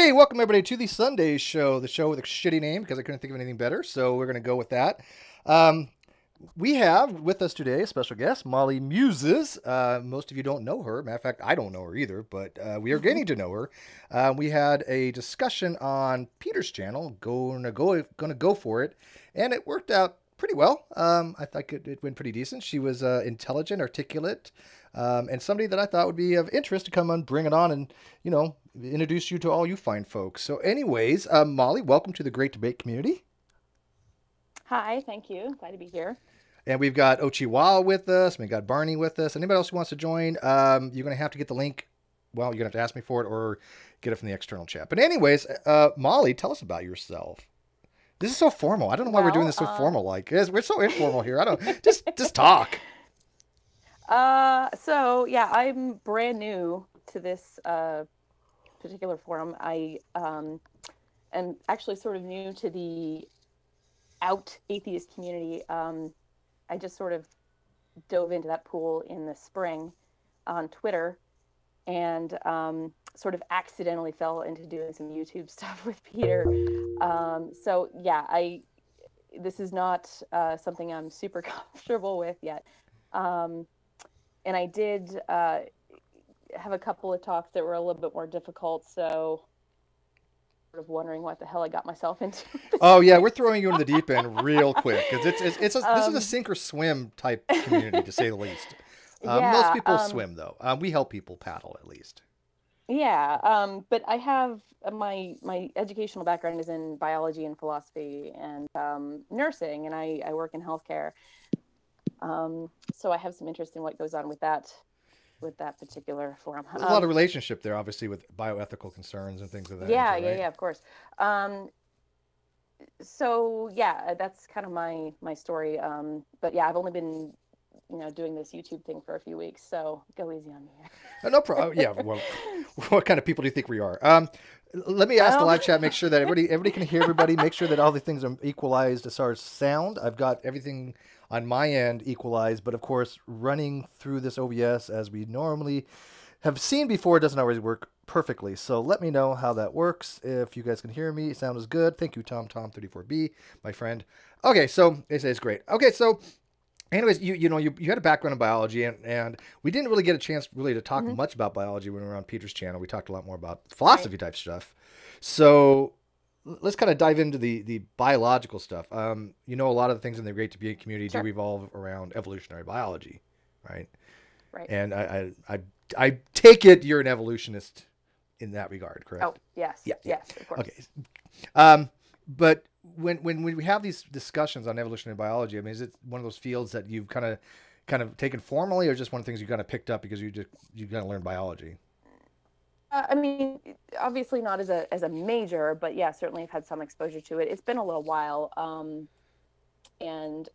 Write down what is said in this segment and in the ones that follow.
Hey, welcome everybody to the Sunday Show, the show with a shitty name because I couldn't think of anything better, so we're going to go with that. Um, we have with us today a special guest, Molly Muses. Most of you don't know her. Matter of fact, I don't know her either, but we are getting to know her. We had a discussion on Peter's channel, gonna go for it, and it worked out pretty well. I think it went pretty decent. She was intelligent, articulate, and somebody that I thought would be of interest to come and bring it on and, introduce you to all you fine folks. So anyways, Molly, welcome to the Great Debate Community. Hi, thank you. Glad to be here. And we've got Ochiwa with us. We got Barney with us. Anybody else who wants to join, you're going to have to get the link. Well, you're going to have to ask me for it or get it from the external chat. But anyways, Molly, tell us about yourself. This is so formal. I don't know why we're doing this so formal. Like, we're so informal here. I don't just talk. So yeah, I'm brand new to this particular forum. I am actually sort of new to the atheist community. I just sort of dove into that pool in the spring on Twitter and sort of accidentally fell into doing some YouTube stuff with Peter. So yeah, this is not something I'm super comfortable with yet. And I did have a couple of talks that were a little bit more difficult, so sort of wondering what the hell I got myself into. Oh yeah, we're throwing you in the deep end real quick because this is a sink or swim type community to say the least. Most people swim though. We help people paddle at least. Yeah, but I have my educational background is in biology and philosophy and nursing, and I work in healthcare. So I have some interest in what goes on with that particular forum. There's a lot of relationship there, obviously, with bioethical concerns and things of that yeah, nature, right? yeah, of course. So yeah, that's kind of my story. But yeah, I've only been, doing this YouTube thing for a few weeks, so go easy on me here. No problem. Yeah, well, what kind of people do you think we are? Let me ask the live chat, make sure that everybody can hear everybody, make sure that all the things are equalized as far as sound. I've got everything on my end equalized, but of course, running through this OBS as we normally have seen before, it doesn't always work perfectly. So let me know how that works. If you guys can hear me, sound is good. Thank you, Tom34B, my friend. Okay, so it's great. Okay, so anyways, you had a background in biology, and we didn't really get a chance really to talk much about biology when we were on Peter's channel. We talked a lot more about philosophy type stuff. So let's kind of dive into the biological stuff. A lot of the things in the Great Debate Community do revolve around evolutionary biology, right? Right. And I take it you're an evolutionist in that regard, correct? Oh, yes. Yeah. Yes, of course. Okay. But when we have these discussions on evolutionary biology, I mean, is it one of those fields that you've kind of taken formally, or just one of the things you kind of picked up because you kind of learned biology? I mean, obviously not as a major, but yeah, certainly I've had some exposure to it. It's been a little while, and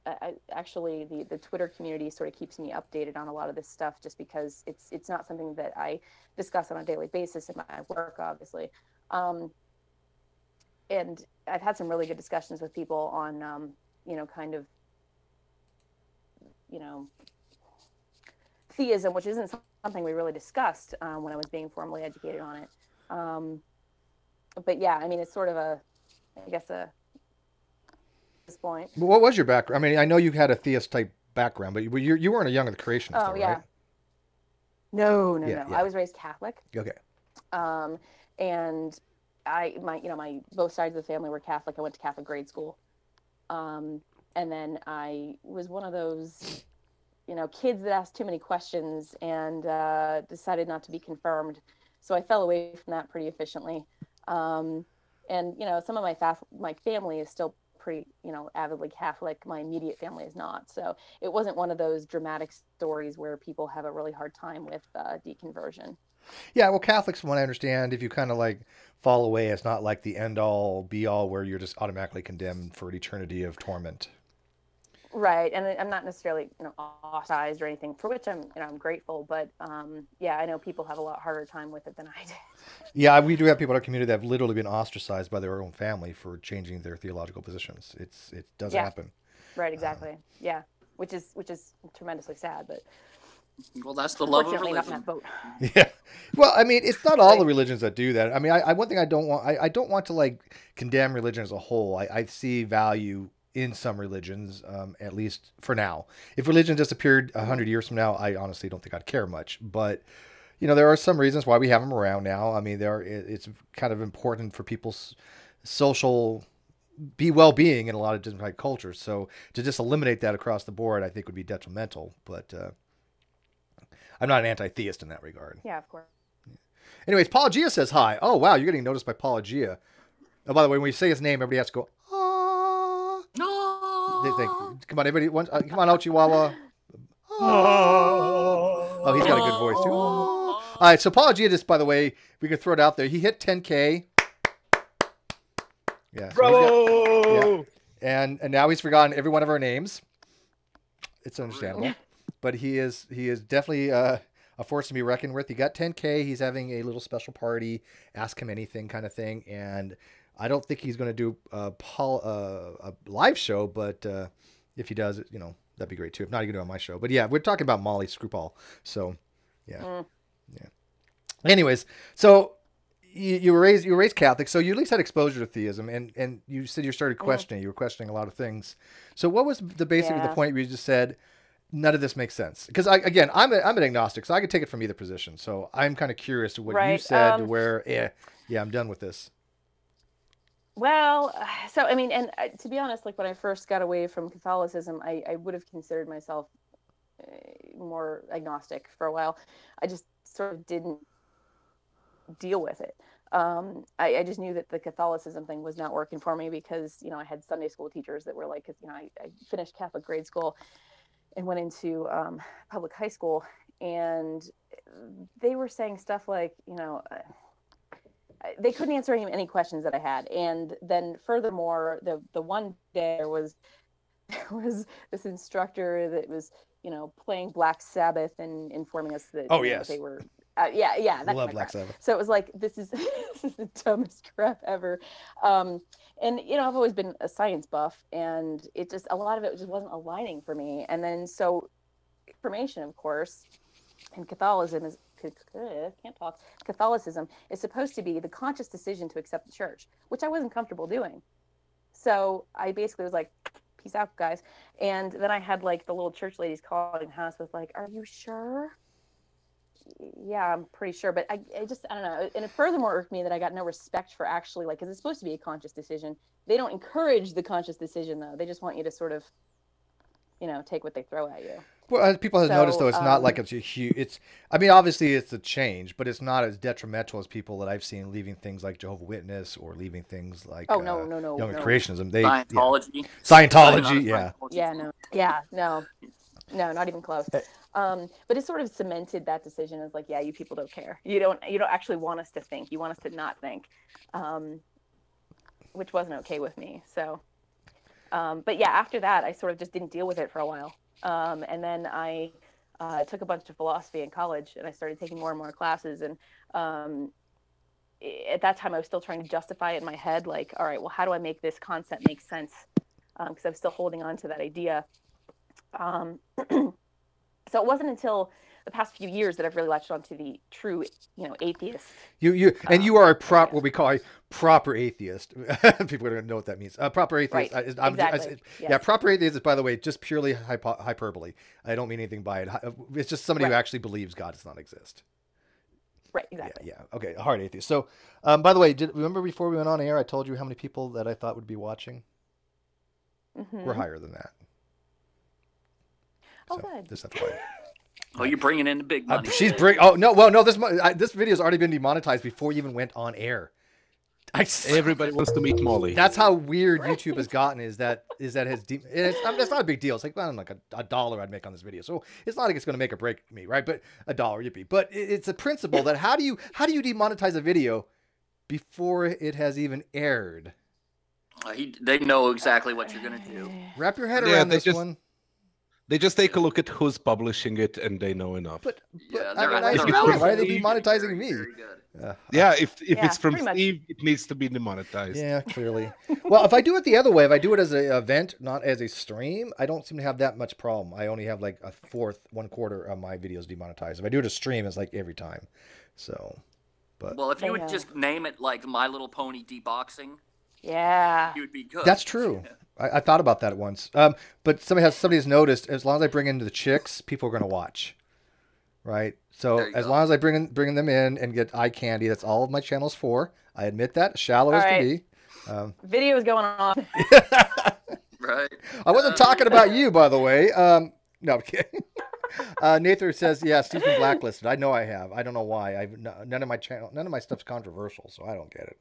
actually the Twitter community sort of keeps me updated on a lot of this stuff, just because it's not something that I discuss on a daily basis in my work, obviously. And I've had some really good discussions with people on, kind of, theism, which isn't something we really discussed when I was being formally educated on it. But yeah, I mean, it's sort of at this point. What was your background? I mean, I know you had a theist type background, but you weren't a young Earth creationist, though, yeah. right? No. Yeah. I was raised Catholic. Okay. And my both sides of the family were Catholic. I went to Catholic grade school. And then I was one of those, kids that asked too many questions and decided not to be confirmed. So I fell away from that pretty efficiently. And, some of my family is still pretty, avidly Catholic. My immediate family is not. So it wasn't one of those dramatic stories where people have a really hard time with deconversion. Yeah, well, Catholics, from what I understand, if you kind of like fall away, it's not like the end all be all where you're just automatically condemned for an eternity of torment. Right, and I'm not necessarily ostracized or anything, for which I'm grateful. But yeah, I know people have a lot harder time with it than I did. Yeah, we do have people in our community that have literally been ostracized by their own family for changing their theological positions. It does happen. Right, exactly. Yeah, which is tremendously sad, but well, that's the love of fortunately religion. not in that boat. Yeah, Well, I mean, it's not all the religions that do that. I mean, one thing I don't want, I don't want to like condemn religion as a whole. I see value in some religions, at least for now. If religion disappeared 100 years from now, I honestly don't think I'd care much. But there are some reasons why we have them around now. I mean, it's kind of important for people's social well-being in a lot of different cultures. So to just eliminate that across the board, I think would be detrimental. But I'm not an anti-theist in that regard. Yeah, of course. Anyways, Paul Gia says hi. Oh, wow, you're getting noticed by Paul Gia. Oh, by the way, when you say his name, everybody has to go, ah. No. Come on, everybody. Come on, Chihuahua. Oh, he's got a good voice, too. All right, so Paul Gia, just by the way, we can throw it out there. He hit 10K. Yeah. Bravo! And now he's forgotten every one of our names. It's understandable. But he is definitely a force to be reckoned with. He got 10K. He's having a little special party, ask him anything kind of thing. And I don't think he's going to do a live show, but if he does, that'd be great too. If not, he can do it on my show. But yeah, we're talking about Molly Screwball. So yeah. Yeah. Anyways, so you were raised Catholic, so you at least had exposure to theism, and you said you started questioning. You were questioning a lot of things. So what was the point where you just said, none of this makes sense? Because I'm an agnostic, so I could take it from either position. So I'm kind of curious to what you said, to where, I'm done with this. Well, so I mean, and to be honest, like when I first got away from Catholicism, I would have considered myself more agnostic for a while. I just sort of didn't deal with it. I just knew that the Catholicism thing was not working for me because, I had Sunday school teachers that were like, because, I finished Catholic grade school and went into public high school, and they were saying stuff like, they couldn't answer any questions that I had. And then furthermore, the one day there was this instructor that was, playing Black Sabbath and informing us that they were that love Black Sabbath. So it was like, this is the dumbest crap ever. And I've always been a science buff, and it just, a lot of it just wasn't aligning for me. And then so information, of course, and Catholicism is supposed to be the conscious decision to accept the church, which I wasn't comfortable doing. So I basically was like, peace out, guys. And then I had like the little church ladies calling the house with like, are you sure? Yeah, I'm pretty sure. But I don't know. And it furthermore irked me that I got no respect for actually, like, because it's supposed to be a conscious decision. They don't encourage the conscious decision, though. They just want you to sort of, take what they throw at you. Well, people have noticed, though, it's not like it's a huge, obviously it's a change, but it's not as detrimental as people that I've seen leaving things like Jehovah's Witness or leaving things like no. Creationism. Scientology. No, not even close. But it sort of cemented that decision as like, you people don't care. You don't actually want us to think. You want us to not think, which wasn't okay with me. So, but yeah, after that, I sort of just didn't deal with it for a while. And then I took a bunch of philosophy in college, and I started taking more and more classes. And at that time, I was still trying to justify it in my head, like, all right, well, how do I make this concept make sense? Because I was still holding on to that idea. So it wasn't until the past few years that I've really latched onto the true, atheist. You are what we call a proper atheist. People are going to know what that means. Proper atheist. Right. Exactly. Yeah, proper atheist is, by the way, just purely hyperbole. I don't mean anything by it. It's just somebody who actually believes God does not exist. Right, exactly. Yeah. Okay, a hard atheist. So, by the way, remember before we went on air, I told you how many people that I thought would be watching? Mm-hmm. We're higher than that. Oh, good. Just that's why. Oh, you're bringing in the big money. This video's already been demonetized before you even went on air. Everybody wants to meet Molly. That's how weird YouTube has gotten. It's not a big deal. It's like, like a dollar I'd make on this video. So it's not like it's going to make or break me, right? But $1 you'd be. But it's a principle that how do you demonetize a video before it has even aired? They know exactly what you're going to do. Wrap your head around this one. They just take a look at who's publishing it, and they know enough. But Yeah, I mean, they're why are they relatively demonetizing me? very good. Yeah, if Yeah, it's from pretty much. Steve, it needs to be demonetized. Yeah, clearly. Well, if I do it the other way, if I do it as an event, not as a stream, I don't seem to have that much problem. I only have like one quarter of my videos demonetized. If I do it as stream, it's like every time. So, but Well, if you would just name it like My Little Pony Deboxing, Yeah. you would be good. that's true. I thought about that once. But somebody's noticed, as long as I bring in the chicks, people are going to watch. Right? So There you as go. long as I bring them in and get eye candy, that's all of my channel's for. I admit that, shallow as can be. Video is going on. Right. I wasn't talking about you, by the way. No, I'm kidding. Nathan says, "Yeah, Steve's been blacklisted." I know I have. I don't know why. None of my stuff's controversial, so I don't get it.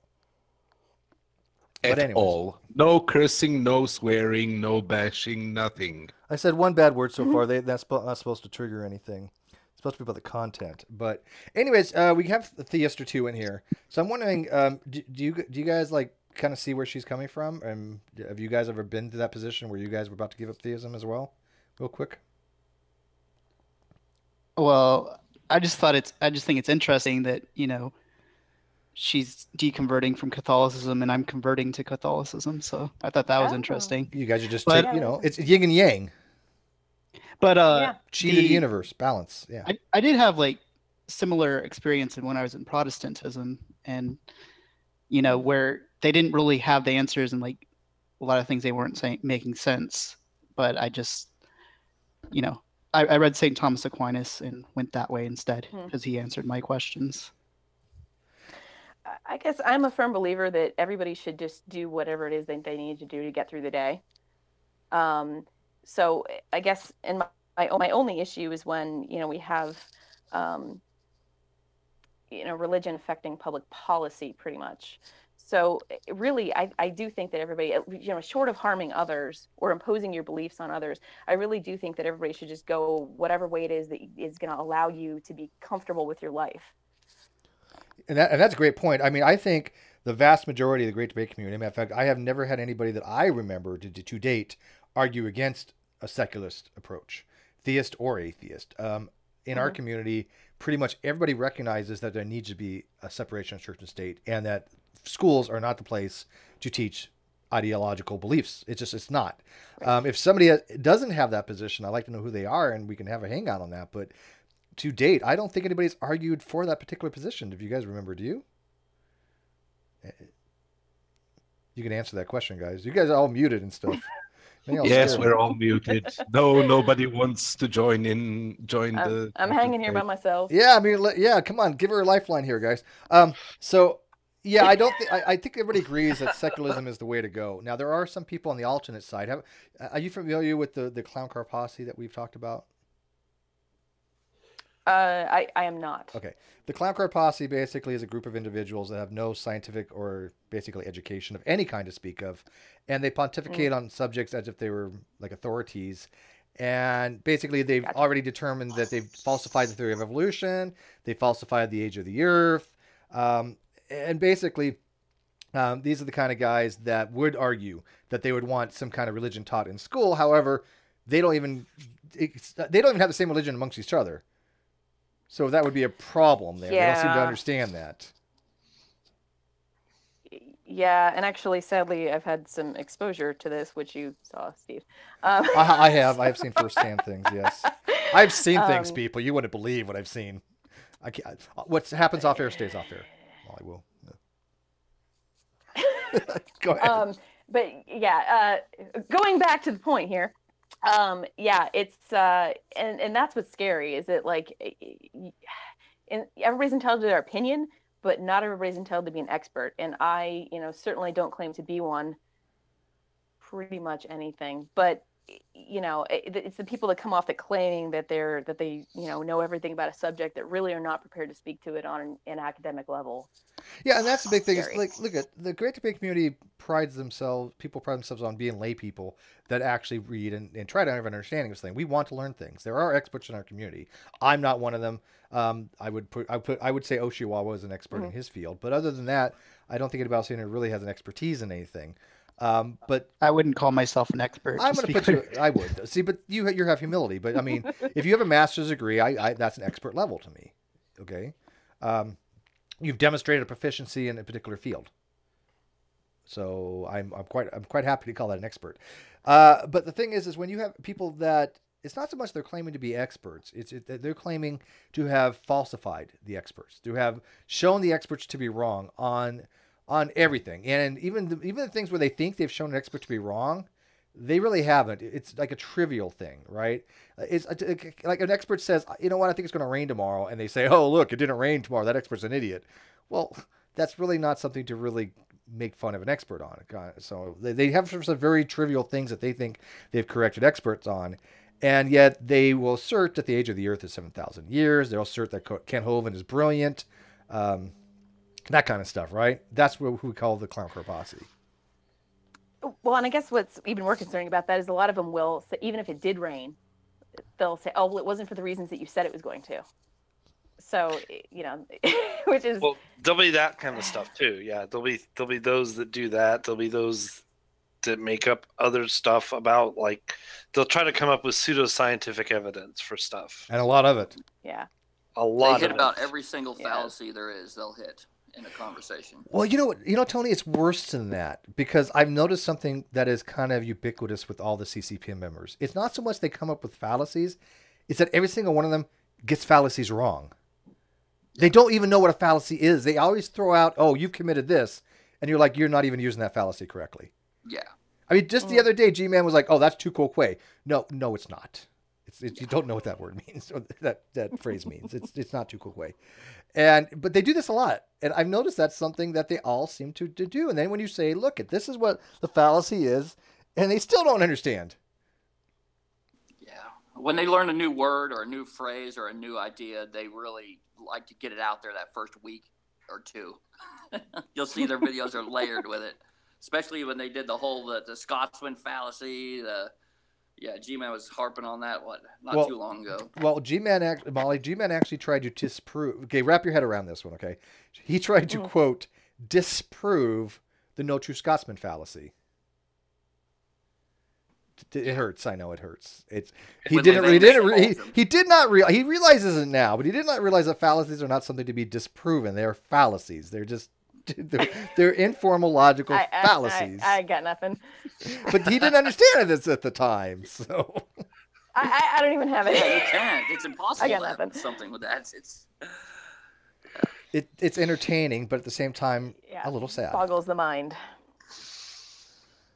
But At anyways. all. No cursing, no swearing, no bashing, nothing. I said one bad word so far. That's not supposed to trigger anything. It's supposed to be about the content. But anyways, we have the theist or two in here. So I'm wondering, do you guys like kind of see where she's coming from? And have you guys ever been to that position where you guys were about to give up theism as well? Real quick. Well, I just think it's interesting that, she's deconverting from Catholicism and I'm converting to Catholicism. So I thought that was interesting. You guys are just, But- it's yin and yang. But Yeah. Chi to the universe, balance. Yeah. I did have like similar experience when I was in Protestantism, and where they didn't really have the answers, and like a lot of things they weren't making sense. But I just, I read St. Thomas Aquinas and went that way instead because he answered my questions. I guess I'm a firm believer that everybody should just do whatever it is that they need to do to get through the day. So I guess in my only issue is when we have religion affecting public policy pretty much. So really, I do think that everybody, short of harming others or imposing your beliefs on others, I really do think that everybody should just go whatever way it is that is going to allow you to be comfortable with your life. And that's a great point. I mean, I think the vast majority of the Great Debate community, in fact, I have never had anybody that I remember to date argue against a secularist approach, theist or atheist. In our community, pretty much everybody recognizes that there needs to be a separation of church and state, and that schools are not the place to teach ideological beliefs. It's not. Right. If somebody doesn't have that position, I'd like to know who they are, and we can have a hangout on that. But to date, I don't think anybody's argued for that particular position. If you guys remember, do you? You can answer that question, guys. You guys are all muted and stuff. Yes, we're all muted. No, nobody wants to join the... I'm hanging here by myself. Yeah, I mean, come on, give her a lifeline here, guys. Yeah, I think everybody agrees that secularism is the way to go. Now, there are some people on the alternate side. Are you familiar with the clown car posse that we've talked about? I am not. Okay. The clown car posse basically is a group of individuals that have no scientific or basically education of any kind to speak of, and they pontificate on subjects as if they were like authorities. And basically, they've already determined that they've falsified the theory of evolution, they falsified the age of the earth, and basically, these are the kind of guys that would argue that they would want some kind of religion taught in school. However, they don't even have the same religion amongst each other. So that would be a problem there. Yeah. They don't seem to understand that. Yeah, and actually, sadly, I've had some exposure to this, which you saw, Steve. I have seen firsthand things, yes. I've seen things, people. You wouldn't believe what I've seen. What happens off air stays off air. Well, I will. Go ahead. But yeah, going back to the point here. Yeah, it's and that's what's scary is that everybody's entitled to their opinion, but not everybody's entitled to be an expert. And I, certainly don't claim to be one. Pretty much anything, but it's the people that come off that claiming that they know everything about a subject that really are not prepared to speak to it on an academic level. Yeah, and that's the big thing. Is look at the Great Debate community people pride themselves on being lay people that actually read and try to have an understanding of this thing. We want to learn things. There are experts in our community. I'm not one of them. I would say Oshiwawa is an expert in his field, but other than that, I don't think anybody else in here really has an expertise in anything. But I wouldn't call myself an expert. I'm just going to to be put clear. you. I would see, but you have humility. But I mean, if you have a master's degree, that's an expert level to me. Okay, you've demonstrated a proficiency in a particular field, so I'm quite happy to call that an expert. But the thing is when you have people that it's not so much they're claiming to be experts; they're claiming to have falsified the experts, to have shown the experts to be wrong on everything, and even the things where they think they've shown an expert to be wrong, they really haven't. It's like a trivial thing, right? It's like an expert says, you know what, I think it's going to rain tomorrow, and they say, oh look, it didn't rain tomorrow. That expert's an idiot. Well, that's really not something to really make fun of an expert on. So they have some very trivial things that they think they've corrected experts on. And yet they will assert that the age of the Earth is 7,000 years. They'll assert that Kent Hovind is brilliant. That kind of stuff, right? That's what we call the clown car posse. Well, and I guess what's even more concerning about that is a lot of them will say, even if it did rain, they'll say, oh, well, it wasn't for the reasons that you said it was going to. So, which is... Well, there'll be that kind of stuff too. Yeah, there'll be those that do that. There'll be those that make up other stuff about, like, they'll try to come up with pseudoscientific evidence for stuff. And a lot of it. Yeah. A lot They of hit about it. every single fallacy there is, they'll hit in a conversation. Well, Tony, it's worse than that because I've noticed something that is kind of ubiquitous with all the CCPM members. It's not so much they come up with fallacies, it's that every single one of them gets fallacies wrong. They don't even know what a fallacy is. They always throw out, oh, you've committed this, and you're like, you're not even using that fallacy correctly. Yeah. I mean, just the other day, G-Man was like, oh, that's too cool quay. No, it's not. You don't know what that word means, or that phrase means. It's not too cool quay. But they do this a lot. And I've noticed that's something that they all seem to do. And then when you say, look, this is what the fallacy is, and they still don't understand. Yeah. When they learn a new word or a new phrase or a new idea, they really like to get it out there that first week or two. You'll see their videos are layered with it, especially when they did the whole the Scotsman fallacy. G-Man was harping on that not too long ago. Well, G-Man actually tried to disprove. Okay, wrap your head around this one. Okay, he tried to quote disprove the no true Scotsman fallacy. It hurts. I know it hurts. He did not realize. He realizes it now, but he did not realize that fallacies are not something to be disproven. They are fallacies. They're just they're informal logical fallacies. I got nothing. But he didn't understand it at the time, so I don't even have it. Yeah, you can't. It's impossible. I got to have nothing. something with that. it's entertaining, but at the same time, a little sad. Boggles the mind.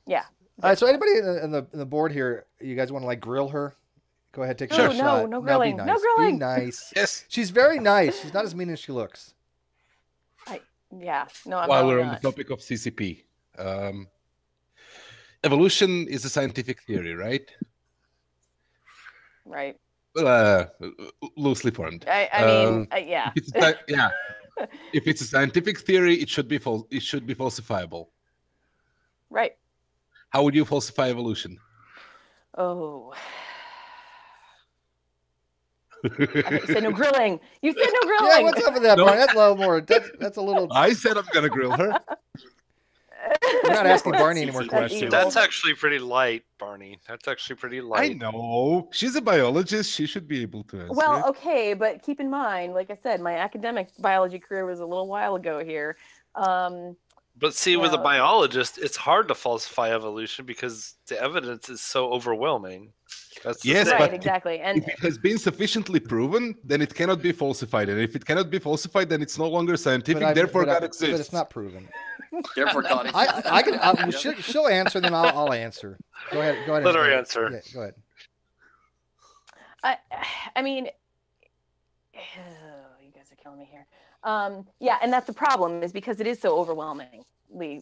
Yeah. All right. So anybody in the board here, you guys want to grill her? Go ahead, take a shot. No grilling. Be nice. No grilling. Be nice. Yes. She's very nice. She's not as mean as she looks. I'm While we're on not. the topic of CCP, evolution is a scientific theory, right? Right. Loosely formed. I mean, yeah. If it's a scientific theory, it should be falsifiable. Right. How would you falsify evolution? Oh. You said no grilling. You said no grilling. Yeah, what's up with that, Barney? That's a little more. That's a little. I said I'm gonna grill her. We're not asking Barney any more That's questions. evil. That's actually pretty light, Barney. That's actually pretty light. I know. She's a biologist. She should be able to answer. Well, okay, but keep in mind, like I said, my academic biology career was a little while ago here. But see, with a biologist, it's hard to falsify evolution because the evidence is so overwhelming. That's the Yes, thing. Right, but exactly. And if it has been sufficiently proven, then it cannot be falsified. And if it cannot be falsified, then it's no longer scientific. Therefore, God exists. But it's not proven. Therefore, God exists. I can. She'll answer, then I'll answer. Go ahead. Let her answer. Yeah, go ahead. I mean, you guys are killing me here. Yeah, and that's the problem is because it is so overwhelming. The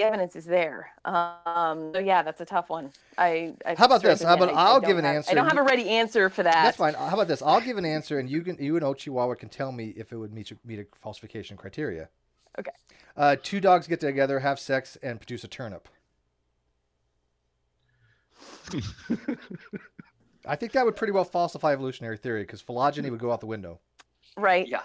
evidence is there. So yeah, that's a tough one. How about this? How about I'll give an answer. I don't have a ready answer for that. That's fine. How about this? I'll give an answer, and you and Ochiwawa can tell me if it would meet a falsification criteria. Okay. 2 dogs get together, have sex, and produce a turnip. I think that would pretty well falsify evolutionary theory because phylogeny would go out the window. Right. Yeah.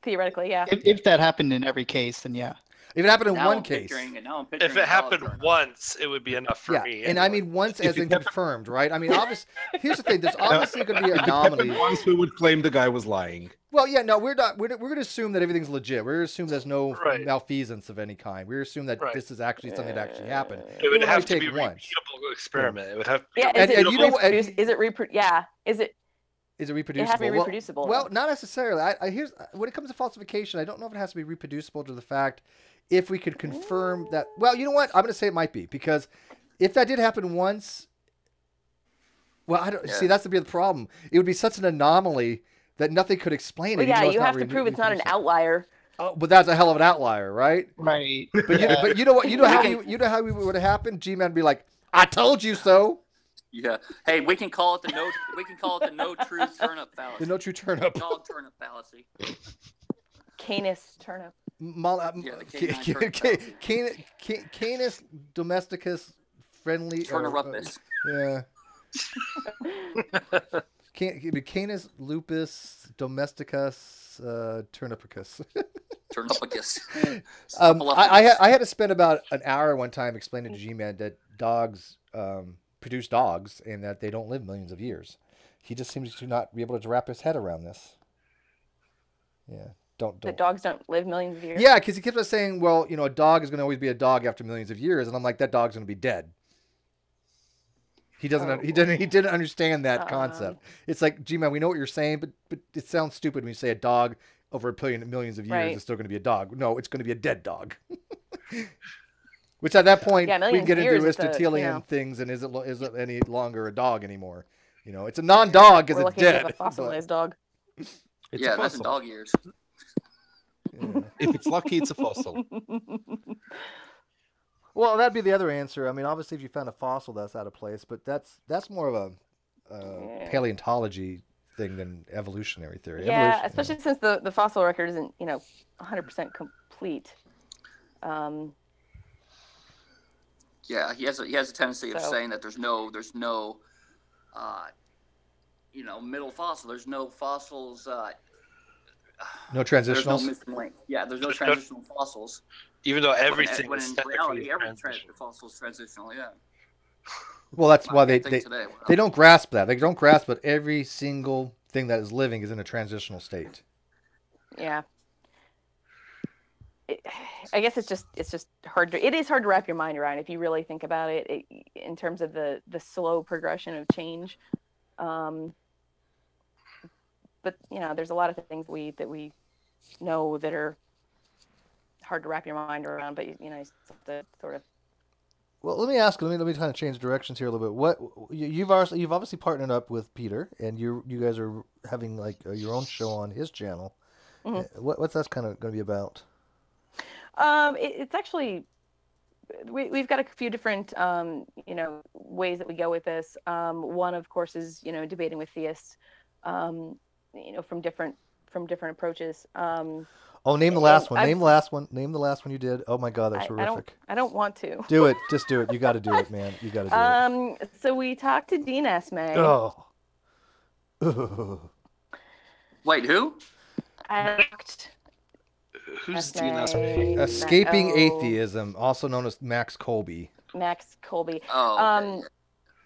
Theoretically, yeah. If that happened in every case, then yeah. If it happened in Now one I'm case. picturing it. Now I'm picturing If it a dog happened turn up. once, it would be enough for Yeah, me. and I anyway. mean once If as in it happened- confirmed, right? I mean, here's the thing. There's obviously going to be If it happened anomalies. once, we would claim the guy was lying. Well, yeah, no, we're not. We're going to assume that everything's legit. We're going to assume there's no Right. malfeasance of any kind. We're assume that Right. this is actually something that actually happened. It would Even though have we to take be a once. repeatable experiment. It would have to be Yeah, a is it And you know what- reproduce? Is it yeah? Is it? Is it It reproducible? has to be reproducible. Well, not necessarily. Here's when it comes to falsification, I don't know if it has to be reproducible to the fact if we could confirm that. Well, you know what? I'm going to say it might be because if that did happen once, well, I don't see. That's the problem. It would be such an anomaly that nothing could explain it. Well, even yeah, though it's you not have to prove it's not an reproducible. outlier. Oh, but that's a hell of an outlier, right? Right. But you know what? You know how we would have happened. G-Man would be like, "I told you so." Yeah. Hey, we can call it the no. We can call it the no truth turnip fallacy. The no true turnip. Dog turnip fallacy. Canis turnip. Yeah, the Canis domesticus friendly. Turnipus. Yeah. Canis lupus domesticus turnipicus. Turnipicus. I had to spend about an hour one time explaining to G-Man that dogs produce dogs and that they don't live millions of years. He just seems to not be able to wrap his head around this. Yeah. Don't. The dogs don't live millions of years. Yeah, because he kept on saying, well, you know, a dog is going to always be a dog after millions of years, and I'm like, that dog's going to be dead. He doesn't. He didn't understand that concept. It's like, G-Man, we know what you're saying, but it sounds stupid when you say a dog over millions of years is still going to be a dog. No, it's going to be a dead dog. Which at that point we can get into Aristotelian things, and isn't any longer a dog anymore. You know, it's a non-dog because it's dead. A fossilized dog. That's in dog years. Yeah. If it's lucky, it's a fossil. Well, that'd be the other answer. I mean, obviously, if you found a fossil, that's out of place, but that's more of a paleontology thing than evolutionary theory. Yeah, especially since the fossil record isn't 100% complete. Yeah, he has a tendency of saying that there's no middle fossil. There's no fossils. No transitionals. There's no missing link. Yeah, there's no transitional fossils. Even though everything when is in reality, every transitional. fossil is transitional. Yeah. Well, that's why they today. don't grasp that. They don't grasp that every single thing that is living is in a transitional state. Yeah. I guess it's just hard to. It is hard to wrap your mind around if you really think about it in terms of the slow progression of change. But there's a lot of things that we know that are hard to wrap your mind around. But you have to sort of. Well, let me ask. Let me kind of change directions here a little bit. What you've obviously partnered up with Peter, and you guys are having like your own show on his channel. Mm-hmm. What's that kind of going to be about? It's actually we've got a few different ways that we go with this. One, of course, is debating with theists, from different approaches. Name the last one. Name the last one. Name the last one you did. Oh my God, that's horrific. I don't want to. Do it. Just do it. You got to do it, man. You got to do it. So we talked to Dean Esme. Oh. Wait, who? Who's Dean Esme? Escaping Atheism, also known as Max Colby. Max Colby. Oh.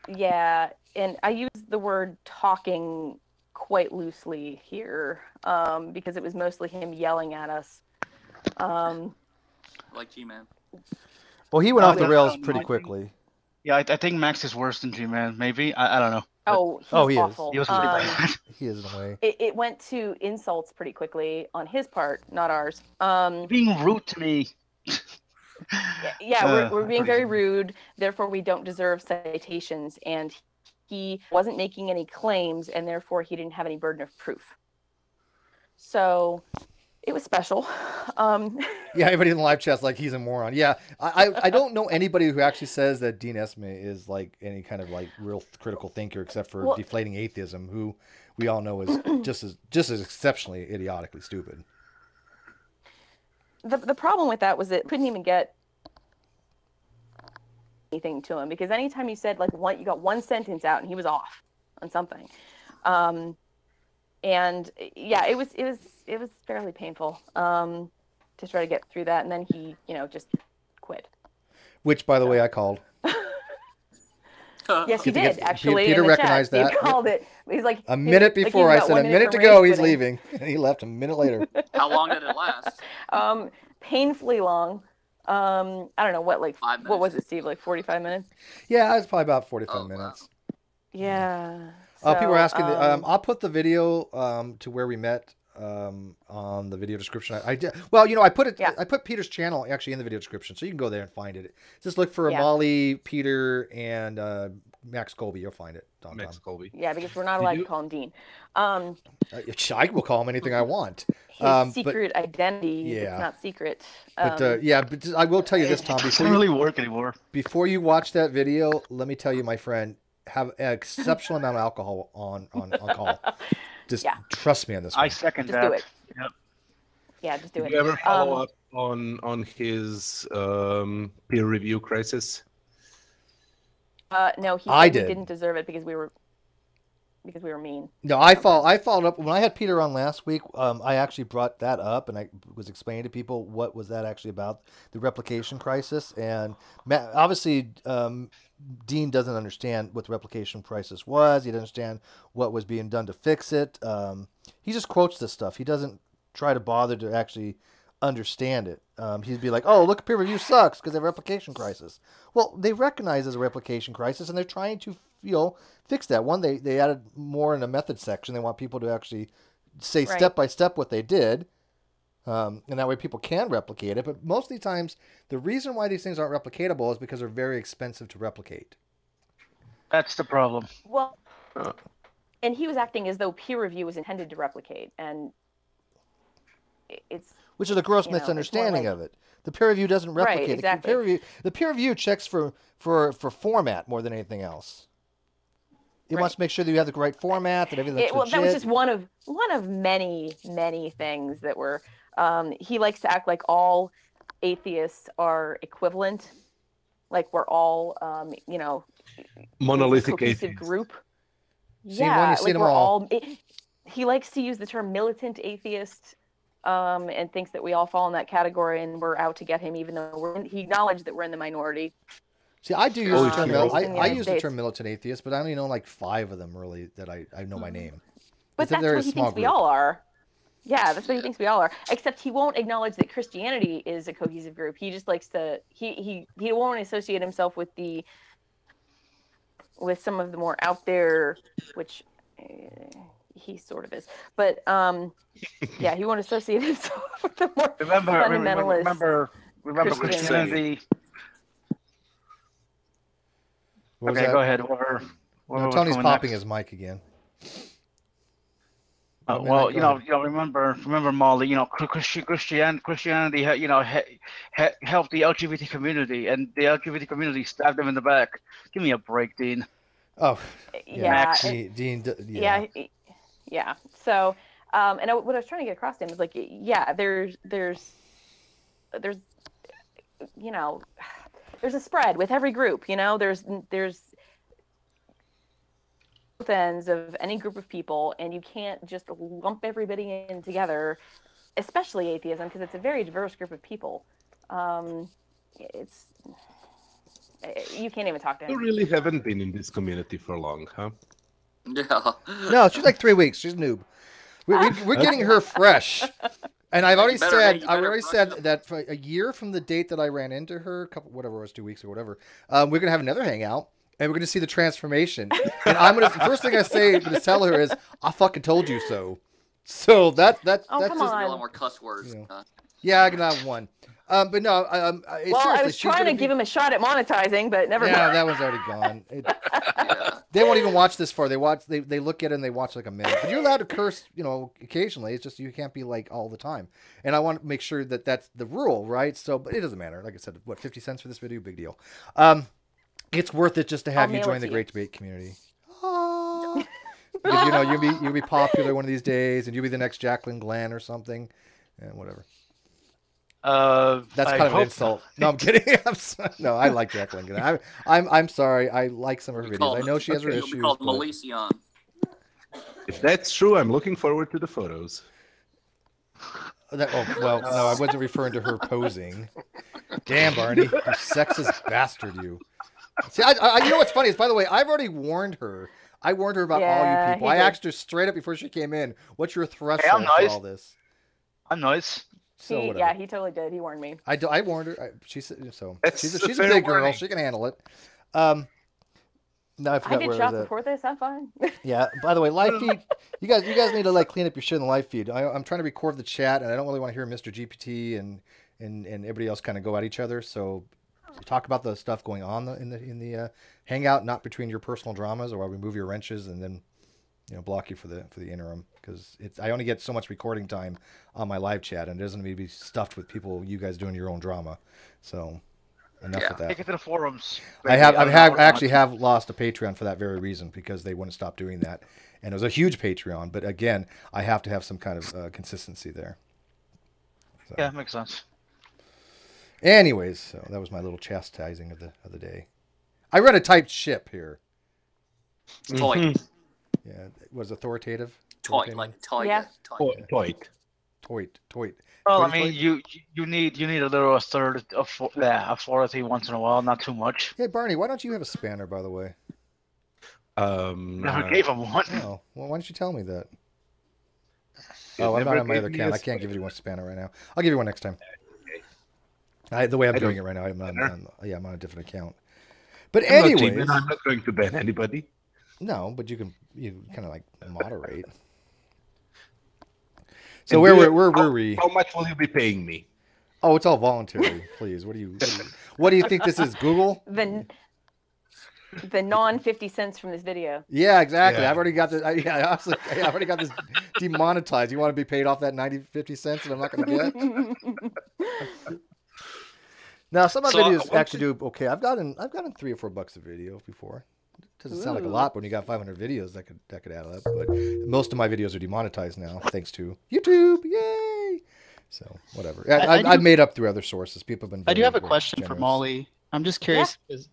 Okay. Yeah, and I use the word talking quite loosely here, because it was mostly him yelling at us. Like G-Man. Well, he went off the rails pretty quickly. Yeah, I think Max is worse than G-Man. Maybe I don't know. He's awful. He was pretty bad. He is in a way. It went to insults pretty quickly on his part, not ours. Being rude to me. Yeah, we're being very rude. Therefore, we don't deserve citations, and he wasn't making any claims, and therefore he didn't have any burden of proof. So it was special. Yeah, everybody in the live chat's like, he's a moron. Yeah, I don't know anybody who actually says that Dean Esme is like any kind of like real critical thinker, except for deflating atheism, who we all know is just as exceptionally idiotically stupid. The problem with that was that couldn't even get anything to him, because anytime you said you got one sentence out and he was off on something. And yeah, it was fairly painful to to try to get through that, and then he, just quit. Which, by the way, I called. Yes, he did, actually. Peter in the recognized chat. that. Steve called it. He's like a minute before I said, a minute to go, he's leaving. And he left a minute later. How long did it last? Painfully long. I don't know, what 5 minutes. What was it, Steve? Like 45 minutes? Yeah, it was probably about 45 minutes. Wow. Yeah. People are asking. I'll put the video to where we met on the video description. I did. Well, I put it. Yeah. I put Peter's channel actually in the video description, so you can go there and find it. Just look for Molly, Peter, and Max Colby. You'll find it. Max Colby. Yeah, because we're not allowed to call him Dean. I will call him anything I want. His secret identity. It's not secret. But I will tell you this, Tom. It doesn't really work anymore. Before you watch that video, let me tell you, my friend, have an exceptional amount of alcohol on call. Just trust me on this one. I second just that. Do it. Yep. Yeah, just do it. Did you ever follow up on his peer review crisis? No, he said we didn't deserve it because we were mean. No, I followed up when I had Peter on last week. I actually brought that up and I was explaining to people what was that actually about, the replication crisis, and obviously Dean doesn't understand what the replication crisis was. He doesn't understand what was being done to fix it. He just quotes this stuff. He doesn't try to bother to actually understand it. He'd be like, "Oh, look, peer review sucks because of replication crisis." Well, they recognize there's a replication crisis and they're trying to, fix that. One, they added more in the method section. They want people to actually say step by step what they did, and that way people can replicate it. But most of the times, the reason why these things aren't replicatable is because they're very expensive to replicate. That's the problem. Well, and he was acting as though peer review was intended to replicate, and it's which is a gross misunderstanding of it. The peer review doesn't replicate. Right, exactly. The peer review checks for format more than anything else. It wants to make sure that you have the right format, that everything's legit. That was just one of many things that were. He likes to act like all atheists are equivalent, like we're all, monolithic cohesive group. See, like we're all. He likes to use the term militant atheist. And thinks that we all fall in that category and we're out to get him, even though he acknowledged that we're in the minority. See, I do use the term. I use the term militant atheist, but I only know like 5 of them really that I know my name. But that's what he thinks we all are. Yeah, that's what he thinks we all are. Except he won't acknowledge that Christianity is a cohesive group. He just likes to. He won't associate himself with some of the more out there, which. He sort of is, but he won't associate himself with the more fundamentalist. Remember Christianity. Okay, go ahead. Tony's popping his mic again. Remember Molly. Christianity, helped the LGBT community, and the LGBT community stabbed them in the back. Give me a break, Dean. Oh, yeah, Dean. Yeah. So, what I was trying to get across to him is like, there's a spread with every group. There's both ends of any group of people, and you can't just lump everybody in together, especially atheism, because it's a very diverse group of people. You can't even talk to him. You really haven't been in this community for long, huh? Yeah. No, she's like 3 weeks. She's a noob. We're getting her fresh. And I've already said that for a year from the date that I ran into her, 2 weeks or whatever, we're gonna have another hangout and we're gonna see the transformation. And the first thing I'm gonna tell her is, I fucking told you so. So that's just a lot more cuss words. Yeah, I can have one. But no, I was trying to give him a shot at monetizing, but never mind. Yeah, that one's already gone. They won't even watch this far. They look at it and they watch like a minute. But you're allowed to curse, occasionally. It's just you can't be like all the time. And I want to make sure that that's the rule, right? So, but it doesn't matter. Like I said, 50 cents for this video? Big deal. It's worth it just to have you join the Great Debate community. Because, you'll be popular one of these days, and you'll be the next Jacqueline Glenn or something, and whatever. That's kind of an insult. No, I'm kidding. No, I like Jacqueline Glenn. I'm sorry. I like some of her videos. I know she has her issues. You'll be called Melicion. If that's true, I'm looking forward to the photos. Well, no, I wasn't referring to her posing. Damn, Barney, you sexist bastard, you. See, you know what's funny is, by the way, I've already warned her. I warned her about all you people. I asked her straight up before she came in, what's your threshold for all this? I'm nice. So he totally did. He warned me. I warned her. She said so. She's a fair big girl. warning. She can handle it. No, I forgot did where shots I was at. before this. I'm fine. Yeah. By the way, live feed. You guys need to clean up your shit in the live feed. I'm trying to record the chat, and I don't really want to hear Mr. GPT and everybody else kind of go at each other. So talk about the stuff going on in the hangout, not between your personal dramas, or I'll remove your wrenches and then block you for the interim, because I only get so much recording time on my live chat, and it doesn't need to be stuffed with you guys doing your own drama. So enough with that. Take it to the forums. I actually have lost a Patreon for that very reason, because they wouldn't stop doing that, and it was a huge Patreon. But again, I have to have some kind of consistency there. So. Yeah, makes sense. Anyways, so that was my little chastising of the day. I read a typed ship here. Toy. Yeah, it was authoritative. Toy, like toy. Yeah. Toy. Well, I mean, you need a little authority once in a while, not too much. Hey, Barney, why don't you have a spanner, by the way? Never gave him one. Oh, well, why don't you tell me that? Oh, I'm not on my other account. I can't give you one spanner right now. I'll give you one next time. The way I'm doing it right now, I'm on a different account. But anyways, I'm not going to ban anybody. No, but you kind of moderate. So where were we? How much will you be paying me? Oh, it's all voluntary. Please, what do you think this is? Google? The non 50 cents from this video. Yeah, exactly. Yeah. I've already got this. I already got this demonetized. You want to be paid off that 50 cents that I'm not going to get? Now, some of my videos actually do okay. I've gotten $3 or $4 a video before. Doesn't sound like a lot, but when you got 500 videos, that could add up. But most of my videos are demonetized now, thanks to YouTube. Yay! So whatever. I've made up through other sources. People have been. I do have a question for Molly. I'm just curious because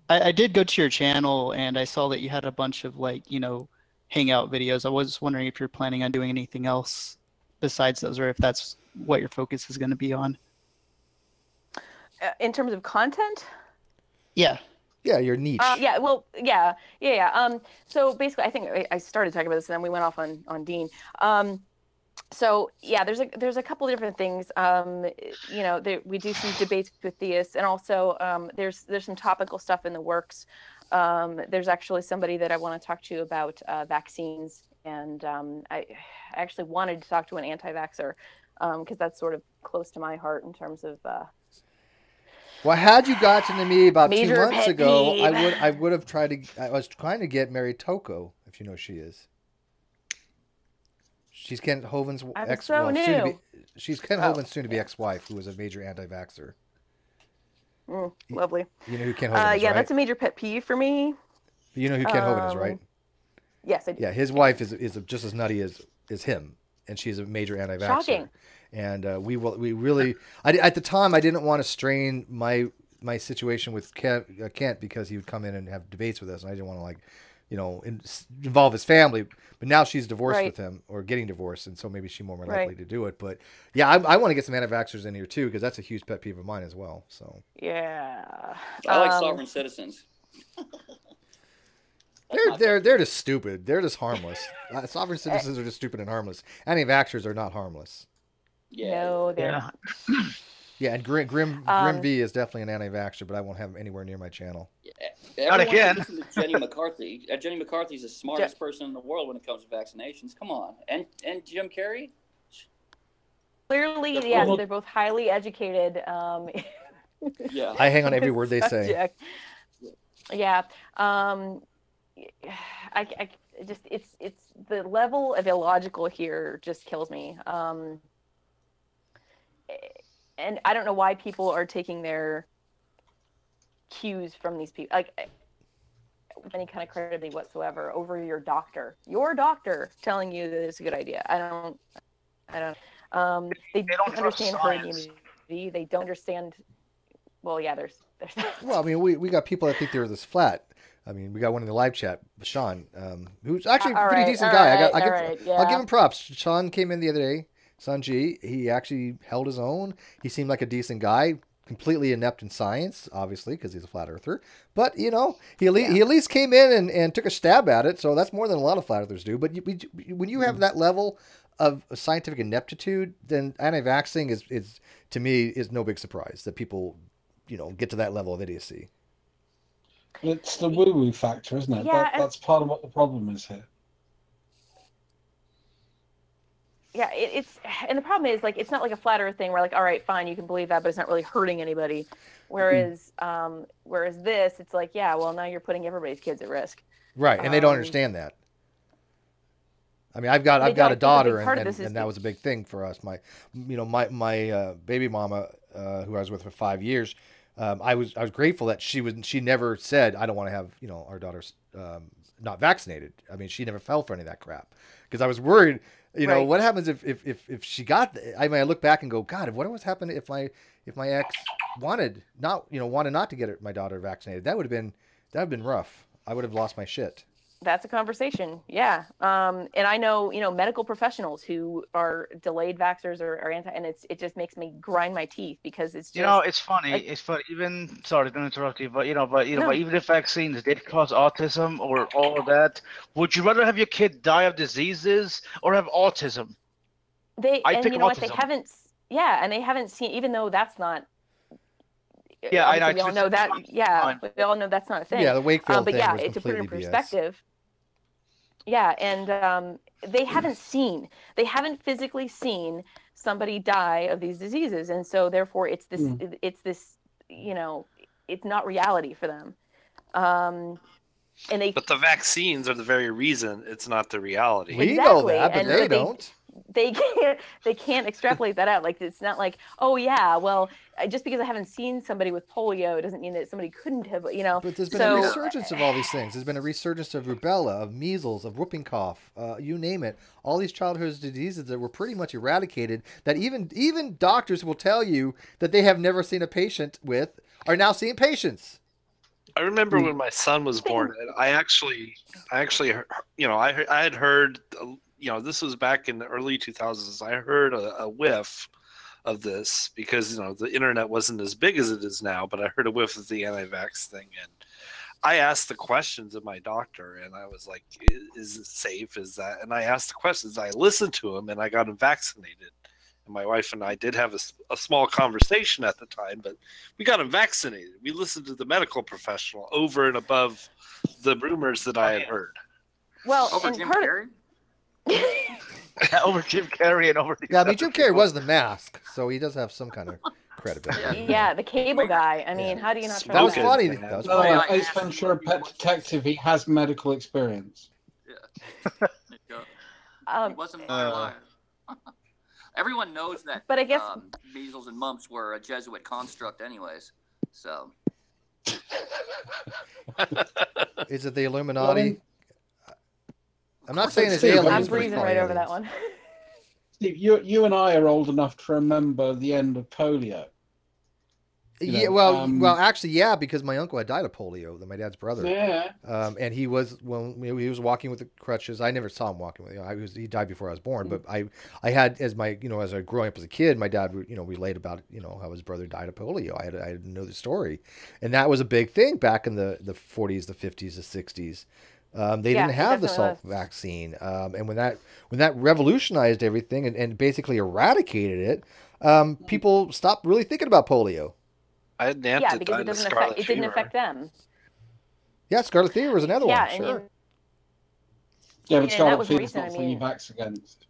I did go to your channel and I saw that you had a bunch of hangout videos. I was wondering if you're planning on doing anything else besides those, or if that's what your focus is going to be on. In terms of content? Yeah. Yeah, your niche. So basically, I think I started talking about this, and then we went off on Dean. So yeah, there's a couple of different things. We do some debates with theists, and also there's some topical stuff in the works. There's actually somebody that I want to talk to about vaccines, and I actually wanted to talk to an anti-vaxxer because that's sort of close to my heart in terms of. Well, had you gotten to me about 2 months pet ago, peeve. I would have tried to. I was trying to get Mary Toko, if you know who she is. She's Ken Hoven's ex. So new. She's Ken Hoven's soon-to-be ex-wife, who was a major anti-vaxxer. Lovely. You know who Ken Hoven is, yeah, right? that's a major pet peeve for me. You know who Ken Hoven is, right? Yes, I do. Yeah, his wife is just as nutty as him, and she's a major anti-vaxxer. Shocking. And we really, at the time, I didn't want to strain my situation with Kent because he would come in and have debates with us, and I didn't want to involve his family. But now she's divorced with him, or getting divorced, and so maybe she's more likely to do it. But yeah, I want to get some anti-vaxxers in here too, because that's a huge pet peeve of mine as well. So yeah, I like sovereign citizens. They're just stupid. They're just harmless. Sovereign citizens are just stupid and harmless. Anti-vaxxers are not harmless. Yeah. No, they're not. Yeah, and Grim V is definitely an anti-vaxxer, but I won't have him anywhere near my channel. Yeah. Not again. Listen to Jenny McCarthy. Jenny McCarthy's the smartest person in the world when it comes to vaccinations. Come on, and Jim Carrey. Clearly, yes, they're both highly educated. Yeah, I hang on every word they say. Yeah, I just it's the level of illogical here just kills me. And I don't know why people are taking their cues from these people, with any kind of credibility whatsoever, over your doctor telling you that it's a good idea. I don't. They don't understand herd immunity. They don't understand. Well, yeah, there's Well, I mean, we got people that think they're this flat. I mean, we got one in the live chat, Sean, who's actually a pretty decent guy. I'll give him props. Sean came in the other day, Sunji, he actually held his own. He seemed like a decent guy, completely inept in science, obviously, because he's a flat earther. But, he at least came in and took a stab at it, so that's more than a lot of flat earthers do. But when you have that level of scientific ineptitude, then anti-vaxxing is to me, is no big surprise that people, get to that level of idiocy. It's the woo-woo factor, isn't it? Yeah, That's part of what the problem is here. Yeah, and the problem is, like, it's not like a flat earth thing where, like, all right, fine, you can believe that, but it's not really hurting anybody. Whereas this, it's like, yeah, well, now you're putting everybody's kids at risk. Right, and they don't understand that. I mean, I've got a daughter, and that was a big thing for us. My baby mama, who I was with for 5 years, I was grateful that she never said, I don't want to have our daughter's not vaccinated. I mean, she never fell for any of that crap, because I was worried. Right. What happens if she got? I mean, I look back and go, God, what was happening if my ex wanted not to get my daughter vaccinated? That would have been rough. I would have lost my shit. That's a conversation, yeah. And I know medical professionals who are delayed vaxxers or anti, and it just makes me grind my teeth, because it's just it's funny. like, It's funny. Even sorry, don't interrupt you, but No. but even if vaccines did cause autism or all of that, would you rather have your kid die of diseases or have autism? They autism. they haven't seen, even though that's not. Yeah, we all know that. Yeah, we all know that's not a thing. Yeah, the Wakefield but thing yeah, was to put it in completely BS. perspective. Yeah, and they haven't physically seen somebody die of these diseases, and so therefore it's this, it's not reality for them. But the vaccines are the very reason it's not the reality. We know that, but and they don't. They can't extrapolate that out. Like, it's not like, oh yeah, well, just because I haven't seen somebody with polio doesn't mean that somebody couldn't have, But there's been a resurgence of all these things. There's been a resurgence of rubella, of measles, of whooping cough, you name it. All these childhood diseases that were pretty much eradicated, that even doctors will tell you that they have never seen a patient with, are now seeing patients. I remember when my son was born, and I actually, I had heard, this was back in the early 2000s. I heard a whiff of this, because the internet wasn't as big as it is now, but I heard a whiff of the anti-vax thing, and I asked the questions of my doctor, and I was like, is it safe? Is that? And I asked the questions. I listened to him, and I got him vaccinated. And my wife and I did have a small conversation at the time, but we got him vaccinated. We listened to the medical professional over and above the rumors that I had heard. Well, Over Jim Carrey? Over Jim Carrey and over the Yeah, I mean, Jim Carrey was the mask, so he does have some kind of credibility. Yeah, the cable guy. I mean, how do you not? That was funny. That That was No, funny. Ace Ventura, Pet Detective, he has medical experience. Yeah. He wasn't a liar. Everyone knows that. But I guess measles and mumps were a Jesuit construct, anyways. So. Is it the Illuminati? Well, I mean, I'm not saying it's Steve, aliens. I'm but it's breezing probably right over that aliens. one. Steve, you and I are old enough to remember the end of polio. Yeah, well, actually, yeah, because my uncle had died of polio, my dad's brother. Yeah. And he was he was walking with the crutches. I never saw him walking with. He died before I was born. But I had as I growing up as a kid, my dad would relate about how his brother died of polio. I had to know the story, and that was a big thing back in the 40s, the 50s, the 60s. They didn't have the Salk vaccine, and when that revolutionized everything and basically eradicated it, people stopped really thinking about polio. I had an aunt that because died of it didn't affect them. Yeah, scarlet fever was another one. Yeah, Sure. Yeah, but that scarlet was fever is recent, not something you vax against.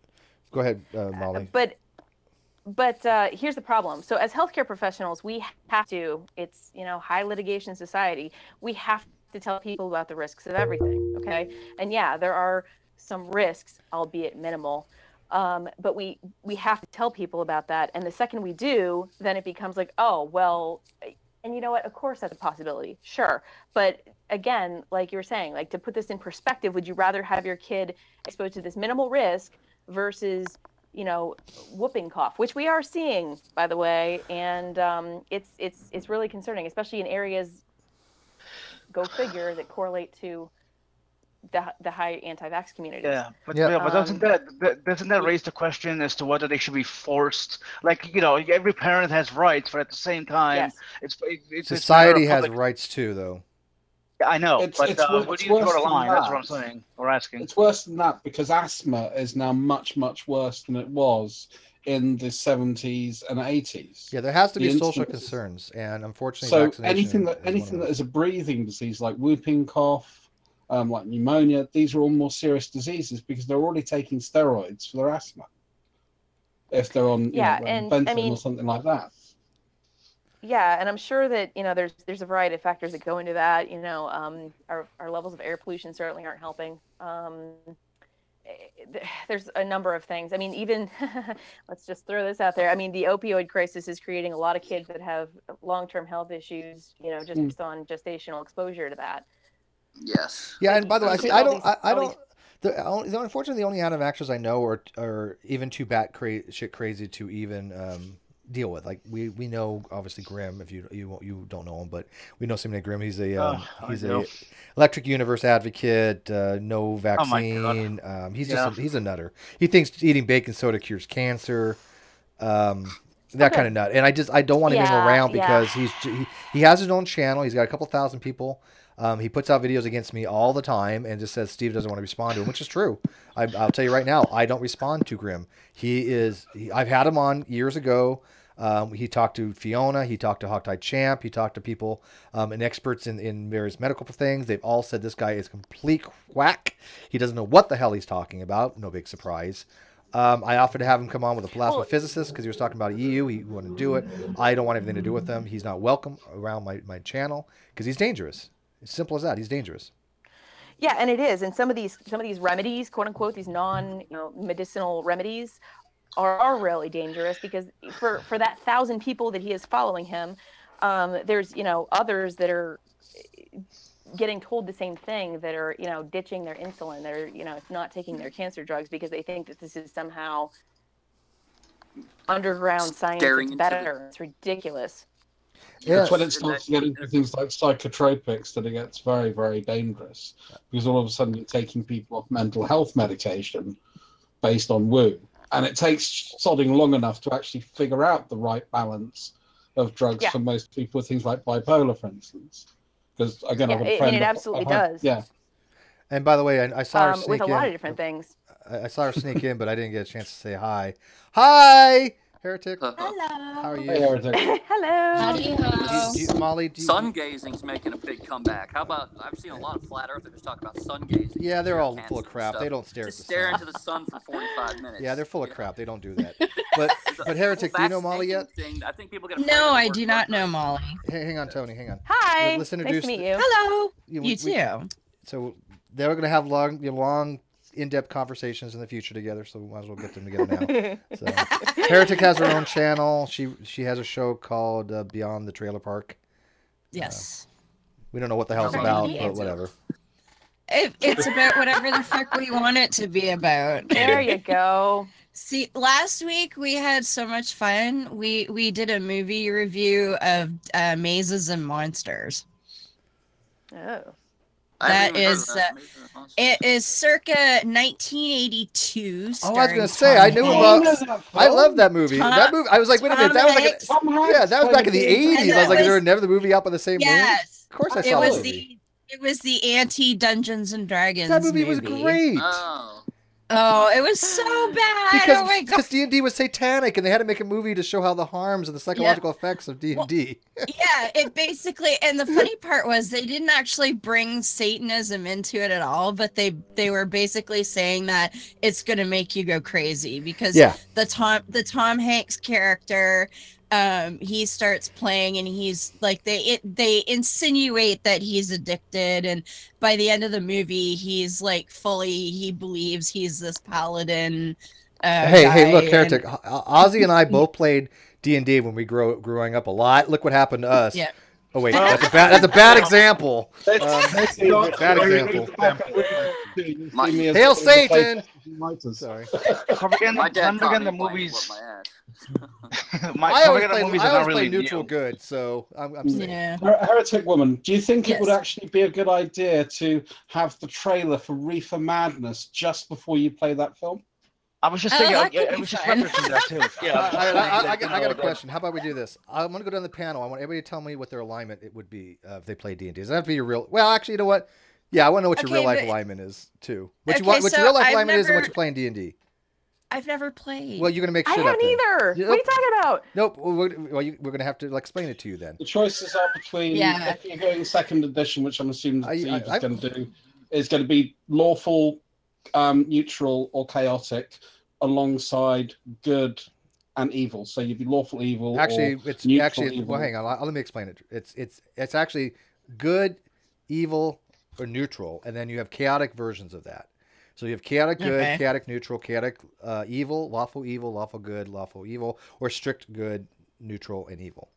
Go ahead, Molly. But here's the problem. So as healthcare professionals, we have to. It's high litigation society. We have to tell people about the risks of everything. Okay, and yeah, there are some risks, albeit minimal. But we have to tell people about that. And the second we do, then it becomes like, oh, well, and you know what? Of course, that's a possibility. Sure. But again, like you were saying, like to put this in perspective, would you rather have your kid exposed to this minimal risk versus, whooping cough, which we are seeing, by the way. And it's really concerning, especially in areas, go figure, that correlate to the high anti-vax community. Yeah, but, Yeah. but doesn't that raise the question as to whether they should be forced? Like, every parent has rights, but at the same time, Yes. it's Society it's has rights too, though. I know, It's but where it's do you draw worse the than line? That's what that. I'm saying. We're asking. It's worse than that because asthma is now much, much worse than it was in the 70s and 80s. Yeah, there has to be The social incidence- concerns, and unfortunately, So vaccination anything is that is a breathing disease like whooping cough, like pneumonia, these are all more serious diseases because they're already taking steroids for their asthma. If they're on Ventolin or something like that. Yeah, and I'm sure that there's a variety of factors that go into that. Our levels of air pollution certainly aren't helping. There's a number of things. I mean, even let's just throw this out there. I mean, the opioid crisis is creating a lot of kids that have long-term health issues. Just based on gestational exposure to that. Yes. Yeah, and by the way, unfortunately, the only anti-vaxxers I know are even too shit crazy to even deal with. Like we know obviously Grimm, if you don't know him, but we know somebody Grimm. He's a electric universe advocate, no vaccine. He's he's a nutter. He thinks eating baking soda cures cancer. That kind of nut. And I don't want him around because he has his own channel. He's got a couple thousand people. He puts out videos against me all the time and just says Steve doesn't want to respond to him, which is true. I'll tell you right now, I don't respond to Grimm. I've had him on years ago. He talked to Fiona. He talked to Hawkeye Champ. He talked to people and experts in various medical things. They've all said this guy is complete whack. He doesn't know what the hell he's talking about. No big surprise. I offered to have him come on with a plasma physicist because he was talking about EU. He wanted to do it. I don't want anything to do with him. He's not welcome around my channel because he's dangerous. As simple as that. He's dangerous. Yeah, and it is. And some of these remedies, quote unquote, these medicinal remedies are really dangerous because for that 1,000 people that he is following him, there's others that are getting told the same thing, that are ditching their insulin, that are not taking their cancer drugs because they think that this is somehow underground science. It's better. It's ridiculous. Yeah. It's when it starts to get into things like psychotropics that it gets very, very dangerous because all of a sudden you're taking people off mental health medication based on woo. And it takes sodding long enough to actually figure out the right balance of drugs for most people with things like bipolar, for instance. Because again, I've got a friend. It absolutely does. Yeah. And by the way, I saw her sneak with a in. lot of different things. I saw her sneak in, but I didn't get a chance to say hi. Hi, Heretic. Hello. How are you? Hey, Heretic. Hello. Molly, sun gazing's making a big comeback. How about I've seen a lot of flat earthers talk about sun gazing. Yeah, they're all full of crap. They don't stare Just at the stare sun. into the sun for 45 minutes. Yeah, they're full of crap. They don't do that. But Heretic, do you know Molly yet? I think people get No, I do not know Molly. Hang on, Tony. Hang on. Hi. Let's introduce. Nice to meet you. Hello. You too. So they're going to have long, in-depth conversations in the future together. So we might as well get them together now. So Heretic has her own channel. She has a show called Beyond the Trailer Park. Yes. We don't know what the hell it's about, but whatever. It's about whatever the fuck we want it to be about. There you go. See, last week we had so much fun. We did a movie review of Mazes and Monsters. Oh. That is, it is circa 1982. Oh, I was gonna say, I knew about. I love that movie. That movie, I was like, wait a minute, that was like, that was back in the 80s. I was like, is there another movie up on the same movie? Yes, of course I saw it. It was the anti-Dungeons and Dragons. That movie was great. Oh, it was so bad. Oh my god. Because D&D was satanic, and they had to make a movie to show how the harms and the psychological effects of D&D. Yeah, it basically, and the funny part was they didn't actually bring Satanism into it at all, but they were basically saying that it's going to make you go crazy because the Tom Hanks character, he starts playing and he's like, they insinuate that he's addicted, and by the end of the movie he's like he believes he's this paladin hey look, Heretic, Ozzy and I both played D&D when we growing up a lot. Look what happened to us. Yeah. Oh wait, that's a bad example. Bad example. Hail Satan! Sorry. Come again, the movies. I always play neutral good, so I'm saying. Yeah. Heretic Woman, do you think it would Yes. actually be a good idea to have the trailer for Reefer Madness just before you play that film? I was just Oh, thinking, that could I be was just fun. referencing that too. Yeah. I got a question. How about we do this? I'm going to go down the panel. I want everybody to tell me what their alignment it would be if they play D&D. Does that have to be your real? Well, actually, you know what? Yeah, I want to know what your Okay, real life but- alignment is too. What Okay, your so real life I've alignment is and what never- you play in D&D. I've never played. Well, you're going to make I shit up. haven't then. either. Yeah, What are you talking about? Nope. We're going to have to explain it to you then. The choices are between, Yeah. if you're going second edition, which I'm assuming I- Steve I- is going to do, is going to be lawful, neutral, or chaotic, alongside good and evil. So you'd be lawful evil. Actually, or it's neutral actually. evil. Well, hang on. Let me explain it. It's actually good, evil, or neutral, and then you have chaotic versions of that. So you have chaotic good, Okay. chaotic neutral, chaotic evil, lawful good, lawful evil, or strict good, neutral, and evil.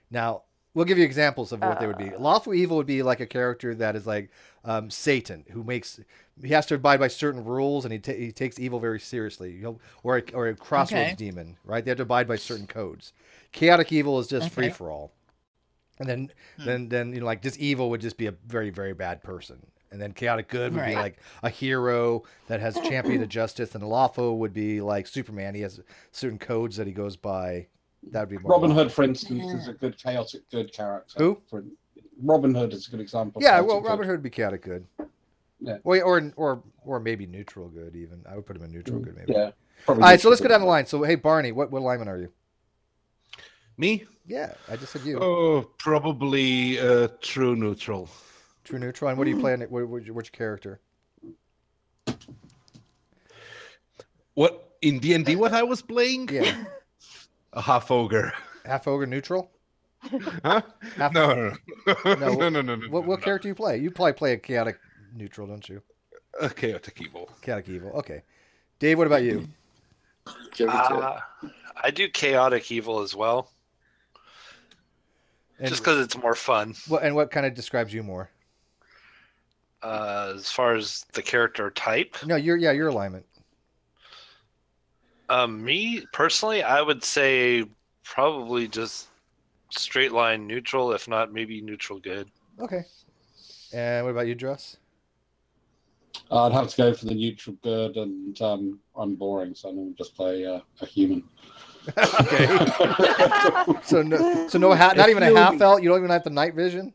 Now, we'll give you examples of what they would be. Lawful evil would be like a character that is like Satan, who he has to abide by certain rules, and he takes evil very seriously. Or a crossroads Okay. demon, right? They have to abide by certain codes. Chaotic evil is just free for all. And then like this evil would just be a very, very bad person. And then chaotic good would be like a hero that has championed justice, and lawful would be like Superman. He has certain codes that he goes by. That would be more Robin lawful. Hood, for instance, is a good chaotic good character. Who? Robin Hood is a good example. of Yeah, chaotic well, good. Robin Hood would be chaotic good. Yeah. Or maybe neutral good even. I would put him in neutral good maybe. Yeah. All Probably right, so let's go neutral down the line. So hey, Barney, what alignment are you? Me? Yeah, I just said you. Oh, probably true neutral. True neutral. And what do you play in it? Which character? What in D&D? What I was playing? Yeah, A half ogre. half ogre neutral. Huh? Half- No. No. What character do you play? You probably play a chaotic neutral, don't you? Chaotic evil. Chaotic evil. Okay. Dave, what about you? I do chaotic evil as well, And just because it's more fun. what kind of describes you more? As far as the character type, No, your alignment. me personally, I would say probably just straight line neutral, if not maybe neutral good. Okay. And what about you, Dress? I'd have to go for the neutral good, and I'm boring, so I'm going to just play a human. Okay. so no not even a half elf. You don't even have the night vision.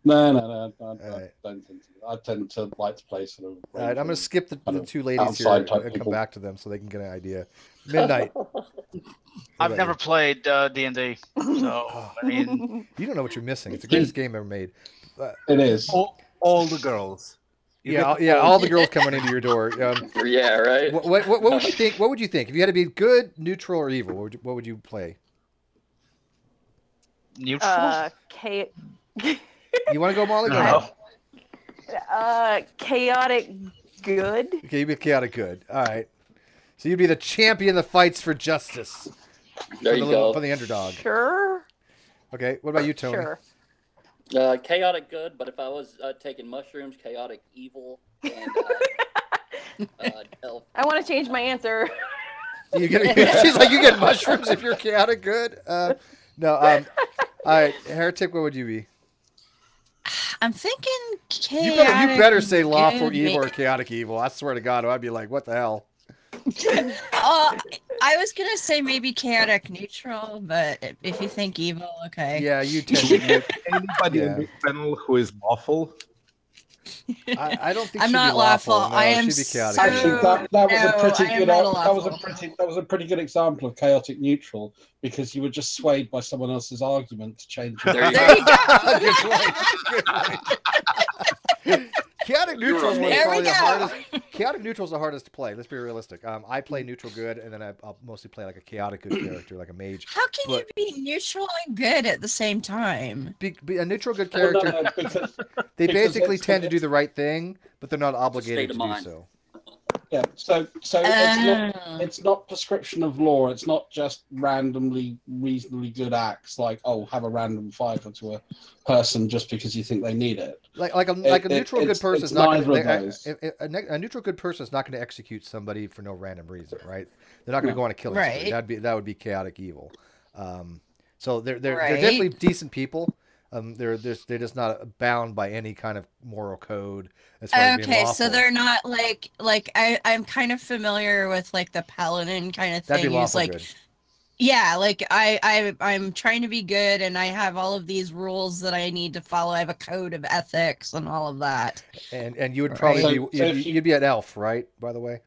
No. right. I don't think so. I tend to like to play sort of. All right, I'm going to skip the two ladies here outside and type come people. back to them so they can get an idea. Midnight. I've never played D&D, so I mean, You don't know what you're missing. It's the greatest game ever made. It is. All the girls. All the girls coming into your door. Yeah, right. What would you think? What would you think if you had to be good, neutral, or evil? What would you play? neutral. You want to go, Molly? Go No. ahead. Chaotic good. Okay, you'd be chaotic good. All right. So you'd be the champion that fights for justice. There you go. For the underdog. Sure. Okay. What about you, Tony? Sure. Chaotic good, but if I was taking mushrooms, chaotic evil, and elf. I want to change my answer. She's like, you get mushrooms if you're chaotic good. No. All right, heretic. What would you be? I'm thinking You chaotic. better say lawful good, evil or chaotic evil. I swear to God, I'd be like, what the hell? I was gonna say maybe chaotic neutral, but if you think evil, okay. Yeah, you tend to. Anybody in this panel who is lawful? I don't think I'm she'd not be lawful. lawful. No, I am she'd be chaotic. so- Actually, that was No, a pretty I am good. not That was a pretty good example of chaotic neutral, because you were just swayed by someone else's argument to change it. There you There you go. Good point. Good point. Chaotic neutral is probably the hardest. Chaotic neutral is the hardest to play. Let's be realistic. I play neutral good, and then I'll mostly play like a chaotic good character, like a mage. How can you be neutral and good at the same time? Be a neutral good Well, no, character. no, because They because basically it's- tend to do the right thing, but they're not obligated State to of do mind. so. Yeah, so it's not prescription of law. It's not just randomly reasonably good acts like, oh, have a random favor to a person just because you think they need it. Like a neutral good person is not going to a neutral good person is not going to execute somebody for no random reason, right? They're not going to go on a killing spree. That would be chaotic evil. So they're definitely decent people. They're just not bound by any kind of moral code. As far as being lawful. So they're not like I'm kind of familiar with like the paladin kind of thing. That'd be lawful good. Yeah, like I'm trying to be good, and I have all of these rules that I need to follow. I have a code of ethics and all of that. And you would probably you'd be an elf, right? By the way.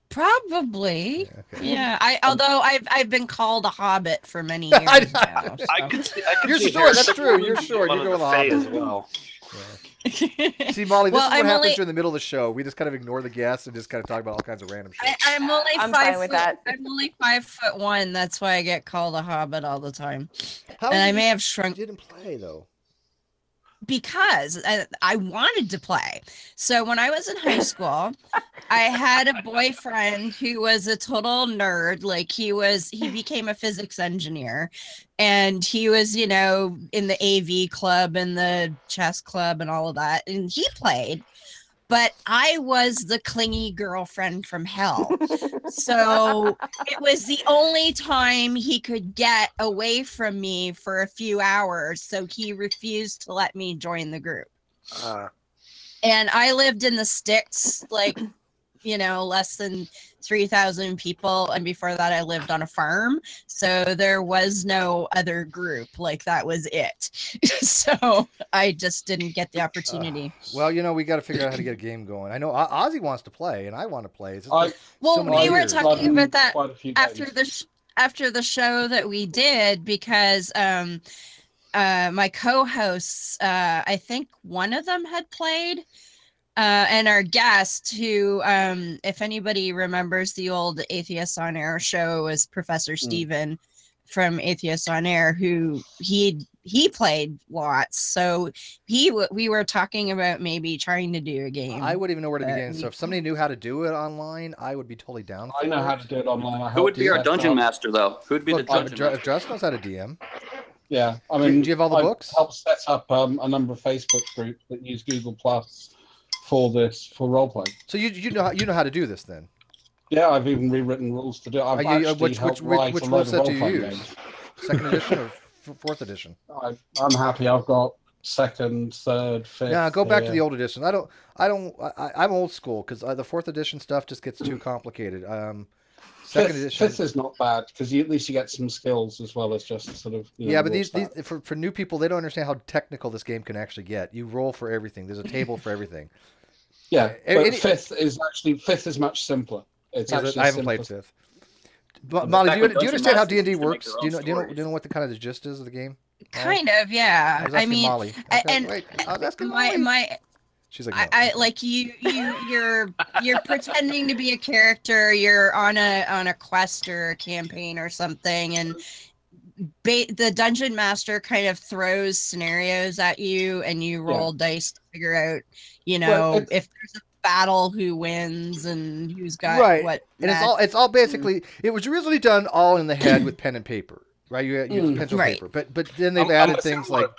Probably. Yeah. Although I've been called a hobbit for many years now. So. I could You're sure that's true. You're sure you go with a hobbit as well. Yeah. See, Molly, this is what happens during the middle of the show. We just kind of ignore the guests and just kind of talk about all kinds of random shit. I'm only I'm 5 fine foot. with that. I'm only 5'1". That's why I get called a hobbit all the time. And I may have shrunk. You didn't play though. Because I wanted to play. So when I was in high school, I had a boyfriend who was a total nerd. Like he became a physics engineer, and he was, in the AV club and the chess club and all of that. And he played, but I was the clingy girlfriend from hell. So it was the only time he could get away from me for a few hours. So he refused to let me join the group. And I lived in the sticks, like, less than 3,000 people. And before that, I lived on a farm. So there was no other group. Like, that was it. So I just didn't get the opportunity. Well, we got to figure out how to get a game going. I know Ozzy wants to play, and I want to play. We were talking about that after the show that we did, because my co-hosts, I think one of them had played. And our guest, who, if anybody remembers the old Atheist on Air show, was Professor Steven from Atheist on Air, who he played lots. So we were talking about maybe trying to do a game. I wouldn't even know where to begin. So if somebody knew how to do it online, I would be totally down. I know how to do it online. Who would be our dungeon master, though? Who would be the dungeon master? Just knows how to DM. Yeah, I mean, do you have all the books? Help set up a number of Facebook groups that use Google Plus for role play. So you know how to do this then? Yeah, I've even rewritten rules to do it. I've actually helped write a load of role-playing games. Second edition or fourth edition? I'm happy. I've got second, third, fifth. Yeah, go back to the old edition. I'm old school because the fourth edition stuff just gets too complicated. Second edition. Fifth is not bad because at least you get some skills as well as just sort of. But these for new people, they don't understand how technical this game can actually get. You roll for everything. There's a table for everything. Yeah, but fifth is much simpler. I haven't played fifth. Molly, do you understand how D&D works? Do you know what the kind of the gist is of the game? Kind of, yeah. I mean, Molly. And wait, I was asking Molly. She's like, no. I like you're pretending to be a character. You're on a quest or a campaign or something, and the dungeon master kind of throws scenarios at you, and you roll dice to figure out, if there's a battle, who wins and who's got what. And it's all basically. It was originally done all in the head with pen and paper, right? You use pencil paper, but then they've added things like.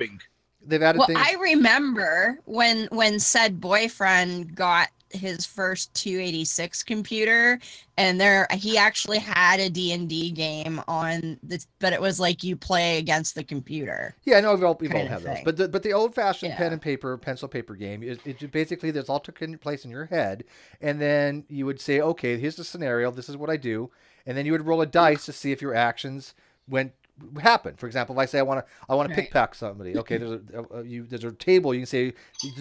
They've added things. I remember when said boyfriend got his first 286 computer, and he actually had a D&D game on this, but it was like you play against the computer. Yeah, I know we've all have those. But the old-fashioned pen and paper, pencil paper game, it basically this all took place in your head, and then you would say, okay, here's the scenario, this is what I do, and then you would roll a dice to see if your actions happen. For example, if I say I want to pickpocket somebody, okay, there's a table. You can say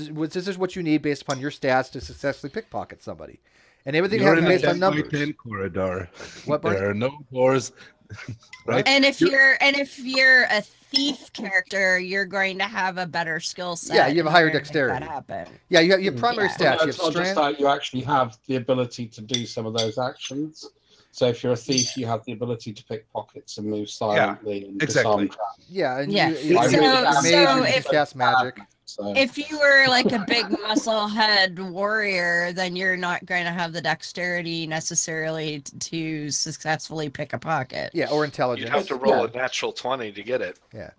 this is what you need based upon your stats to successfully pickpocket somebody, and everything happens based on numbers. Corridor. What? There are no doors. Right. And if you're a thief character, you're going to have a better skill set. Yeah, you have a higher dexterity. That happen. Yeah, you have your primary stats. You have strength. Just that you actually have the ability to do some of those actions. So if you're a thief, you have the ability to pick pockets and move silently and disarm traps. Yeah, and you cast magic. So. If you were like a big muscle head warrior, then you're not going to have the dexterity necessarily to successfully pick a pocket. Yeah, or intelligence. You'd have to roll a natural 20 to get it. Yeah.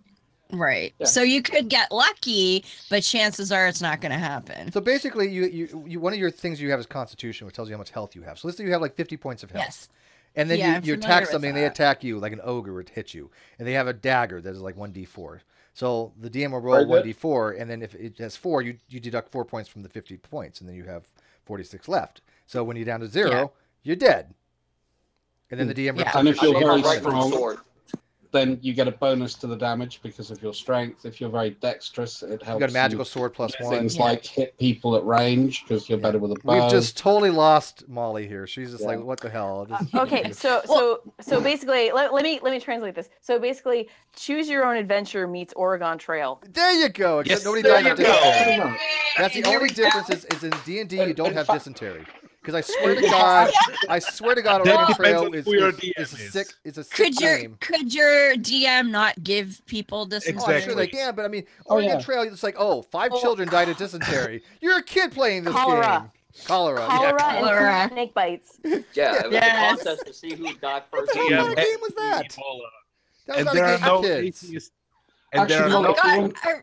Right. Yeah. So you could get lucky, but chances are it's not going to happen. So basically, you one of your things you have is Constitution, which tells you how much health you have. So let's say you have like 50 points of health. Yes. And then Yeah, you I'm attack familiar with something, and they that. attack you, like an ogre would hit you. And they have a dagger that is like 1d4. So the DM will Very roll good. 1d4, and then if it has 4, you deduct 4 points from the 50 points, and then you have 46 left. So when you're down to 0, you're dead. And then the DM Yeah. And if you're very Right from the strong, sword. then you get a bonus to the damage because of your strength. If you're very dexterous, it helps you got a magical you sword plus do 1. things like hit people at range because you're better with a bow. We've just totally lost Molly here. She's just like, what the hell? Okay, so basically, let me translate this. So basically, Choose Your Own Adventure meets Oregon Trail. There you go. Except Yes, nobody there died you of go. dysentery. That's the only difference is in D&D you don't have dysentery. Because I swear to God, That Oregon depends Trail on is who your a DM sick is. game. Could your DM not give people dysentery? Oh, I'm sure they can, but I mean, Oregon Trail, it's like, 5 children died of dysentery. You're a kid playing this game. Cholera. Cholera and snake bites. Yeah, it was Yes. a contest to see who died What first. the hell kind of game was that? That was And not there a are game no for kids. atheists. And there are Actually, no Oh my God,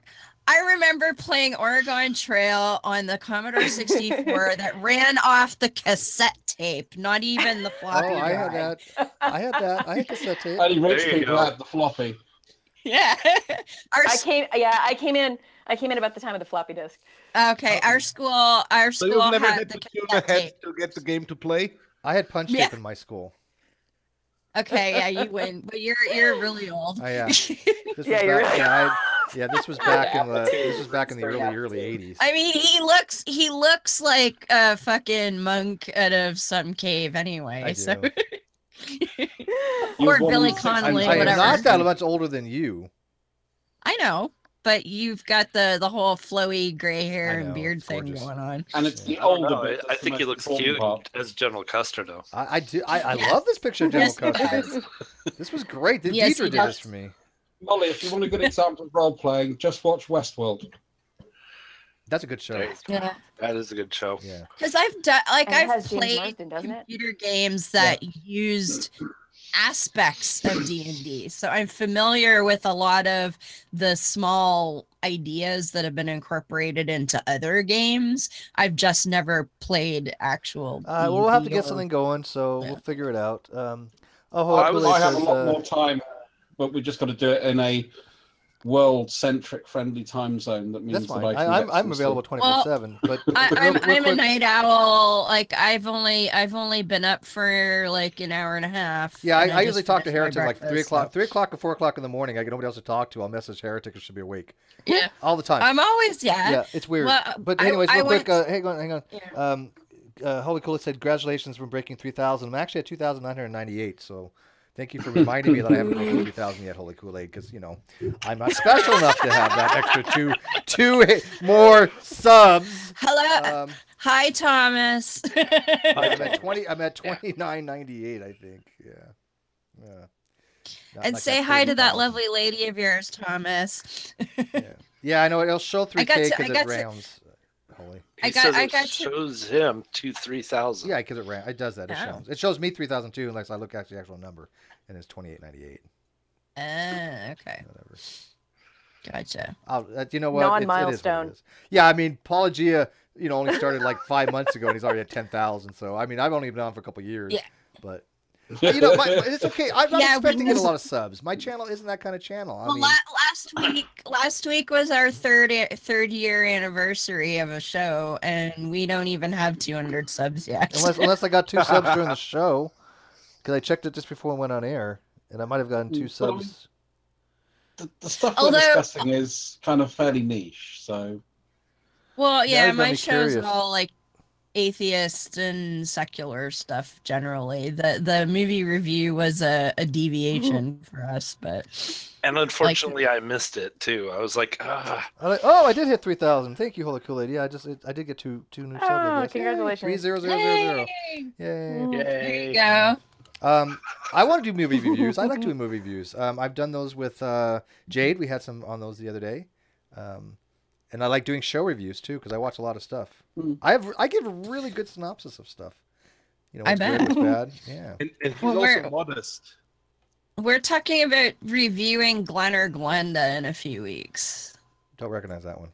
I remember playing Oregon Trail on the Commodore 64 that ran off the cassette tape, not even the floppy Oh, I drive. had that. I had cassette tape. Only rich There you people go. had the floppy. Yeah. I came in about the time of the floppy disk. Okay, our school So you've never had had the to tune cassette ahead tape. to get the game to play? I had punch Yeah. tape in my school. Okay, yeah, you win, but you're really old. Oh, yeah. This was Yeah, you're back, right. this was back in the early 80s. I mean, he looks like a fucking monk out of some cave anyway. I So do. or You're Billy born in Connolly, I am whatever. not that much older than you. I know, but you've got the whole flowy gray hair I and know, beard it's thing gorgeous. going on. And it's the I don't older know. bit. I that's the think he most looks important cute part. as General Custer, though. I do. I love this picture of General Yes, he Custer. This was great. Yes, Deidre he did does. this for me. Molly, if you want a good example of role playing, just watch Westworld. That's a good show. There you go. Yeah, That is a good show. Yeah. because I've done And it I've has James played Marsden, doesn't it? computer games that used aspects of D&D, so I'm familiar with a lot of the small ideas that have been incorporated into other games. I've just never played actual. Well, we'll have to D&D get or- something going, so Yeah. we'll figure it out. I Kool-Aid have a says, lot more time, but we just got to do it in a world-centric friendly time zone. That means that's fine. that I can I'm get some available sleep. 24/7. But I'm real a quick- night owl. Like I've only been up for like an hour and a half. Yeah, and I just usually talk to finished my Heretic like 3 breakfast, o'clock, so- 3 o'clock or 4 o'clock in the morning. I get nobody else to talk to. I'll message Heretic. It should be awake Yeah, all the time. I'm always Yeah, it's weird. Well, But anyways, I real quick, went- hang on. Yeah. Holy Cool said, congratulations for breaking 3,000. I'm actually at 2,998, so thank you for reminding me that I haven't broken 3,000 yet, Holy Kool-Aid, because, I'm not special enough to have that extra two more subs. Hello, hi Thomas. I'm at 2998, I think. Yeah. Not And like say that hi to that 30,000. lovely lady of yours, Thomas. Yeah, I know. It'll show 3K I because got it to- rounds. Holy. He says it shows him 2,000-3,000. Yeah, because it does that. Oh. It shows me 3,002 unless I look at the actual number, and it's 2898. Okay. Whatever. Gotcha. You know what? It is what it Non-milestone. is. Yeah, I mean, Paula Gia, only started like 5 months ago, and he's already at 10,000. So, I mean, I've only been on for a couple of years. Yeah. But, it's okay. I'm not Yeah, expecting to get a because- lot of subs. My channel isn't that kind of channel. I Well, mean, last week was our third year anniversary of a show, and we don't even have 200 subs yet. unless I got 2 subs during the show, because I checked it just before it went on air, and I might have gotten 2 subs. The stuff Although- we're discussing is kind of fairly niche, so Well, Now yeah, you've got my me show's curious. all like atheist and secular stuff generally. The movie review was a deviation for us, but And unfortunately, I missed it too. I was like, ah. I did hit 3,000. Thank you, Holy Kool-Aid. Yeah, I did get two new subs. I guess. congratulations. 30000. Yay! there you go. I want to do movie reviews. I like doing movie reviews. I've done those with Jade. We had some on those the other day. And I like doing show reviews too because I watch a lot of stuff. I give a really good synopsis of stuff. You know, what's good, what's bad. Yeah. And he's also modest. We're talking about reviewing Glenn or Glenda in a few weeks. Don't recognize that one.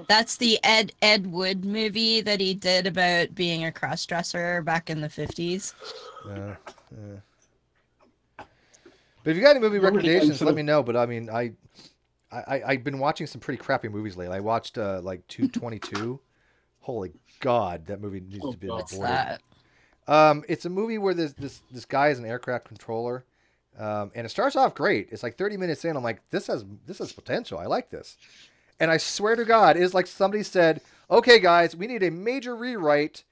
That's the Ed Wood movie that he did about being a cross-dresser back in the 50s. But if you got any movie recommendations, let me know. But I mean, I've been watching some pretty crappy movies lately. I watched like 222. Holy God, that movie needs to be What's aborted. that? It's a movie where this guy is an aircraft controller, and it starts off great. It's like 30 minutes in. I'm like, this has potential. I like this. And I swear to God, it's like somebody said, okay, guys, we need a major rewrite.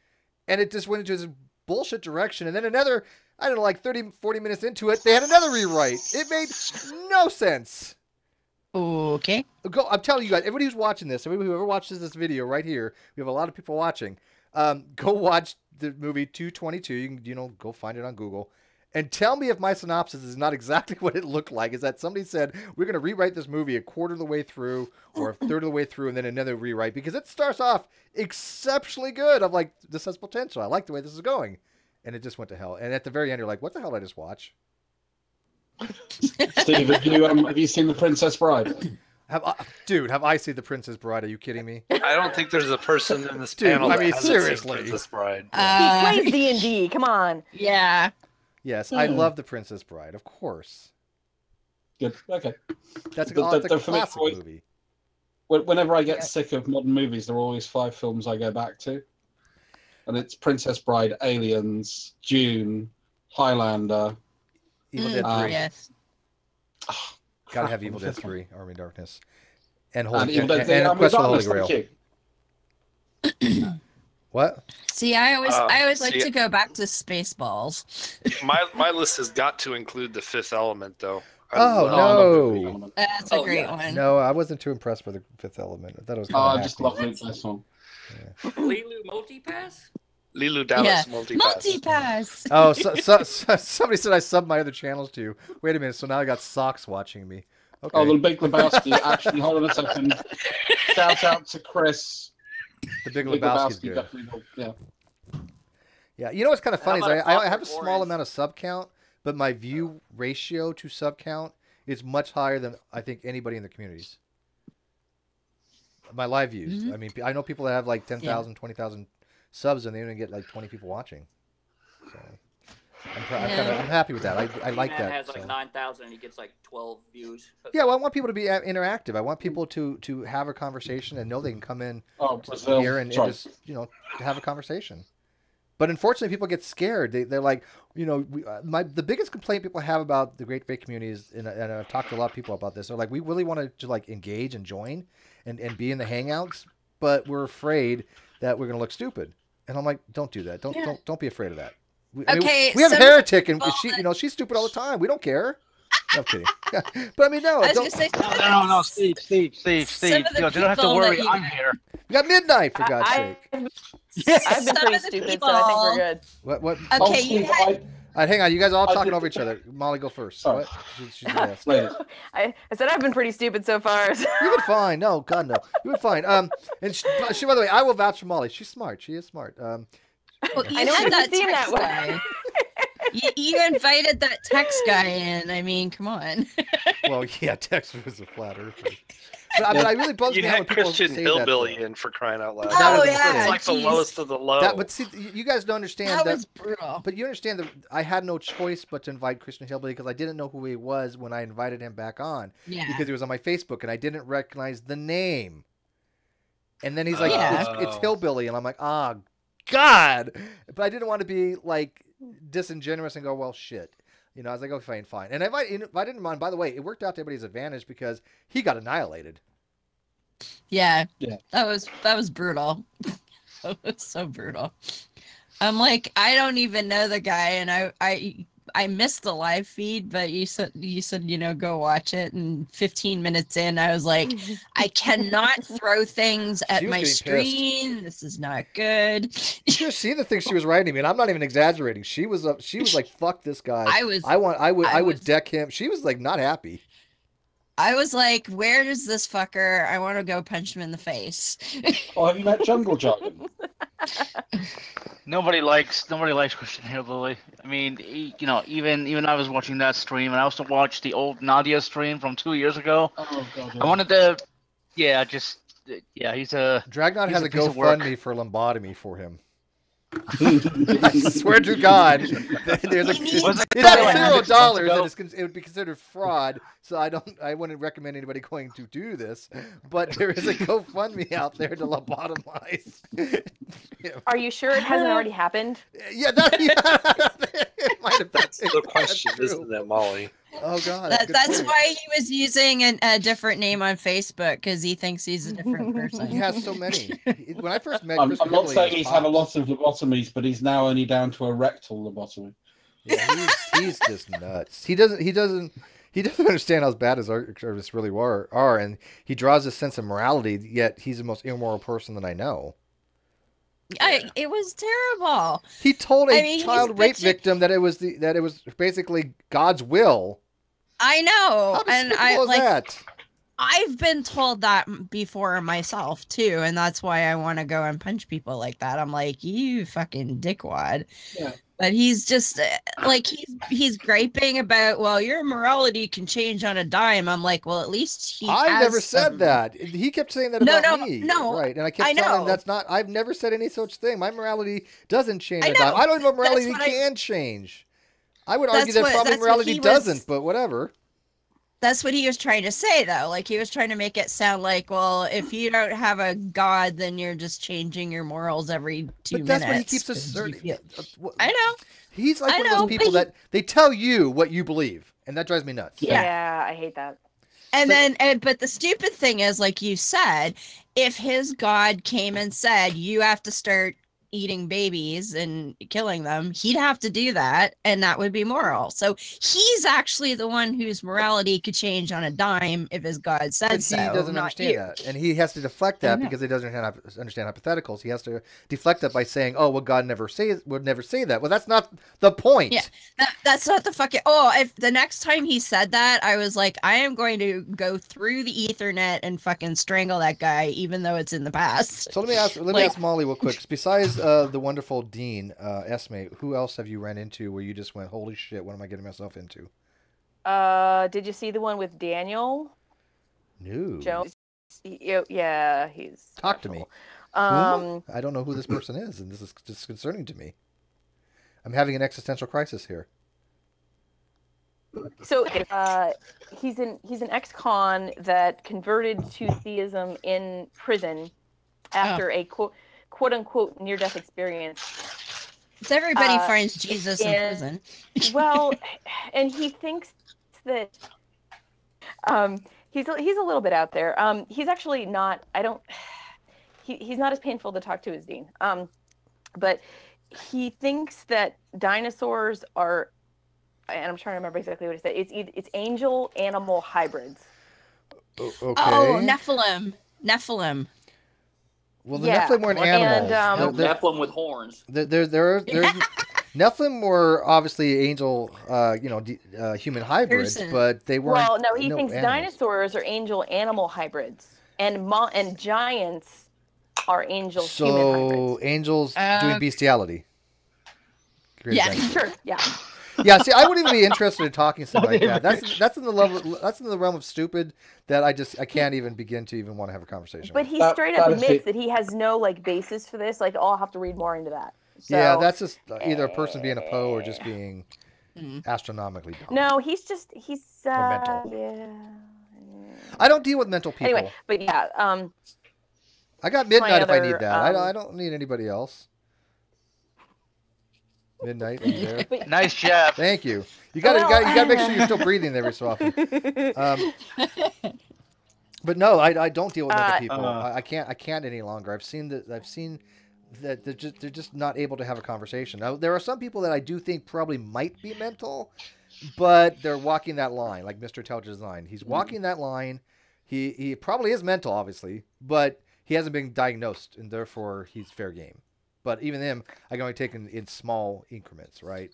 And it just went into this bullshit direction. And then another, I don't know, like 30, 40 minutes into it, they had another rewrite. It made no sense. Okay. I'm telling you guys, everybody who's watching this, everybody who ever watches this video right here, we have a lot of people watching. Go watch the movie 222. You can, go find it on Google. And tell me if my synopsis is not exactly what it looked like. Is that somebody said, we're going to rewrite this movie a quarter of the way through or a third of the way through and then another rewrite. Because it starts off exceptionally good. I'm like, this has potential. I like the way this is going. And it just went to hell. And at the very end, you're like, what the hell did I just watch? Steve, have you seen The Princess Bride? Have I seen The Princess Bride? Are you kidding me? I don't think there's a person in this panel that hasn't seriously. seen Princess Bride. He plays D&D. Come on. Yeah. Yes, I love The Princess Bride, of course. Good. Okay. That's a classic movie. Whenever I get sick of modern movies, there are always 5 films I go back to. And it's Princess Bride, Aliens, Dune, Highlander. Evil Dead 3. Yes. Oh, gotta have Evil Dead 3, Army of Darkness. And Quest for the Holy Grail. What? See, I always like to go back to Spaceballs. My list has got to include The Fifth Element, though. No. That's a great one. No, I wasn't too impressed with The Fifth Element. I thought it was I just love this one. Yeah. Lilu Multipass? Lilu Dallas Multipass. Oh, somebody said I subbed my other channels to you. Wait a minute, so now I got socks watching me. Okay. Oh, the Big Lebowski. Actually, hold on a second. Shout out to Chris. The Big Lebowski's good. Yeah. Yeah, you know what's kind of funny is I have a small amount of sub count, but my view ratio to sub count is much higher than I think anybody in the communities. My live views. Mm-hmm. I mean, I know people that have like 10,000, 20,000 subs, and they only get like 20 people watching. So I'm happy with that. I like that. Has like 9,000 and he gets like 12 views. Yeah, well, I want people to be interactive. I want people to have a conversation and know they can come in here and just have a conversation. But unfortunately, people get scared. They're like, the biggest complaint people have about the Great Debate community is, and I've talked to a lot of people about this. They're like, we really want to like engage and join and be in the hangouts, but we're afraid that we're going to look stupid. And I'm like, don't do that. Don't be afraid of that. We have Heretic, and she's stupid all the time. We don't care. No, I'm kidding. But I mean, no. No, Steve. You don't have to worry. I'm here. We got midnight, for God's sake. I've been pretty stupid, so I think we're good. What? Okay, hang on. You guys all talking over each other. Molly, go first. Sorry. What? She's the best. I said I've been pretty stupid so far. You've been fine. No, God, no. You've been fine. And she, by the way, I will vouch for Molly. She's smart. She is smart. Well, I know that text guy. You invited that text guy in. I mean, come on. Well, yeah, text was a flat earther. But I really bugs me out when people Christian say Hillbilly that. in for crying out loud. Oh, yeah, it's like the lowest of the low. But see, you guys don't understand that was brutal. But you understand that I had no choice but to invite Christian Hillbilly because I didn't know who he was when I invited him back on. Yeah. Because he was on my Facebook and I didn't recognize the name. And then he's like, it's Hillbilly, and I'm like, oh, God. But I didn't want to be like disingenuous and go, well, shit. I was like, oh, fine. And if I didn't mind, by the way, it worked out to everybody's advantage because he got annihilated. Yeah. That was brutal. That was so brutal. I'm like, I don't even know the guy, and I missed the live feed, but you said go watch it, and 15 minutes in I was like, I cannot throw things at my screen. Pissed. This is not good. You should see the things she was writing me, and I'm not even exaggerating. She was like, fuck this guy. I would deck him. She was like not happy. I was like, where is this fucker? I want to go punch him in the face. Oh, have you met Jungle Jargon? Nobody likes Christian Hillbilly. I mean, even I was watching that stream, and I also watched the old Nadia stream from 2 years ago. Oh god. I wanted to, he's a Dragnot he's has a a piece of work. GoFundMe for lobotomy for him. I swear to God, there's Was it it's at $0 $0, and it would be considered fraud. So I wouldn't recommend anybody going to do this. But there is a GoFundMe out there to lobotomize. Are you sure it hasn't already happened? Yeah, it might have been. That's the question, isn't it, Molly? Oh God, That's why he was using a different name on Facebook, because he thinks he's a different person. He has so many. When I first met I'm Christopher not Hillbilly, saying he was he's had a pops. lot of lobotomies, but he's now only down to a rectal lobotomy. Yeah, he's just nuts. He doesn't understand how bad his artists really are, and he draws a sense of morality. Yet he's the most immoral person that I know. It was terrible. He told a he's child rape bitching- victim that it was basically God's will. I know, How and despicable is that? I've been told that before myself too, and that's why I want to go and punch people like that. I'm like, you fucking dickwad. Yeah. But he's just like he's griping about, well, your morality can change on a dime. I'm like, well, at least I has never some... said that. He kept saying that No, about no, me. no. Right, and I kept I telling him know. that's not. I've never said any such thing. My morality doesn't change. I on a dime. know. I don't know if morality That's what can change. I would That's argue that what- probably that's what morality he was- doesn't, but whatever. That's what he was trying to say, though. Like, he was trying to make it sound like, well, if you don't have a God, then you're just changing your morals every 2 But minutes. that's what he keeps 'cause you asserting. feel- I know. He's like I one know, of those but people that they tell you what you believe, and that drives me nuts. Yeah, I hate that. And but the stupid thing is, like you said, if his God came and said, you have to start eating babies and killing them, he'd have to do that, and that would be moral. So he's actually the one whose morality could change on a dime if his God said But so. he doesn't not understand you. that, and he has to deflect I that know. because he doesn't understand hypotheticals. He has to deflect that by saying, "Oh, well, God would never say that." Well, that's not the point. Yeah, that's not the fucking. Oh, if the next time he said that, I was like, I am going to go through the Ethernet and fucking strangle that guy, even though it's in the past. So let me ask Molly real quick. Besides the wonderful Dean Esme, who else have you ran into where you just went, "Holy shit, what am I getting myself into"? Did you see the one with Daniel No. Jones? Yeah, he's Talk to me. questionable. I don't know who this person is, and this is disconcerting to me. I'm having an existential crisis here. So he's an ex-con that converted to theism in prison after a quote unquote near-death experience. So everybody finds Jesus in prison. Well, and he thinks that he's a little bit out there. He's actually not. He's not as painful to talk to as Dean. But he thinks that dinosaurs are, and I'm trying to remember exactly what he said. It's angel animal hybrids. Okay. Oh, Nephilim. Well, the Nephilim weren't animals. And, Nephilim with horns. There's Nephilim were obviously angel, human hybrids, but they weren't. Well, no, he thinks animals. dinosaurs are angel animal hybrids, and giants are angel human hybrids. So angels doing bestiality. Great Yeah, thing. sure, yeah. Yeah, see, I wouldn't even be interested in talking to something like that. That's in the realm of stupid that I can't even begin to even want to have a conversation. But he straight up admits that he has no basis for this. I'll have to read more into that. So, yeah, that's just either a person being a Poe or just being astronomically dumb. No, he's mental. Yeah. I don't deal with mental people. Anyway, but yeah, I got midnight if I other, need that. I don't need anybody else. Midnight in there. Nice job. Thank you. You gotta make sure you're still breathing every so often. But no, I don't deal with mental people. I can't any longer. I've seen that they're just not able to have a conversation. Now there are some people that I do think probably might be mental, but they're walking that line, like Mr. Intelligent Design. He's walking that line. He probably is mental, obviously, but he hasn't been diagnosed, and therefore he's fair game. But even him, I can only take in small increments, right?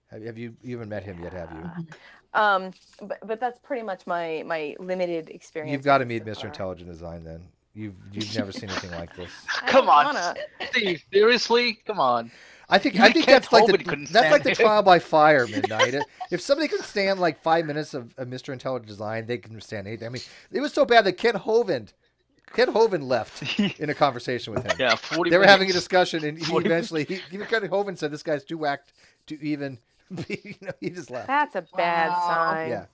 Have you even met him yet? Have you? But that's pretty much my limited experience. You've got to meet Mr. Intelligent Design then. You've never seen anything like this. Come on, Steve. Seriously, come on. I think that's like the trial by fire, Midnight. If somebody can stand like 5 minutes of Mr. Intelligent Design, they can stand anything. I mean, it was so bad that Ken Hovind left in a conversation with him. Yeah, 40 minutes. They were having a discussion, and he eventually, even Ken Hovind said, this guy's too whacked to even be, he just left. That's a bad sign. Yeah.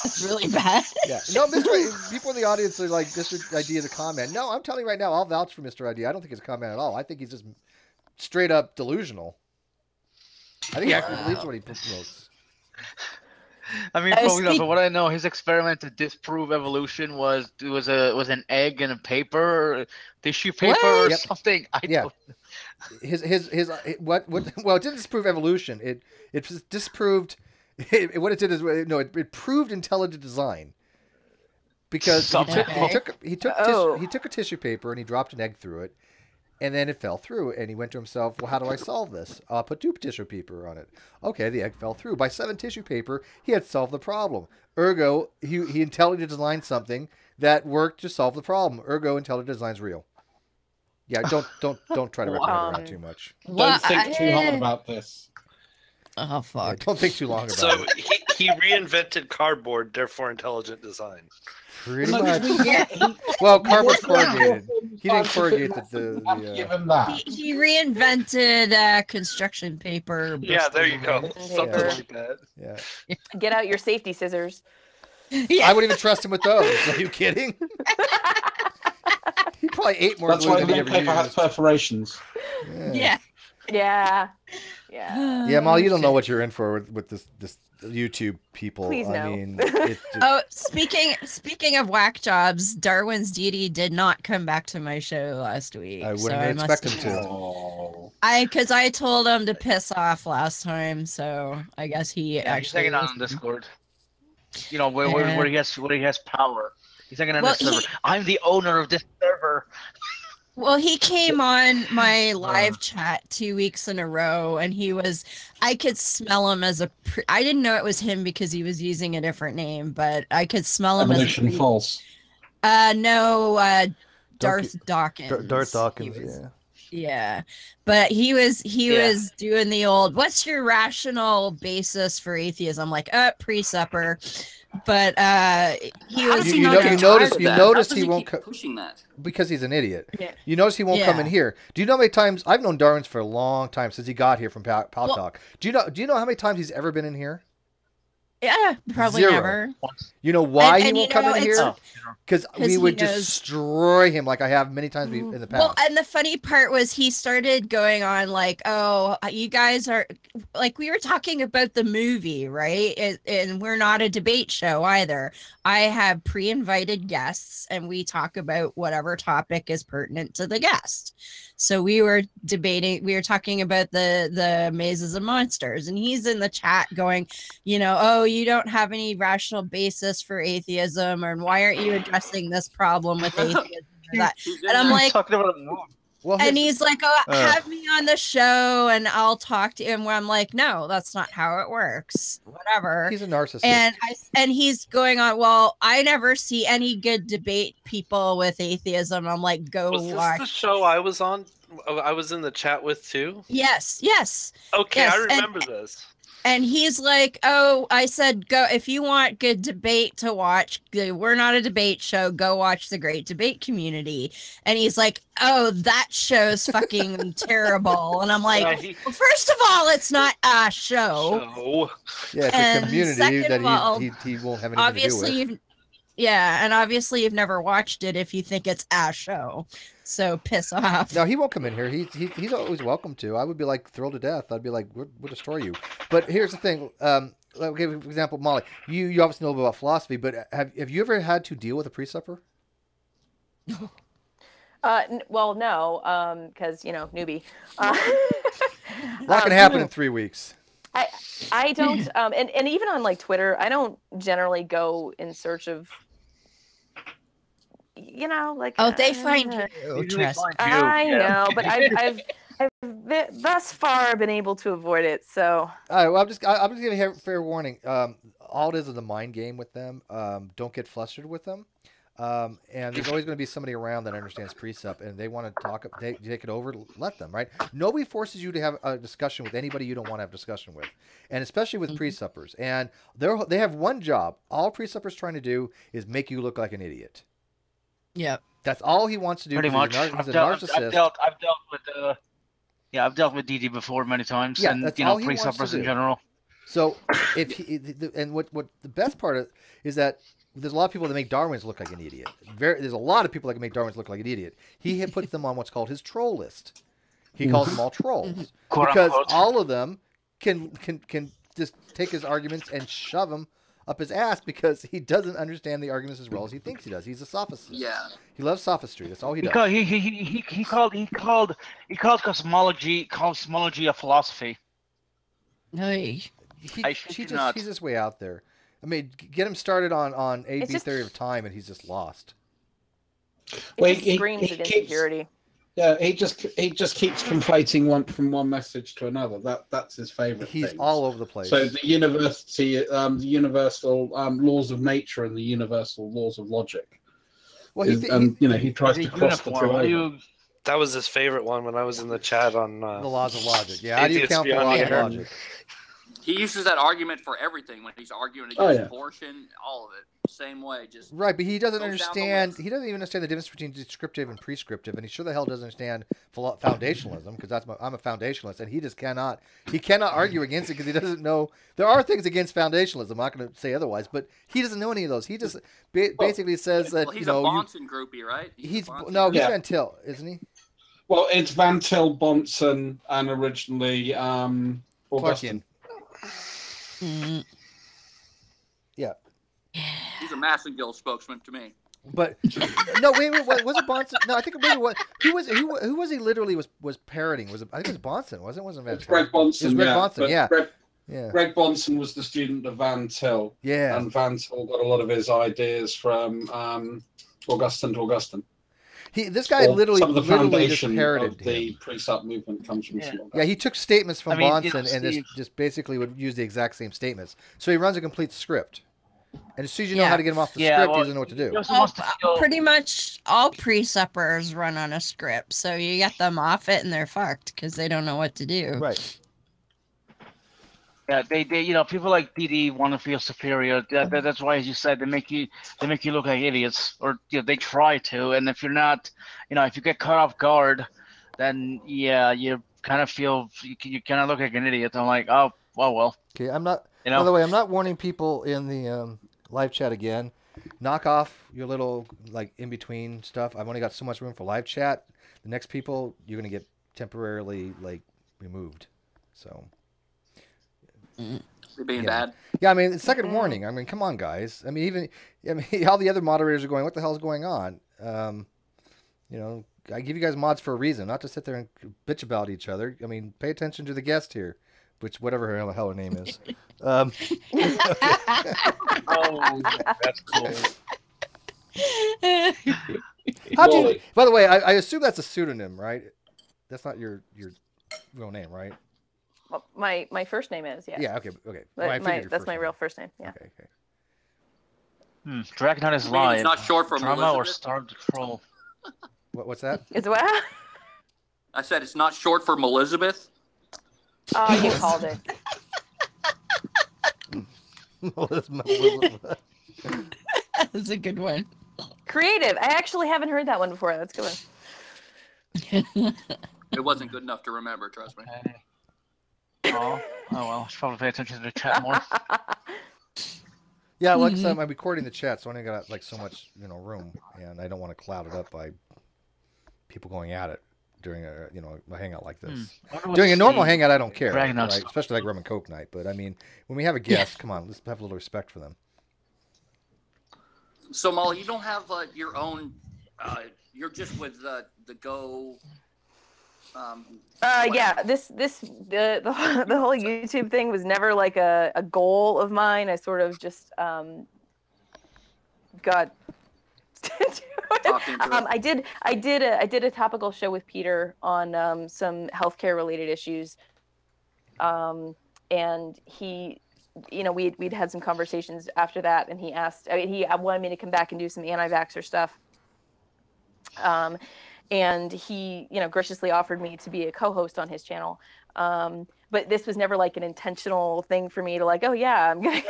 It's really bad. Yeah. No, people in the audience are like, Mr. ID is a comment. No, I'm telling you right now, I'll vouch for Mr. ID. I don't think it's a comment at all. I think he's just straight up delusional. I think he actually believes what he promotes. I mean, from what I know, his experiment to disprove evolution was an egg in a paper, tissue paper, or something. Don't... Well, it didn't disprove evolution. It disproved. What it did is it proved intelligent design. Because he took a tissue paper and he dropped an egg through it. And then it fell through, and he went to himself, well, how do I solve this? I'll put 2 tissue paper on it. Okay, the egg fell through. By 7 tissue paper, he had solved the problem. Ergo, he intelligently designed something that worked to solve the problem. Ergo, intelligent design's real. Yeah, don't try to wrap it around too much. Don't think too hard about this. Oh, fuck. Yeah, don't think too long about it. So he reinvented cardboard, therefore intelligent design. Pretty much. Well, cardboard's corrugated. He didn't corrugate the Give him that. He reinvented construction paper. Yeah, there you go. Something like that. Yeah. Get out your safety scissors. Yeah. I wouldn't even trust him with those. Are you kidding? He probably ate more That's glue why than he the ever paper has used. perforations. Yeah. Yeah. Yeah, Molly, you don't know what you're in for with this YouTube people. Please no. I mean, it just... Oh, speaking of whack jobs, Darwin's Deity did not come back to my show last week. I wouldn't expect him to. Because I told him to piss off last time, so I guess he's hanging out on Discord. You know where he has power. He's hanging on the server. I'm the owner of this server. Well, he came on my live chat 2 weeks in a row, and I could smell him as I didn't know it was him because he was using a different name, but I could smell him as false. No, Darth Dawkins. Darth Dawkins, yeah. Yeah, but he was doing the old, what's your rational basis for atheism? I'm like, pre-supper. But he was. You notice he won't pushing that because he's an idiot. Yeah. You notice he won't come in here. Do you know how many times I've known Darwin's for a long time since he got here from Pal Talk? Do you know how many times he's ever been in here? Yeah, probably 0. never. You know why he won't come in here? Because we would destroy him like I have many times in the past. Well, and the funny part was he started going on like, oh, you guys are, like, we were talking about the movie, right? And we're not a debate show either. I have pre-invited guests, and we talk about whatever topic is pertinent to the guest. So we were talking about the mazes and monsters, and he's in the chat going, oh, you don't have any rational basis for atheism, or why aren't you addressing this problem with atheism? And I'm like, talking about a movie. Well, and he's like, oh, have me on the show and I'll talk to him. Where I'm like, no, that's not how it works. Whatever. He's a narcissist. And he's going on, well, I never see any good debate people with atheism. I'm like, was watch. this the show I was on? I was in the chat with too? Yes. Okay, yes. I remember this. And he's like, oh, I said, go, if you want good debate to watch, we're not a debate show, go watch The Great Debate Community. And he's like, oh, that show's fucking terrible. And I'm like, well, first of all, it's not a show. Yeah, it's a community that he won't have anything to do with. And obviously you've never watched it if you think it's a show. So piss off. No, he won't come in here. He's always welcome to. I would be like thrilled to death. I'd be like, we'll destroy you. But here's the thing. I'll give an example, Molly. You obviously know about philosophy, but have you ever had to deal with a pre-supper? Well, no, because Noobie. A lot can happen in 3 weeks. I don't, and even on like Twitter, I don't generally go in search of, like. Oh, they find you. I know, but I've thus far been able to avoid it. So. All right. Well, I'm just giving you a fair warning. All it is a mind game with them. Don't get flustered with them. And there's always going to be somebody around that understands precept, and they want to take it over. Let them, right? Nobody forces you to have a discussion with anybody you don't want to have a discussion with, and especially with preceptors. And they have one job. All preceptors trying to do is make you look like an idiot. Yep. That's all he wants to do. Pretty much. He's a narcissist. I've dealt with DD before many times, Yeah, and that's you know, all he wants preceptors to in do. general. So if what the best part is that there's a lot of people that make Darwins look like an idiot. There's a lot of people that can make Darwins look like an idiot. He puts them on what's called his troll list. He calls them all trolls because all of them can just take his arguments and shove them up his ass because he doesn't understand the arguments as well as he thinks he does. He's a sophist. Yeah. He loves sophistry. That's all he does. He called cosmology a philosophy. Hey. He's just way out there. I mean, get him started on A/B theory of time, and he's just lost. It screams at insecurity. Yeah, he just keeps conflating one message to another. That's his favorite. He's all over the place. So the universal laws of nature and the universal laws of logic. Well, he tries to cross the two. That was his favorite one when I was in the chat on the laws of logic. Yeah, how do you count the laws of logic? He uses that argument for everything when he's arguing against abortion, all of it. Same way, just right. But he doesn't understand. He doesn't even understand the difference between descriptive and prescriptive, and he sure the hell doesn't understand foundationalism because I'm a foundationalist, and he just cannot. He cannot argue against it because he doesn't know. There are things against foundationalism. I'm not going to say otherwise, but he doesn't know any of those. He just basically says that he's a Bonson groupie, right? He's Van Til, isn't he? Well, it's Van Til, Bonson, and originally Augustine. Yeah. He's a Massengill spokesman to me. But no, wait, was it Bonson? No, I think maybe who was he literally was parroting? I think it was Bonson, wasn't it? Wasn't Van Til? Greg Bonson. It was Greg Bonson, yeah. Greg Bonson was the student of Van Til. Yeah. And Van Til got a lot of his ideas from Augustine to Augustine. This guy literally just parroted the precept movement comes from. Yeah, he took statements from Bonson and just basically would use the exact same statements. So he runs a complete script, and as soon as you know how to get him off the script, he doesn't know what to do. Pretty much all preceptors run on a script, so you get them off it and they're fucked because they don't know what to do. Right. Yeah, they people like DD want to feel superior. That's why, as you said, they make you look like idiots, or they try to. And if you're not, if you get caught off guard, then you kind of feel you kind of look like an idiot. I'm like, oh well. Okay, I'm not. By the way, I'm not warning people in the live chat again. Knock off your little in between stuff. I've only got so much room for live chat. The next people you're gonna get temporarily removed. So. You're being bad. Yeah, I mean, second warning. I mean, come on, guys. I mean, all the other moderators are going, what the hell is going on? I give you guys mods for a reason, not to sit there and bitch about each other. I mean, pay attention to the guest here, whatever the hell her name is. Oh, that's cool. By the way, I assume that's a pseudonym, right? That's not your real name, right? Well, my first name is, yeah. Yeah, okay. That's my real first name, yeah. Okay. Dragonheart is live. It's not short for Drama or Starved Troll. What's that? It's what? I said it's not short for Elizabeth. Oh, you called it. That's a good one. Creative. I actually haven't heard that one before. That's a good one. It wasn't good enough to remember, trust me. Oh well, I should probably pay attention to the chat more. Yeah, like I said, I'm recording the chat, so I only got so much room, and I don't want to cloud it up by people going at it during a hangout like this. During a normal hangout, I don't care, right? Especially like Rum and Coke night. But I mean, when we have a guest, come on, let's have a little respect for them. So Molly, you don't have your own. You're just with the Go. Yeah, the whole YouTube thing was never a goal of mine. I sort of just got into it. I did a topical show with Peter on some healthcare related issues, and he, we'd had some conversations after that, and he asked, he wanted me to come back and do some anti-vaxxer stuff, and he, graciously offered me to be a co-host on his channel. But this was never like an intentional thing for me to like, oh yeah, I'm gonna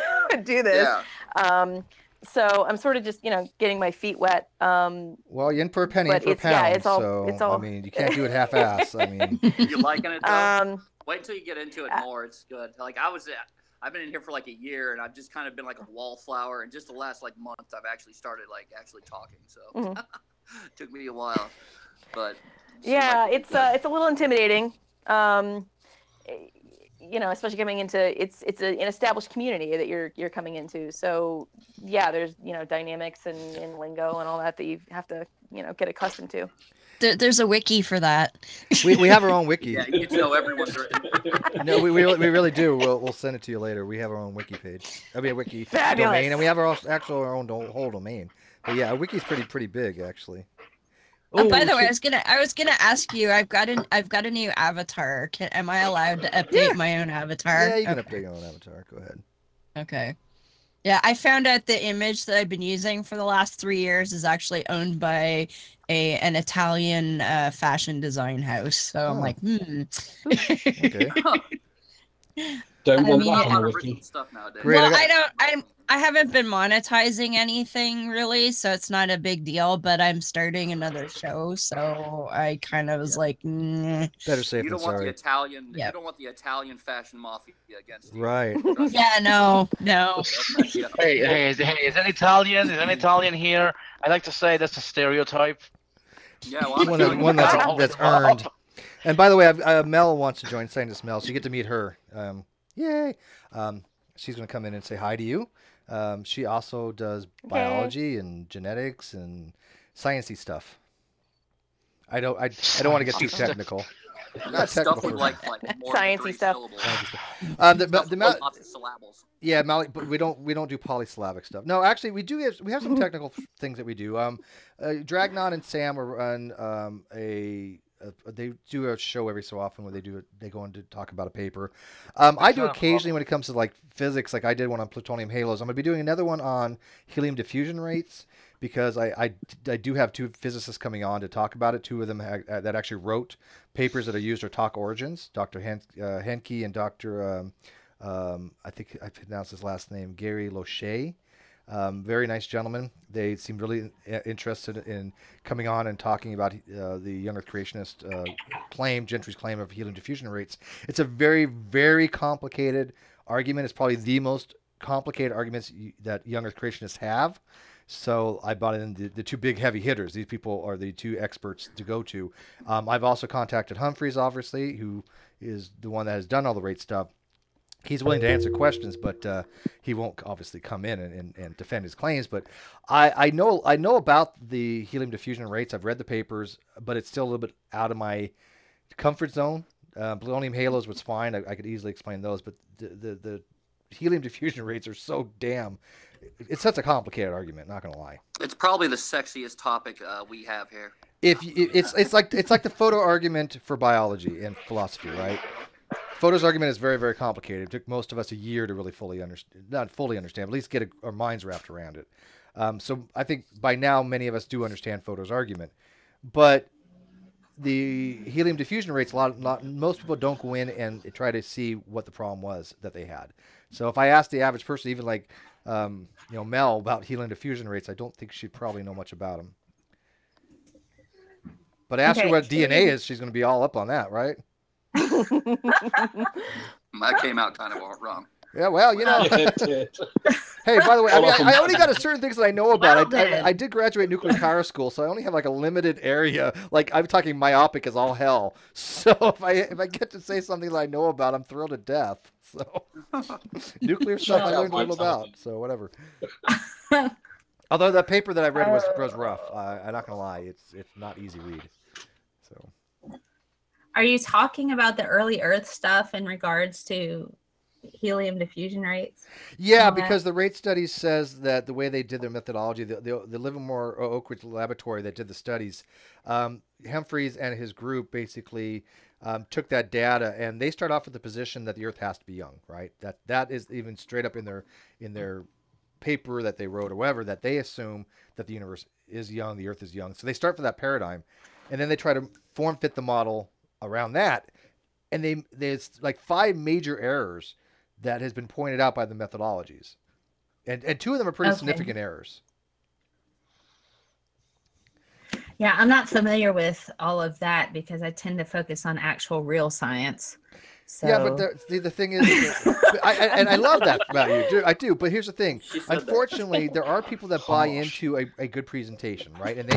do this. Yeah. So I'm sort of just, getting my feet wet. Well, in per penny, in per pound. Yeah, it's all. I mean, you can't do it half-ass. I mean, you liking it though? Wait until you get into it more. It's good. Like I've been in here for like a year, and I've just kind of been like a wallflower. And just the last like month, I've actually started actually talking. So it took me a while, but yeah, it's a little intimidating. Especially coming into it's an established community that you're coming into. So yeah, there's dynamics and lingo and all that you have to get accustomed to. There's a wiki for that. We have our own wiki. Yeah, you get to know everyone's written. No, we really do. We'll send it to you later. We have our own wiki page. I mean, a wiki domain, and we have our own whole domain. But yeah, a wiki's pretty big actually. Oh, by the way, I was gonna ask you. I've got a new avatar. Am I allowed to update my own avatar? Yeah, you can update your own avatar. Go ahead. Okay. Yeah, I found out the image that I've been using for the last 3 years is actually owned by an Italian fashion design house. So I'm like, Okay. Don't want that on the wiki. Well, I haven't been monetizing anything really, so it's not a big deal. But I'm starting another show, so I kind of was like, better safe than sorry. You don't want the Italian fashion mafia against you. Right. Yeah, no. Hey, is an Italian here? I like to say that's a stereotype. Yeah, well, one that's earned. And by the way, Mel wants to join. Scientist Mel, so you get to meet her. Yay! She's going to come in and say hi to you. She also does biology and genetics and sciencey stuff. I don't want to get too technical. Not technical. Stuff like more sciencey stuff. Syllables. Yeah, but we don't do polysyllabic stuff. No, actually, we have some technical things that we do. Dragnon and Sam run they do a show every so often where they go in to talk about a paper. I do occasionally when it comes to like physics, like I did one on plutonium halos. I'm going to be doing another one on helium diffusion rates because I do have two physicists coming on to talk about it. Two of them that actually wrote papers that are used or talk origins, Dr. Henke and Dr. I think I pronounced his last name, Gary Loche. Very nice gentlemen. They seem really interested in coming on and talking about the young Earth creationist claim, Gentry's claim of helium diffusion rates. It's a very, very complicated argument. It's probably the most complicated arguments that young Earth creationists have. So I brought in the two big heavy hitters. These people are the two experts to go to. I've also contacted Humphreys, obviously, who is the one that has done all the rate stuff. He's willing to answer questions, but he won't obviously come in and defend his claims. But I know about the helium diffusion rates. I've read the papers, but it's still a little bit out of my comfort zone. Plutonium halos was fine. I could easily explain those, but the helium diffusion rates are so damn. It's such a complicated argument. Not gonna lie. It's probably the sexiest topic we have here. It's like the photo argument for biology and philosophy, right? Photo's argument is very, very complicated. It took most of us a year to really not fully understand, but at least get our minds wrapped around it. So I think by now many of us do understand Photo's argument. But the helium diffusion rates, most people don't go in and try to see what the problem was that they had. So if I ask the average person, even like Mel, about helium diffusion rates, I don't think she'd probably know much about them. But ask her what DNA is, she's going to be all up on that, right? That came out kind of wrong. Yeah, well, Hey, by the way, I only got a certain things that I know about. I did graduate nuclear power school, so I only have like a limited area. Like I'm talking myopic as all hell. So if I get to say something that I know about, I'm thrilled to death. So nuclear stuff I learned a little about. So whatever. Although that paper that I read was rough. I'm not gonna lie, it's not easy read. So. Are you talking about the early Earth stuff in regards to helium diffusion rates. Yeah, because the rate studies says that the way they did their methodology, the Livermore Oak Ridge laboratory that did the studies, Humphreys and his group basically took that data, and they start off with the position that the Earth has to be young, right? That is even straight up in their paper that they wrote or whatever, that they assume that the universe is young, the Earth is young. So they start for that paradigm, and then they try to form fit the model around that, and there's like 5 major errors that has been pointed out by the methodologies. And 2 of them are pretty significant errors. Yeah, I'm not familiar with all of that because I tend to focus on actual real science. So... Yeah, but the thing is, I love that about you. I do. But here's the thing. Unfortunately, there are people that buy into a good presentation, right? And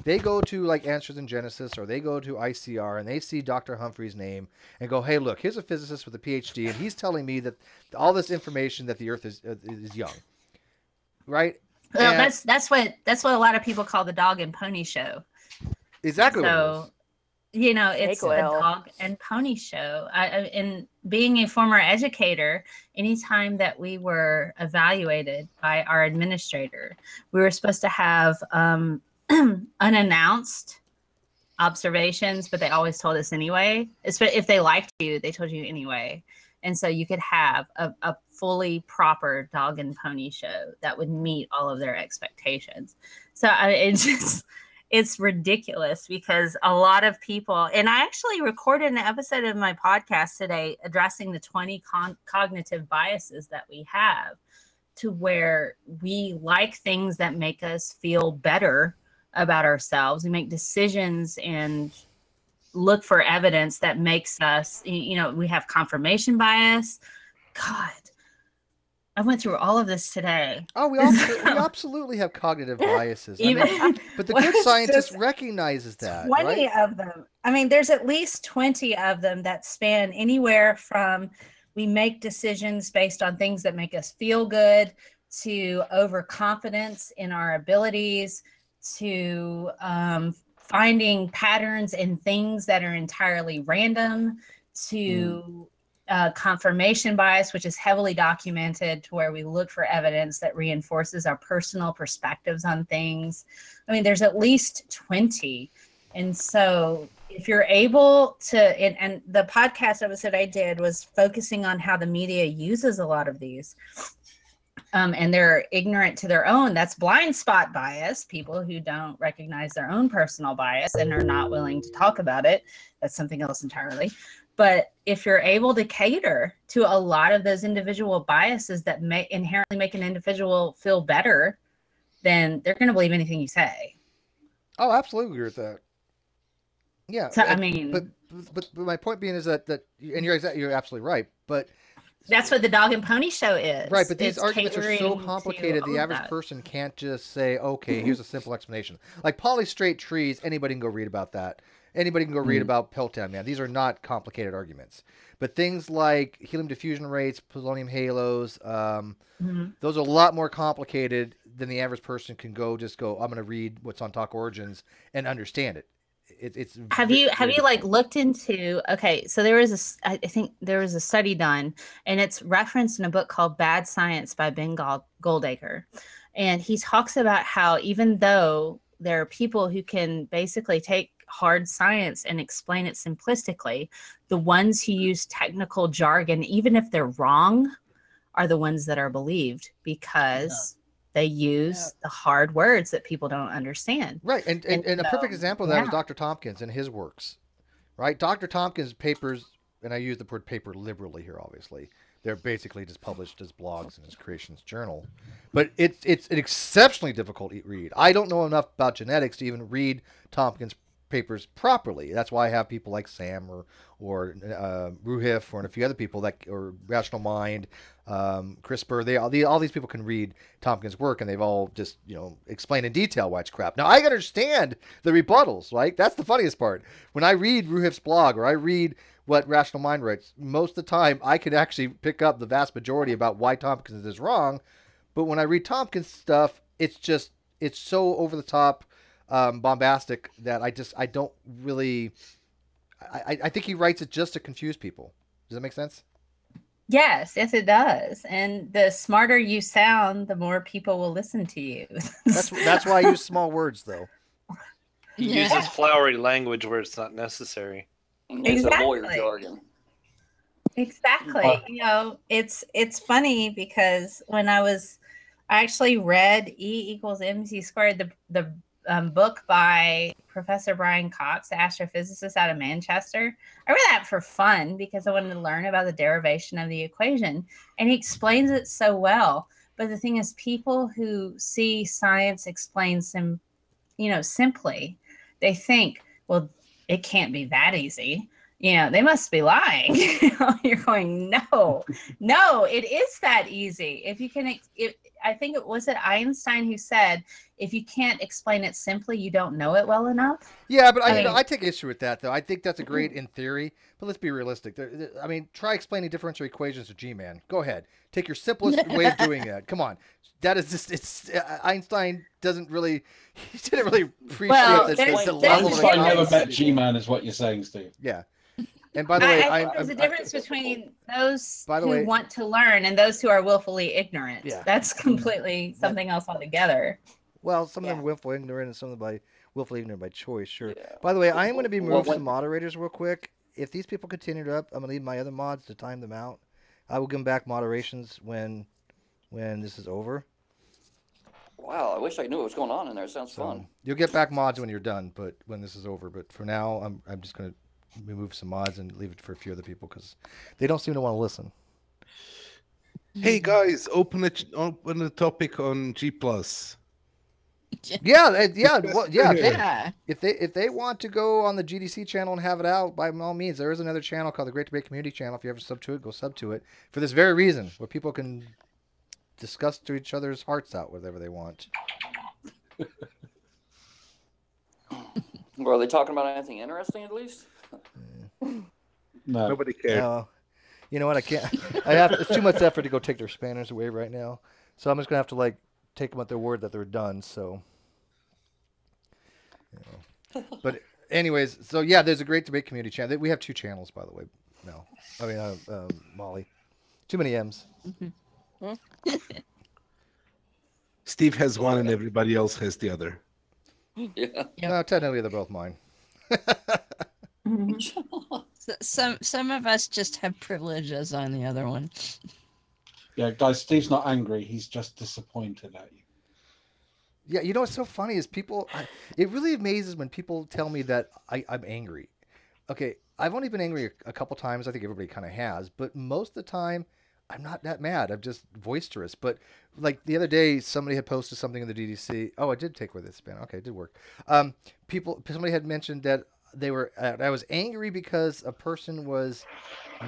they go to like Answers in Genesis, or they go to ICR, and they see Dr. Humphrey's name and go, hey, look, here's a physicist with a PhD, and he's telling me that all this information that the Earth is young, right? Well, that's what a lot of people call the dog and pony show. Exactly. So, you know, it's a dog and pony show. And being a former educator, anytime that we were evaluated by our administrator, we were supposed to have unannounced observations, but they always told us anyway. If they liked you, they told you anyway. And so you could have a fully proper dog and pony show that would meet all of their expectations. So it's ridiculous because a lot of people, and I actually recorded an episode of my podcast today addressing the 20 cognitive biases that we have, to where we like things that make us feel better about ourselves. We make decisions and look for evidence that makes us, you know, we have confirmation bias. God, I went through all of this today. Oh, we absolutely have cognitive biases. But the good scientist recognizes that. 20 right? of them. I mean, there's at least 20 of them that span anywhere from we make decisions based on things that make us feel good, to overconfidence in our abilities, to finding patterns in things that are entirely random, to confirmation bias, which is heavily documented, to where we look for evidence that reinforces our personal perspectives on things. I mean, there's at least 20. And so if you're able to, and the podcast episode I did was focusing on how the media uses a lot of these. And they're ignorant to their own. That's blind spot bias, people who don't recognize their own personal bias and are not willing to talk about it. That's something else entirely. But if you're able to cater to a lot of those individual biases that may inherently make an individual feel better, then they're going to believe anything you say. Oh, absolutely agree with that. Yeah. So, I mean, but my point being is that and you're absolutely right. But that's what the dog and pony show is. Right, but these arguments are so complicated, the average person can't just say, okay, here's a simple explanation. Like polystrate trees, anybody can go read about that. Anybody can go read about Pelton Man. These are not complicated arguments. But things like helium diffusion rates, polonium halos, those are a lot more complicated than the average person can just go, I'm going to read what's on Talk Origins and understand it. Have you like looked into, okay, so I think there was a study done, and it's referenced in a book called Bad Science by Ben Goldacre. And he talks about how even though there are people who can basically take hard science and explain it simplistically, the ones who use technical jargon, even if they're wrong, are the ones that are believed because they use the hard words that people don't understand. Right. And a perfect example of that is Dr. Tompkins and his works. Right? Dr. Tompkins' papers, and I use the word paper liberally here, obviously. They're basically just published as blogs in his Creations Journal. But it's an exceptionally difficult read. I don't know enough about genetics to even read Tompkins' papers properly. That's why I have people like Sam or Ruhif or a few other people or Rational Mind, CRISPR. All these people can read Tompkins' work, and they've all just explained in detail why it's crap. Now I understand the rebuttals, right? That's the funniest part. When I read Ruhif's blog or I read what Rational Mind writes, most of the time I could actually pick up the vast majority about why Tompkins is wrong. But when I read Tompkins' stuff, it's so over the top, bombastic that I don't really. I think he writes it just to confuse people. Does that make sense? Yes, it does. And the smarter you sound, the more people will listen to you. That's why I use small words, though. He uses flowery language where it's not necessary. It's a lawyer jargon. Exactly. You know, it's funny because when I actually read E=mc², the book by Professor Brian Cox, the astrophysicist out of Manchester. I read that for fun because I wanted to learn about the derivation of the equation, and he explains it so well. But the thing is, people who see science explains them, simply, they think, well, it can't be that easy. They must be lying. You're going, no, it is that easy. If you can, I think it was Einstein who said, if you can't explain it simply, you don't know it well enough. Yeah, but I take issue with that, though. I think that's a great in theory, but let's be realistic. I mean, try explaining differential equations to G-Man. Go ahead. Take your simplest way of doing it. Come on. That is just, Einstein didn't really appreciate the level of Einstein never met G-Man is what you're saying, Steve. Yeah. And by the way, I think there's a difference between those who want to learn and those who are willfully ignorant. Yeah. That's completely something else altogether. Well, some of them are willfully ignorant and some of them willfully ignorant by choice, sure. Yeah. By the way, I am going to be moving some moderators real quick. If these people continue to up, I'm going to leave my other mods to time them out. I will give them back moderations when this is over. Wow, I wish I knew what was going on in there. It sounds fun. You'll get back mods when you're done, but when this is over. But for now, I'm just going to remove some mods and leave it for a few other people because they don't seem to want to listen. Hey guys, open a topic on G+. Yeah. If they want to go on the GDC channel and have it out, by all means, there is another channel called the Great Debate Community Channel. If you ever sub to it, go sub to it for this very reason, where people can discuss to each other's hearts out whatever they want. Well, are they talking about anything interesting at least? No. Nobody cares. You know what? I can't. It's too much effort to go take their spanners away right now. So I'm just gonna have to take them at their word that they're done. So. But anyways, so yeah, there's a Great Debate Community Channel. We have 2 channels, by the way. No, I mean Molly. Too many M's. Mm-hmm. Steve has one, and everybody else has the other. Yeah. No, technically they're both mine. Some of us just have privileges on the other one. Yeah, guys, Steve's not angry. He's just disappointed at you. Yeah, you know what's so funny is it really amazes when people tell me that I'm angry. Okay, I've only been angry a couple times. I think everybody kind of has. But most of the time, I'm not that mad. I'm just boisterous. But like the other day, somebody had posted something in the DDC. Oh, I did take with it, span. Okay, it did work. Somebody had mentioned that I was angry because a person was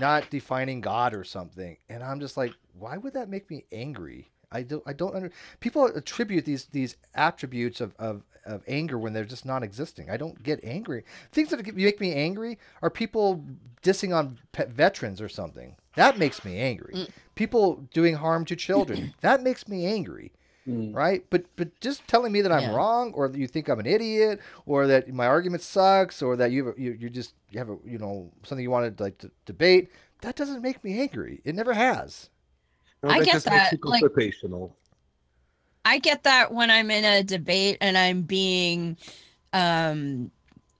not defining God or something, and I'm just like, why would that make me angry? I don't people attribute these attributes of anger when they're just non-existing. I don't get angry. Things that make me angry are people dissing on veterans or something. That makes me angry. People doing harm to children. That makes me angry. Right? But just telling me that I'm wrong, or that you think I'm an idiot, or that my argument sucks, or that you have something you wanted to debate, that doesn't make me angry. It never has. No, I get that. I get that when I'm in a debate and I'm being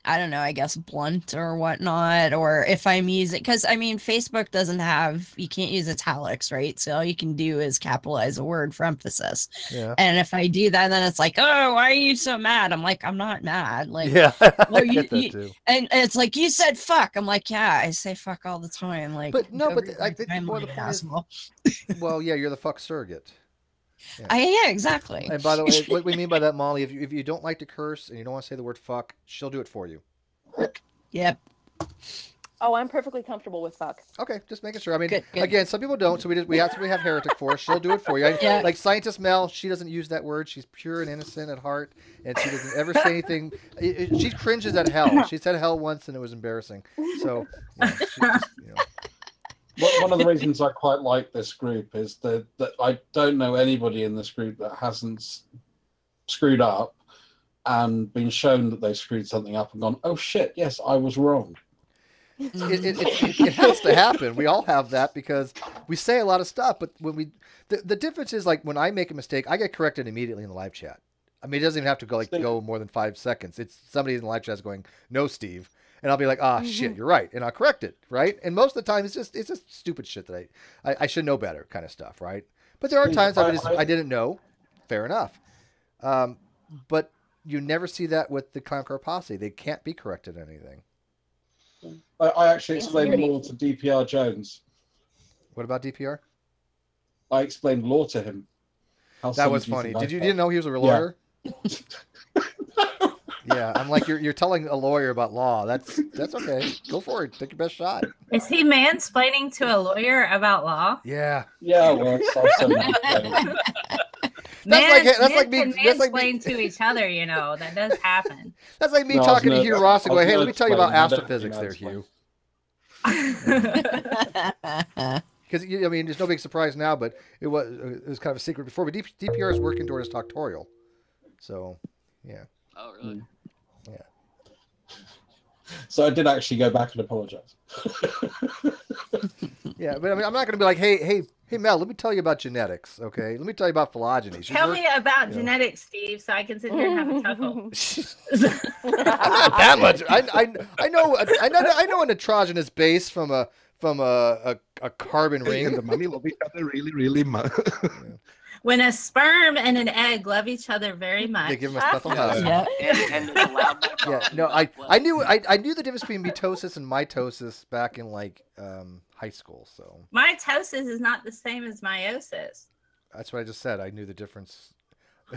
I don't know, I guess blunt or whatnot, or if I'm using, because I mean, Facebook doesn't have, you can't use italics, right? So all you can do is capitalize a word for emphasis. Yeah. And if I do that, then it's like, oh, why are you so mad? I'm like, I'm not mad. Like, yeah, well, and it's like, you said fuck. I'm like, yeah, I say fuck all the time. Like, but no, but I think more the point is, well, yeah, you're the fuck surrogate. Yeah. Yeah, exactly. And by the way, what we mean by that, Molly, if you don't like to curse and you don't want to say the word fuck, she'll do it for you. Yep. Oh, I'm perfectly comfortable with fuck. Okay, just making sure. I mean, good. Again, some people don't, so we have heretic for her. She'll do it for you. Like Scientist Mel, she doesn't use that word. She's pure and innocent at heart, and she doesn't ever say anything. She cringes at hell. She said hell once, and it was embarrassing. So, One of the reasons I quite like this group is that I don't know anybody in this group that hasn't screwed up and been shown that they screwed something up and gone, oh shit, yes, I was wrong. It has to happen. We all have that because we say a lot of stuff, but when the difference is like when I make a mistake, I get corrected immediately in the live chat. I mean, it doesn't even have to go more than 5 seconds. It's somebody in the live chat is going, "No, Steve," and I'll be like, shit, you're right," and I'll correct it, right? And most of the time, it's just stupid shit that I should know better kind of stuff, right? But there are times I didn't know. Fair enough. But you never see that with the Clown Car Posse. They can't be corrected on anything. I actually explained law to DPR Jones. What about DPR? I explained law to him. That was funny. Didn't know he was a lawyer? Yeah, I'm like, you're telling a lawyer about law. That's okay. Go for it. Take your best shot. Is he mansplaining to a lawyer about law? Yeah. Yeah, well, That's like me mansplain to each other, you know. That does happen. That's like me talking to Hugh Ross and going, "Hey, let me tell you about astrophysics there, Hugh." Because I mean, there's no big surprise now, but it was kind of a secret before. But DPR is working toward his doctoral, so yeah. Oh, really? Yeah. So I did actually go back and apologize. Yeah, but I mean, I'm not going to be like, hey, Mel, let me tell you about genetics, okay? Let me tell you about phylogeny. Tell me about genetics, Steve, so I can sit here and have a chuckle. I'm not that much. I know an heterogeneous base from a carbon ring. And the money love each other really, really much. When a sperm and an egg love each other very much. They give them a special hug. Yeah. And Yeah, no, I knew the difference between mitosis and mitosis back in like high school. So mitosis is not the same as meiosis. That's what I just said. I knew the difference.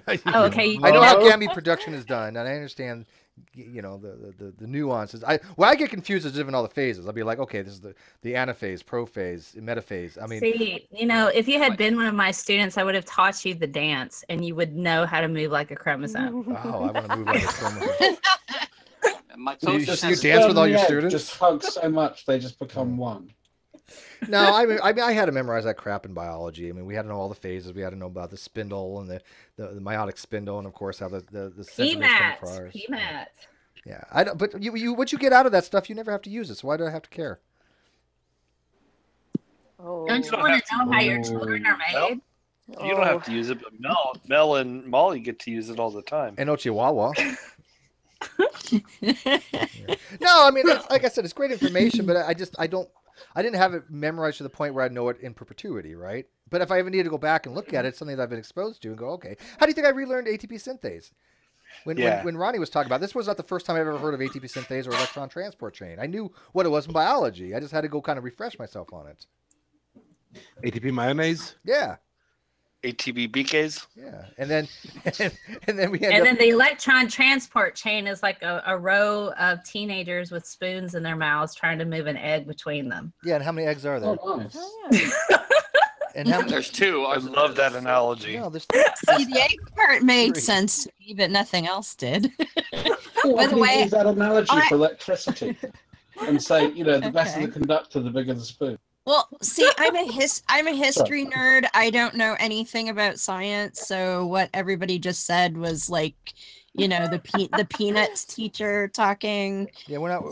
Oh, okay. I know how gamete production is done, and I understand, you know, the nuances. I get confused is even all the phases. I'll be like, okay, this is the anaphase, prophase, metaphase. I mean, see, you know, if you had been one of my students, I would have taught you the dance, and you would know how to move like a chromosome. Oh, I want to move like a chromosome. So you dance with all your students? Just hug so much they just become one. No, I mean, I had to memorize that crap in biology. I mean, we had to know all the phases. We had to know about the spindle and the meiotic spindle, and of course how the PMAT. Yeah, but what you get out of that stuff, you never have to use it. So why do I have to care? Oh. Don't you want to know how your children are made? You don't have to use it, but Mel and Molly get to use it all the time. And Ochihuahua. No, I mean, like I said, it's great information, but I didn't have it memorized to the point where I know it in perpetuity, right? But if I ever need to go back and look at it, it's something that I've been exposed to and go, okay. How do you think I relearned ATP synthase? When Ronnie was talking about this, was not the first time I've ever heard of ATP synthase or electron transport chain. I knew what it was in biology. I just had to go kind of refresh myself on it. ATP mayonnaise? Yeah. ATP BKs? Yeah. And then the electron transport chain is like a row of teenagers with spoons in their mouths trying to move an egg between them. Yeah, and how many eggs are there? Oh, nice. And there's two. I love that analogy. No, See, the egg part made sense to me, but nothing else did. By the way, use that analogy for electricity and say, you know, the better the conductor, the bigger the spoon. Well, see, I'm a history nerd. I don't know anything about science, so what everybody just said was like, you know, the peanuts teacher talking. Yeah, we're not.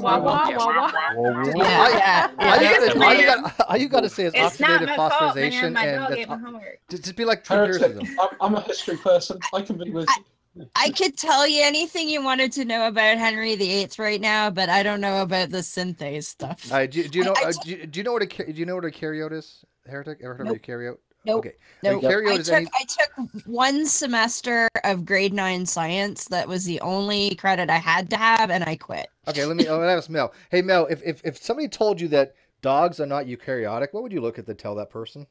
All you got to say is oxidative phosphorylation, and just be like true criticism. I'm a history person. I can be with you. I could tell you anything you wanted to know about Henry VIII right now, but I don't know about the synthase stuff. Do you know what a eukaryote is? Heretic? Ever heard of a eukaryote? Nope. Okay. Nope. I took 1 semester of grade 9 science. That was the only credit I had to have, and I quit. Okay, let me ask Mel. Hey Mel, if somebody told you that dogs are not eukaryotic, what would you look at to tell that person?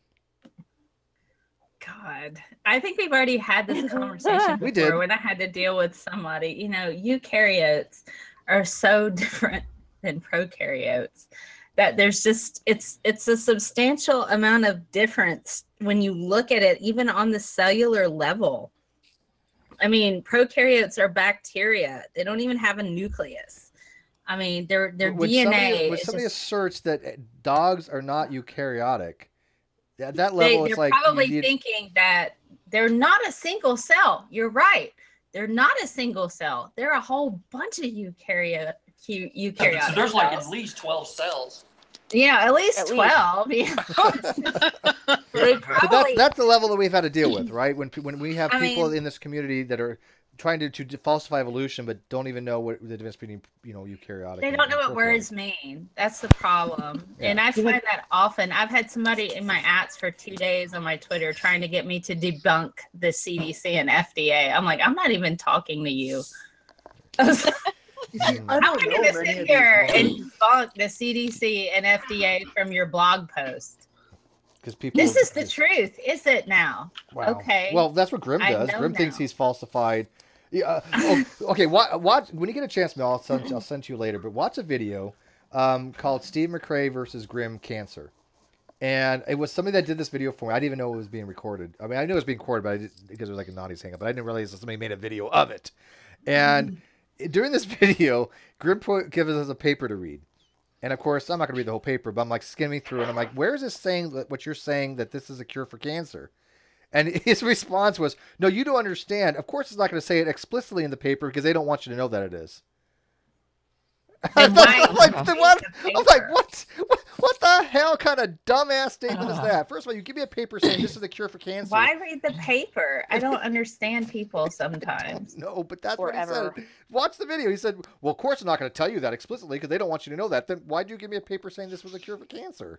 God, I think we've already had this conversation before. We did. When I had to deal with somebody. You know, eukaryotes are so different than prokaryotes that there's just it's a substantial amount of difference when you look at it, even on the cellular level. I mean, prokaryotes are bacteria. They don't even have a nucleus. I mean, their DNA. When somebody asserts that dogs are not eukaryotic, at that level, they're probably thinking that they're not a single cell. You're right. They're not a single cell. They're a whole bunch of eukaryotes eukaryotic. So there's like cells. at least 12 cells. Yeah, at least 12. Yeah. But that's the level that we've had to deal with, right? When we have people mean, in this community that are trying to falsify evolution, but don't even know what the difference between eukaryotic. They don't know what words mean. That's the problem. Yeah. And I find that often. I've had somebody in my ats for 2 days on my Twitter trying to get me to debunk the CDC and FDA. I'm like, I'm not even talking to you. I'm not going to sit here and debunk the CDC and FDA from your blog post. This is the truth, is it now? Wow. Okay. Well, that's what Grim does. Grim thinks he's falsified. Yeah. Okay. Watch when you get a chance, Mel. I'll send you later. But watch a video called "Steve McRae versus Grim Cancer," and it was somebody that did this video for me. I didn't even know it was being recorded. I mean, I knew it was being recorded, but because it was like a naughty's hangout. But I didn't realize that somebody made a video of it. And during this video, Grim gives us a paper to read. And of course, I'm not going to read the whole paper, but I'm like skimming through, and I'm like, "Where is this saying what you're saying that this is a cure for cancer?" And his response was, "No, you don't understand. Of course, it's not going to say it explicitly in the paper because they don't want you to know that it is." I'm like, what the hell kind of dumbass statement is that? First of all, you give me a paper saying this is the cure for cancer. Why read the paper? I don't understand people sometimes. No, but that's what he said. Watch the video. He said, "Well, of course, I'm not going to tell you that explicitly because they don't want you to know that. Then why'd you give me a paper saying this was a cure for cancer?"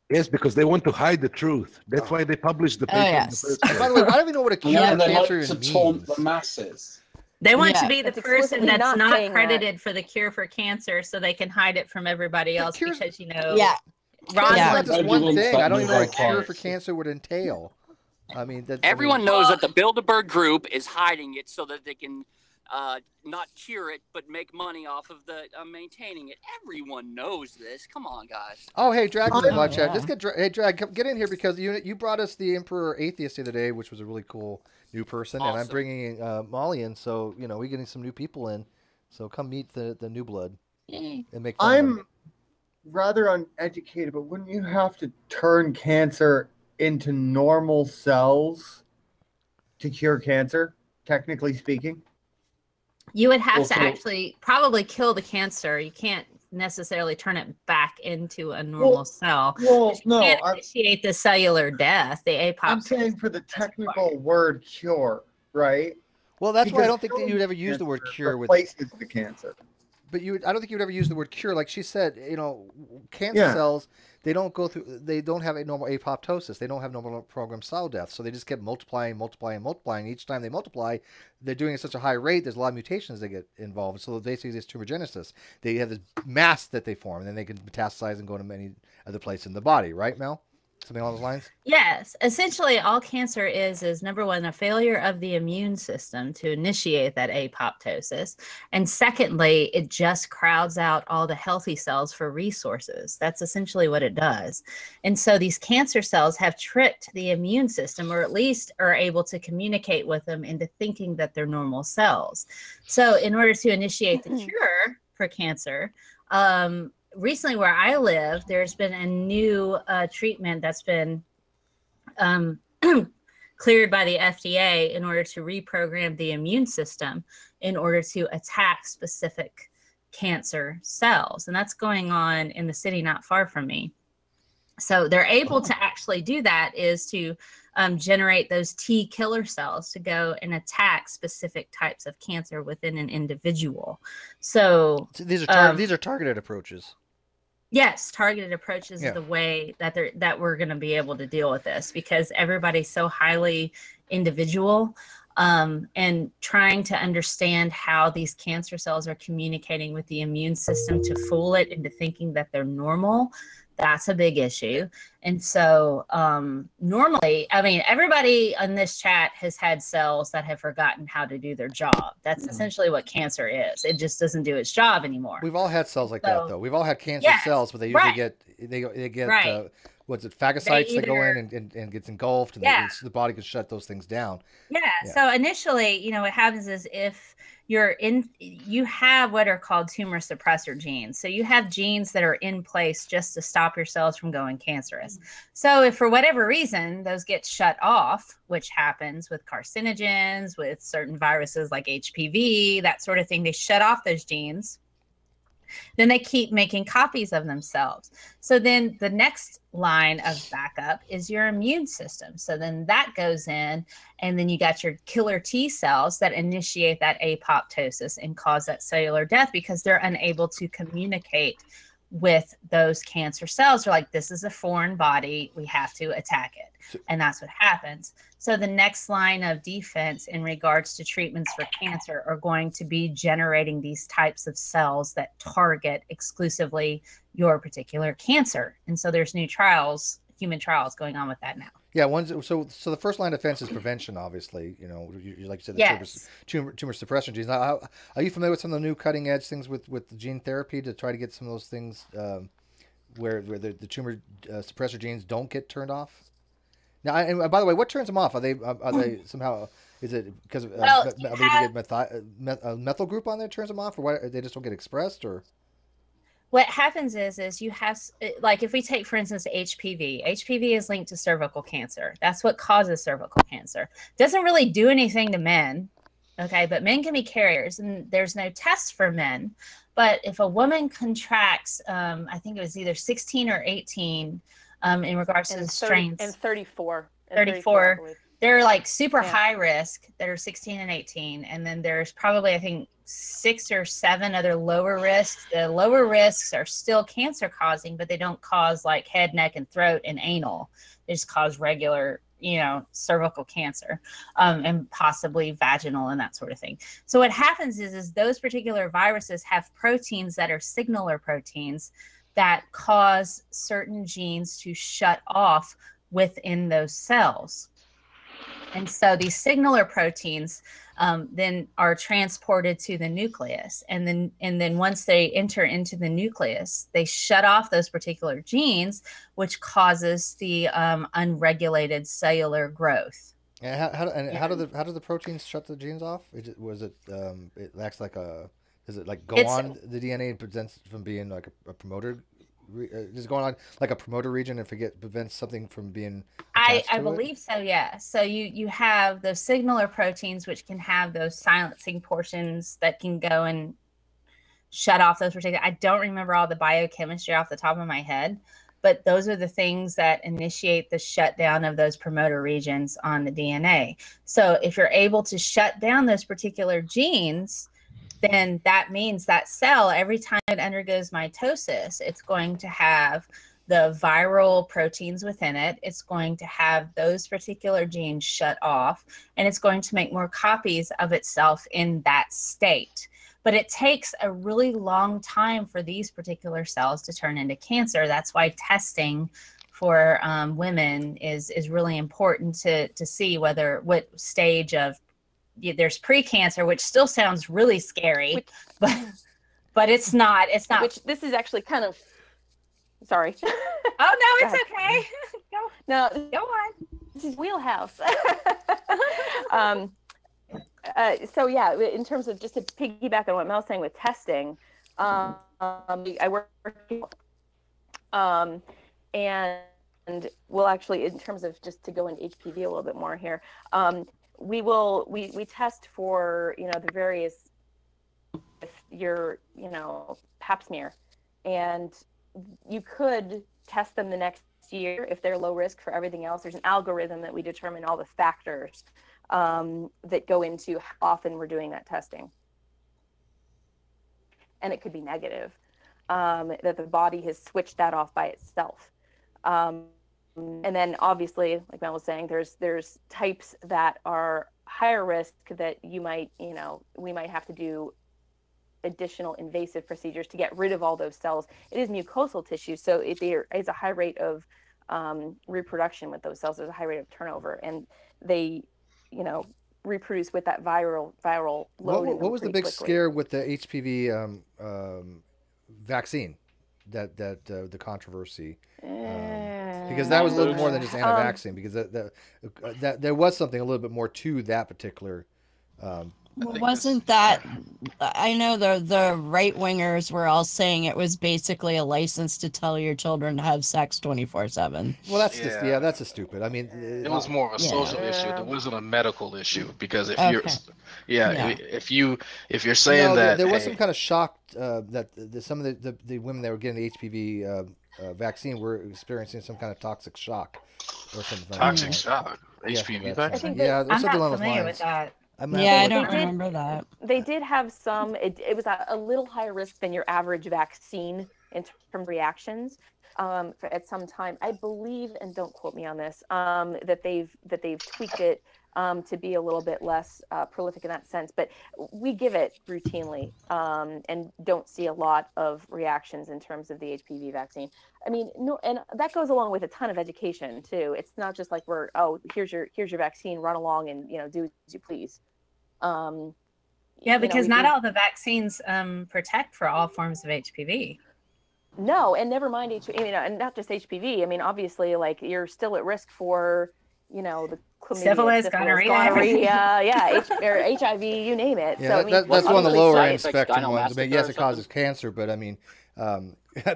Yes, because they want to hide the truth. That's why they publish the paper. In the first place. By the way, I don't even know what a cure for cancer like to means. taunt the masses. They want to be the person that's not credited for the cure for cancer so they can hide it from everybody else because, It's not just one thing. I don't even know what a cure for cancer would entail. I mean, everyone knows that the Bilderberg Group is hiding it so that they can not cure it, but make money off of the maintaining it. Everyone knows this. Come on, guys. Oh, hey, Drag, chat. Let's Drag, get in here because you brought us the Emperor Atheist the other day, which was a really cool new person, and I'm bringing Molly in, so we're getting some new people in. So come meet the new blood and make fun of them. Rather uneducated, but wouldn't you have to turn cancer into normal cells to cure cancer, technically speaking? You would have to actually probably kill the cancer. You can't necessarily turn it back into a normal cell. Well, no, you can't initiate the cellular death, the apoptosis. I'm saying for the technical word cure, right? Well, that's why I don't think that you would ever use the word cure with replaces the cancer. But I don't think you would ever use the word cure. Like she said, cancer cells, they don't have a normal apoptosis. They don't have normal programmed cell death. So they just keep multiplying. Each time they multiply, they're doing it at such a high rate, there's a lot of mutations that get involved. So basically it's tumorigenesis. They have this mass that they form, and then they can metastasize and go to many other places in the body. Right, Mel? Something along those lines? Yes. Essentially, all cancer is number one, a failure of the immune system to initiate that apoptosis. And secondly, it just crowds out all the healthy cells for resources. That's essentially what it does. And so these cancer cells have tricked the immune system, or at least are able to communicate with them into thinking that they're normal cells. So in order to initiate the cure for cancer, recently where I live, there's been a new treatment that's been cleared by the FDA in order to reprogram the immune system in order to attack specific cancer cells. And that's going on in the city not far from me. So they're able to actually do that is to generate those T killer cells to go and attack specific types of cancer within an individual. So these are targeted approaches. Yes, targeted approaches is the way that we're going to be able to deal with this, because everybody's so highly individual, and trying to understand how these cancer cells are communicating with the immune system to fool it into thinking that they're normal. That's a big issue. And so normally, I mean, everybody on this chat has had cells that have forgotten how to do their job. That's essentially what cancer is. It just doesn't do its job anymore. We've all had cells like that, though. We've all had cancer cells, but they usually get what's it, phagocytes that go in and gets engulfed, and the body can shut those things down. So initially, what happens is if you have what are called tumor suppressor genes. So you have genes that are in place just to stop your cells from going cancerous. So if for whatever reason those get shut off, which happens with carcinogens, with certain viruses like HPV, that sort of thing, they shut off those genes. Then they keep making copies of themselves. So then the next line of backup is your immune system. So then that goes in, and then you got your killer T cells that initiate that apoptosis and cause that cellular death because they're unable to communicate with those cancer cells. They're like, this is a foreign body, we have to attack it. And that's what happens. So the next line of defense in regards to treatments for cancer are going to be generating these types of cells that target exclusively your particular cancer. And so there's new trials, human trials going on with that now. Yeah, so the first line of defense is prevention, obviously. You know, you like you said, the yes. tumor suppression genes. Now, are you familiar with some of the new cutting edge things with the gene therapy to try to get some of those things where the tumor suppressor genes don't get turned off? Now, and by the way, what turns them off? Are they somehow? Is it because a methyl group on there turns them off, or why they just don't get expressed, or? What happens is you have, like, if we take, for instance, HPV is linked to cervical cancer. That's what causes cervical cancer. Doesn't really do anything to men, okay? But men can be carriers, and there's no test for men. But if a woman contracts, I think it was either 16 or 18 in regards to the strains. And 34. 34. They're like super high risk that are 16 and 18. And then there's probably, I think, 6 or 7 other lower risks. The lower risks are still cancer causing, but they don't cause like head, neck, and throat and anal. They just cause regular, cervical cancer, and possibly vaginal and that sort of thing. So what happens is those particular viruses have proteins that are signaler proteins that cause certain genes to shut off within those cells. And so these signaler proteins then are transported to the nucleus. And then once they enter into the nucleus, they shut off those particular genes, which causes the unregulated cellular growth. And how do the proteins shut the genes off? It acts like does it like go on the DNA and prevents from being like a promoter? Is going on like a promoter region and prevents something from being I believe so, yeah. So you have those signaler proteins, which can have those silencing portions that can go and shut off those particular. I don't remember all the biochemistry off the top of my head, but those are the things that initiate the shutdown of those promoter regions on the DNA. So if you're able to shut down those particular genes, then that means that cell, every time it undergoes mitosis, it's going to have the viral proteins within it. It's going to have those particular genes shut off, and it's going to make more copies of itself in that state. But it takes a really long time for these particular cells to turn into cancer. That's why testing for women is really important to see what stage of, there's precancer, which still sounds really scary, but it's not. It's not. Which this is actually kind of. Sorry. Oh no, it's okay. Go on. This is wheelhouse. So yeah, in terms of just to piggyback on what Mel's saying with testing, I work, and we'll actually, in terms of just to go into HPV a little bit more here. We test for the various your pap smear, and you could test them the next year if they're low risk for everything else. There's an algorithm that we determine all the factors that go into how often we're doing that testing, and it could be negative, that the body has switched that off by itself. And then obviously, like Mel was saying, there's types that are higher risk that we might have to do additional invasive procedures to get rid of all those cells. It is mucosal tissue, so there is a high rate of reproduction with those cells. There's a high rate of turnover, and they, reproduce with that viral load. What was the big scare with the HPV vaccine? That the controversy, because that was a little more than just anti-vaccine, because that there was something a little bit more to that particular Wasn't that? I know the right wingers were all saying it was basically a license to tell your children to have sex 24/7. Well, that's just that's a stupid. I mean, it was more of a social issue. It wasn't a medical issue because if you're, if you're saying that there was some kind of shock that some of the women that were getting the HPV vaccine were experiencing some kind of toxic shock or something. Toxic shock, HPV vaccine. Yeah, there's I'm something not along those familiar lines. with that. I don't remember that. They did have some. It was a little higher risk than your average vaccine in terms of reactions. At some time, I believe, and don't quote me on this, that they've tweaked it to be a little bit less prolific in that sense. But we give it routinely and don't see a lot of reactions in terms of the HPV vaccine. I mean, no, and that goes along with a ton of education too. It's not just like here's your vaccine, run along and do as you please. Because not all the vaccines protect for all forms of HPV. No, and never mind HPV, and not just HPV. I mean, obviously, like you're still at risk for, the chlamydia, syphilis, gonorrhea, or HIV, you name it. Yeah, so I mean, that's one of the lower end spectrum like ones. I mean, yes, it causes cancer, but I mean,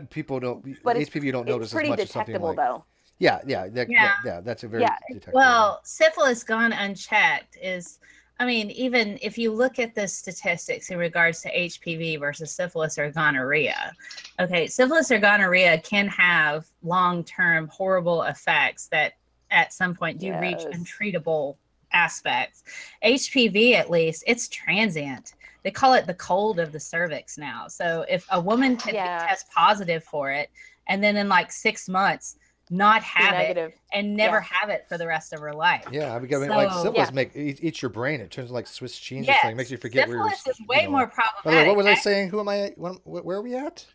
people don't. But HPV don't notice as much as something like. Though. Yeah, that's a very detectable. Well, syphilis gone unchecked is. I mean, even if you look at the statistics in regards to HPV versus syphilis or gonorrhea, okay, syphilis or gonorrhea can have long-term horrible effects that at some point do reach untreatable aspects. HPV, at least, it's transient. They call it the cold of the cervix now. So if a woman can test positive for it and then in like 6 months, not have it and never have it for the rest of her life. Yeah, I mean, like syphilis eats your brain. It turns like Swiss cheese or something. It makes you forget where you're. Syphilis is way more problematic. By the way, what was I saying? Who am I? Where are we at?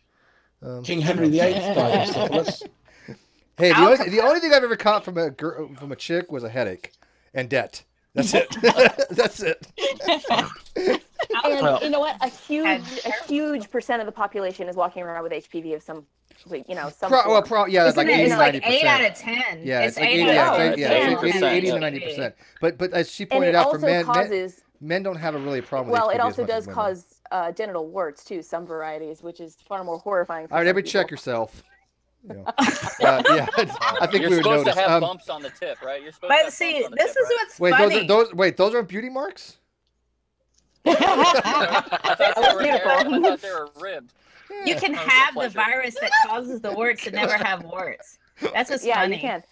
King Henry VIII died of syphilis. Hey, the only thing I've ever caught from a chick was a headache and debt. That's it. That's it. And you know what? A huge percent of the population is walking around with HPV of some. That's like 8 out of 10. Yeah, it's like 80 to 90%. But as she pointed out, for men don't have a problem with HPV. Well, it also does cause genital warts too, some varieties, which is far more horrifying. All right, everybody check yourself. I think you're we would supposed notice. to have bumps on the tip, right? You're supposed but see, this is what's funny. Those aren't beauty marks? I thought they were ribbed. You can have the virus that causes the warts and never have warts. That's what's funny. You can.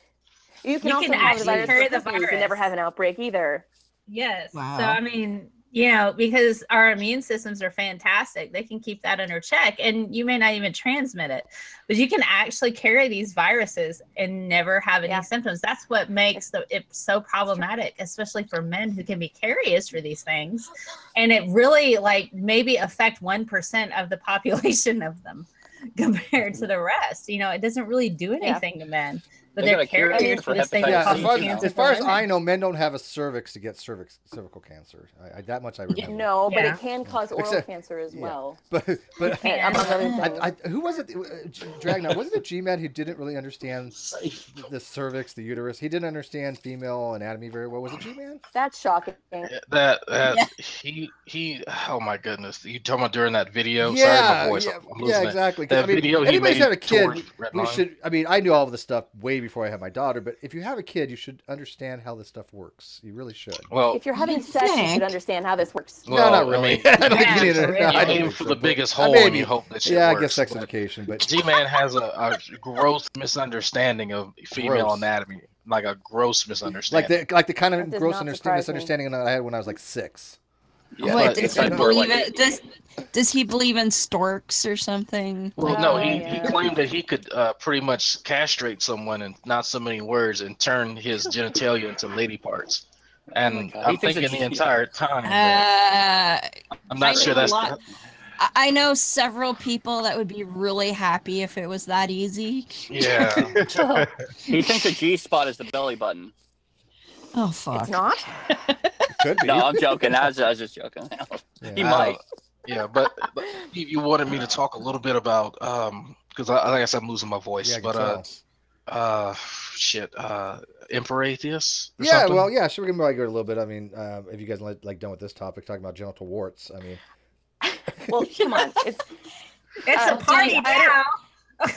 You can also have the virus and never have an outbreak either. Yes. Wow. So I mean, because our immune systems are fantastic, they can keep that under check, and you may not even transmit it, but you can actually carry these viruses and never have any symptoms. That's what makes it so problematic, especially for men who can be carriers for these things, and it really maybe affect 1% of the population of them compared to the rest. It doesn't really do anything to men. But they're carriers for this thing. As far as I know, men don't have a cervix to get cervical cancer. That much I remember. No, but it can cause oral cancer as well. But who was it? Dragnet, wasn't it G-Man who didn't really understand the cervix, the uterus? He didn't understand female anatomy very well. Was it G-Man? That's shocking. He. Oh my goodness! You talking about during that video? Yeah, sorry, my voice. Yeah, exactly. That video he anybody's made had a kid, we should. I mean, I knew all of this stuff way before I had my daughter, but if you have a kid, you should understand how this stuff works. You really should. Well, if you're having sex, you should understand how this works. Well, no, not really. I don't think you need to. I aim for the biggest hole, and you hope that shit works. I guess sex education, but G-Man has a gross misunderstanding of female anatomy, like a gross misunderstanding. Like the kind of gross misunderstanding that I had when I was like 6. Yeah, wait, does he believe in storks or something? Well, no, he claimed that he could pretty much castrate someone in not so many words and turn his genitalia into lady parts. And I'm thinking the entire time. I'm not sure that's. I know several people that would be really happy if it was that easy. Yeah. He thinks the G spot is the belly button. Oh fuck! It's not. Could be. No, I'm joking. I was just joking. He might. Yeah, but you wanted me to talk a little bit about because like I said, I'm losing my voice. Yeah, shit, Emperor Atheist? Or Yeah, something? well, yeah, sure, we can probably go a little bit. I mean, if you guys like done with this topic, talking about genital warts, I mean. Well, come on. It's a party now.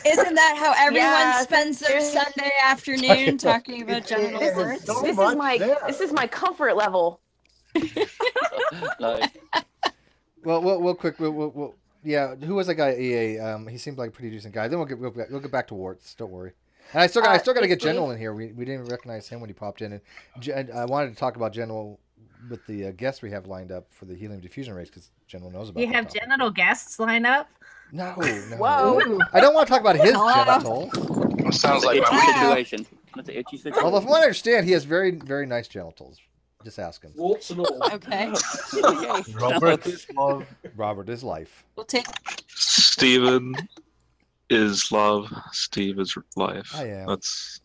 Isn't that how everyone Yeah, spends their Sunday afternoon talking about genital warts? This is my comfort level. Well, quick. We'll yeah. Who was that guy? EA. He seemed like a pretty decent guy. Then we'll get back to warts. Don't worry. And I still got to get General in here. We didn't recognize him when he popped in, and I wanted to talk about General with the guests we have lined up for the helium diffusion race because General knows about. You have genital guests lined up. No. Whoa. I don't want to talk about his genital. Sounds like itchy situation. That's an itchy situation. Although, from what I understand, he has very, very nice genitals. Just ask him. Warts and all. Okay. Robert is love. Robert is life. We'll take. Steven is love. Steve is life. I am. That's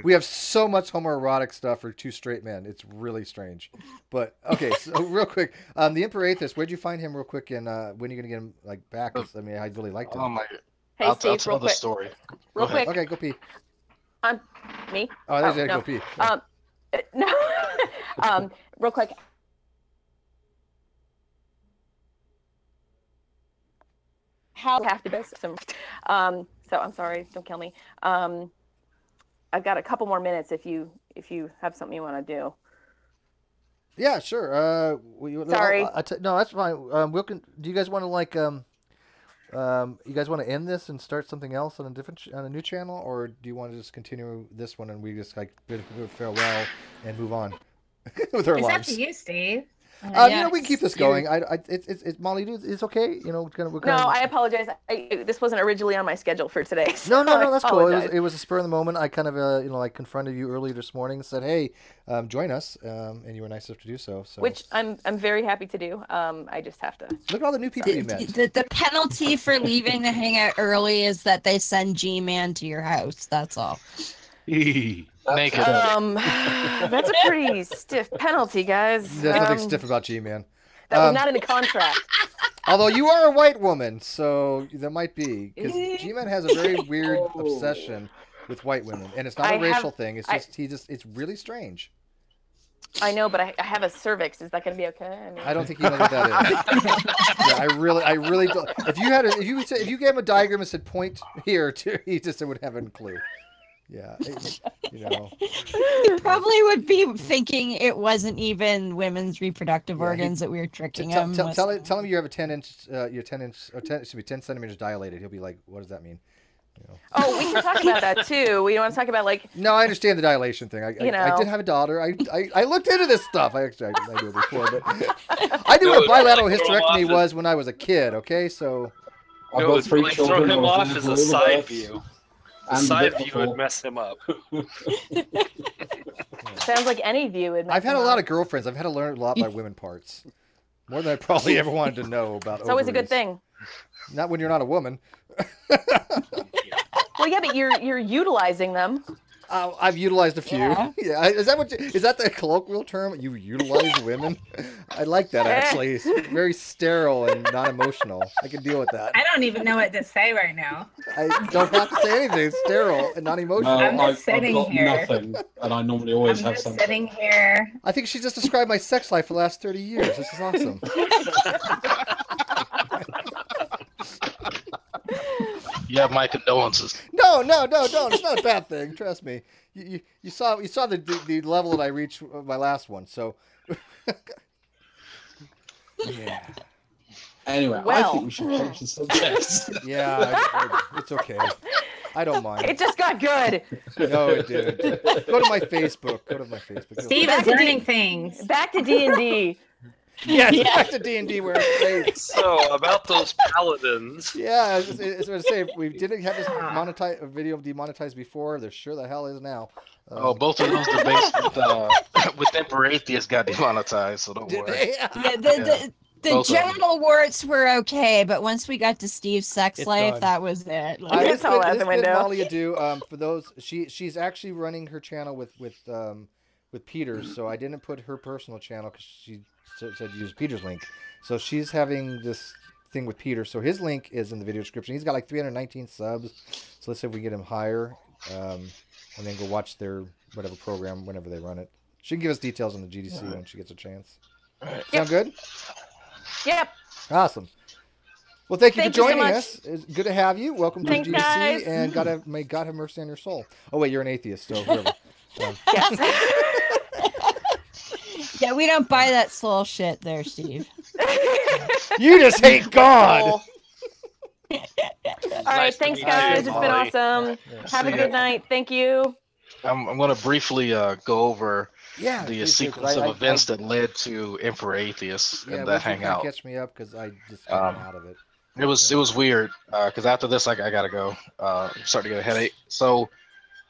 we have so much homoerotic stuff for two straight men. It's really strange. But okay, so real quick, the Emperor Atheist, where'd you find him real quick, and when are you gonna get him like back? 'Cause, I mean, I really liked him. Oh my! Hey, I'll Steve, tell real the quick. story. Real quick. Okay, go pee. Me? Oh, there's no. go pee. No. Real quick. How have to do some. So I'm sorry. Don't kill me. I've got a couple more minutes if you have something you want to do. Yeah, sure. Sorry. No, that's fine. Do you guys want to like you guys want to end this and start something else on a new channel, or do you want to just continue this one and we just like bid farewell and move on with our lives? It's up to you, Steve. We can keep this going. It's Molly, dude, it's okay. We're No, I apologize. This wasn't originally on my schedule for today. So No, that's cool. apologize. It was a spur of the moment. I kind of, like confronted you earlier this morning and said, "Hey, join us," and you were nice enough to do so. Which I'm very happy to do. I just have to look at all the new people you met. The penalty for leaving the hangout early is that they send G-Man to your house. That's all. Naked. That's a pretty stiff penalty, guys. There's nothing stiff about G-Man. That was not in the contract. Although you are a white woman, so there might be, because G-Man has a very weird obsession with white women, and it's not a racial thing. It's just it's really strange. I know, but I have a cervix. Is that going to be okay? I don't think he knows what that is. Yeah, I really don't. If you gave him a diagram and said point here, he just wouldn't have a clue. Yeah, He probably would be thinking it wasn't even women's reproductive organs that we were tricking him. Tell him you have a 10 centimeters dilated. He'll be like, what does that mean? Oh, we can talk about that too. We want to talk about like. No, I understand the dilation thing. I did have a daughter. I looked into this stuff. I knew it before, but I knew what bilateral hysterectomy was when I was a kid. Okay, so. It would really throw him off as a side view. The side view would mess him up. Sounds like any view would. I've had a lot of girlfriends. I've had to learn a lot by women parts. More than I probably ever wanted to know about. It's always a good thing. Not when you're not a woman. Well, yeah, but you're utilizing them. I've utilized a few. Yeah. Is that the colloquial term? You utilize women? I like that actually. It's very sterile and non-emotional. I can deal with that. I don't even know what to say right now. I don't have to say anything. It's sterile and non-emotional. I'm just sitting here. Nothing, and I normally always have something. Sitting here. I think she just described my sex life for the last 30 years. This is awesome. You have my condolences. No, don't. It's not a bad thing. Trust me. You saw the level that I reached with my last one. So. Yeah. Anyway, I think we should change the subject. Yeah, it's okay. I don't mind. It just got good. No, it didn't. Go to my Facebook. Steve is learning things. Back to D&D. Yes, back to D&D where it's safe. So, about those paladins. Yeah, I was going to say, if we didn't have this video demonetized before, there sure the hell is now. Both of those debates with Emperor Atheist got demonetized, so don't worry. The genital warts were okay, but once we got to Steve's sex life, that was it. It's all out the window. Molly ado, for those, she's actually running her channel with Peter's, so I didn't put her personal channel because she said use Peter's link. So she's having this thing with Peter. So his link is in the video description. He's got like 319 subs. So let's see if we get him higher, and then go watch their whatever program whenever they run it. She can give us details on the GDC when she gets a chance. Sound good? Yep. Awesome. Well, thank you for so joining much. us. It's good to have you. Welcome Thanks, to the GDC, guys. and may God have mercy on your soul. Oh wait, you're an atheist, so whoever. Yeah, we don't buy that soul shit there, Steve. You just hate God. All right, thanks, guys. It's been awesome. Have a good night. Thank you. I'm going to briefly go over Yeah, the please do, 'cause sequence of events that led to Emperor Atheist and that hangout. Catch me up because I just got out of it. It was weird because after this I gotta go. I'm starting to get a headache. So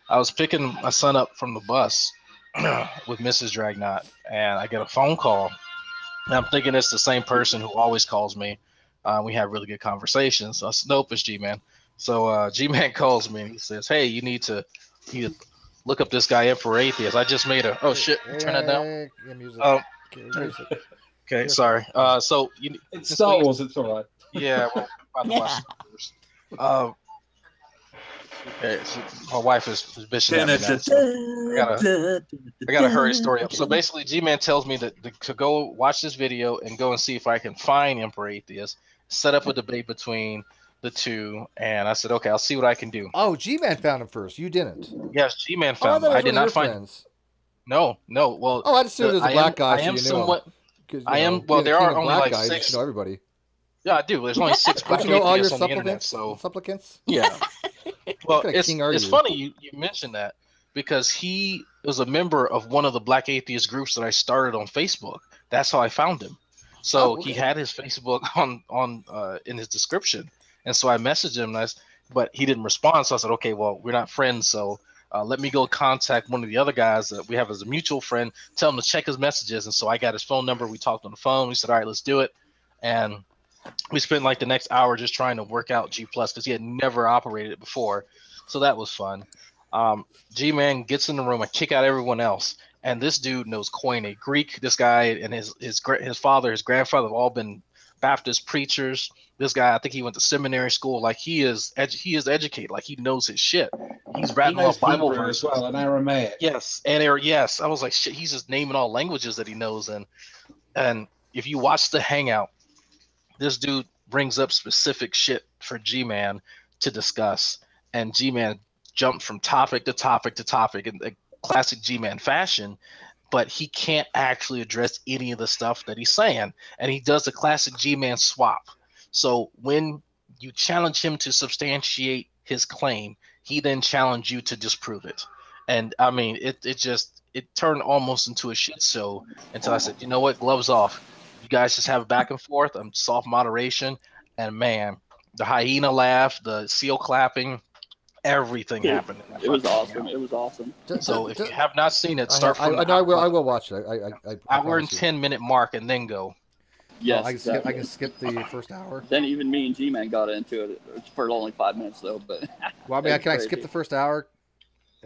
I was picking my son up from the bus with Mrs. Dragnot, and I get a phone call. And I'm thinking it's the same person who always calls me. We have really good conversations. So I said, nope, it's G-Man. So G-Man calls me and he says, hey, you need to look up this guy Emperor Atheist. I just made a turn that down. Yeah, music. Okay, sorry. So it's Star Wars. It's all right. Yeah, well, about to watch Star Wars. Okay, so my wife is bitching at me now, so I gotta hurry story up. So basically, G-Man tells me that to go watch this video and go and see if I can find Emperor Atheist, set up a debate between the two, and I said, okay, I'll see what I can do. Oh, G-Man found him first. You didn't. Yes, G-Man found him. I did not find him. No. Well, I assumed it was a black guy. I am somewhat. I am. Well, there are only like guys, 6. You know everybody. Yeah, I do. There's only 6 black Don't you know all your atheists on the internet, so supplicants? yeah. Well, What kind of king are it's you? funny you mentioned that because he was a member of one of the black atheist groups that I started on Facebook. That's how I found him. So he had his Facebook on in his description, and so I messaged him, but he didn't respond. So I said, okay, well, we're not friends, so let me go contact one of the other guys that we have as a mutual friend, tell him to check his messages. And so I got his phone number. We talked on the phone. We said, all right, let's do it. And we spent like the next hour just trying to work out G+ because he had never operated it before. So that was fun. G-Man gets in the room. I kick out everyone else. And this dude knows Koine Greek. This guy and his father, his grandfather have all been Baptist preachers. This guy, I think he went to seminary school. Like he is educated. Like he knows his shit. He's rattling off Bible verses as well, and Aramaic. Yes, yes. I was like, shit. He's just naming all languages that he knows. And if you watch the hangout, this dude brings up specific shit for G-Man to discuss, and G-Man jumped from topic to topic to topic in the classic G-Man fashion, but he can't actually address any of the stuff that he's saying, and he does the classic G-Man swap. So when you challenge him to substantiate his claim, he then challenged you to disprove it. And I mean, it turned almost into a shit show until I said, you know what, gloves off. You guys just have a back and forth. I'm soft moderation, and man, the hyena laugh, the seal clapping, everything happened. It was awesome. It was awesome. So if you have not seen it, start from I will watch it. I hour and 10-minute mark, and then go. Yes, I can skip the first hour. Then even me and G-Man got into it for only 5 minutes though. But well, I mean, can I skip the first hour?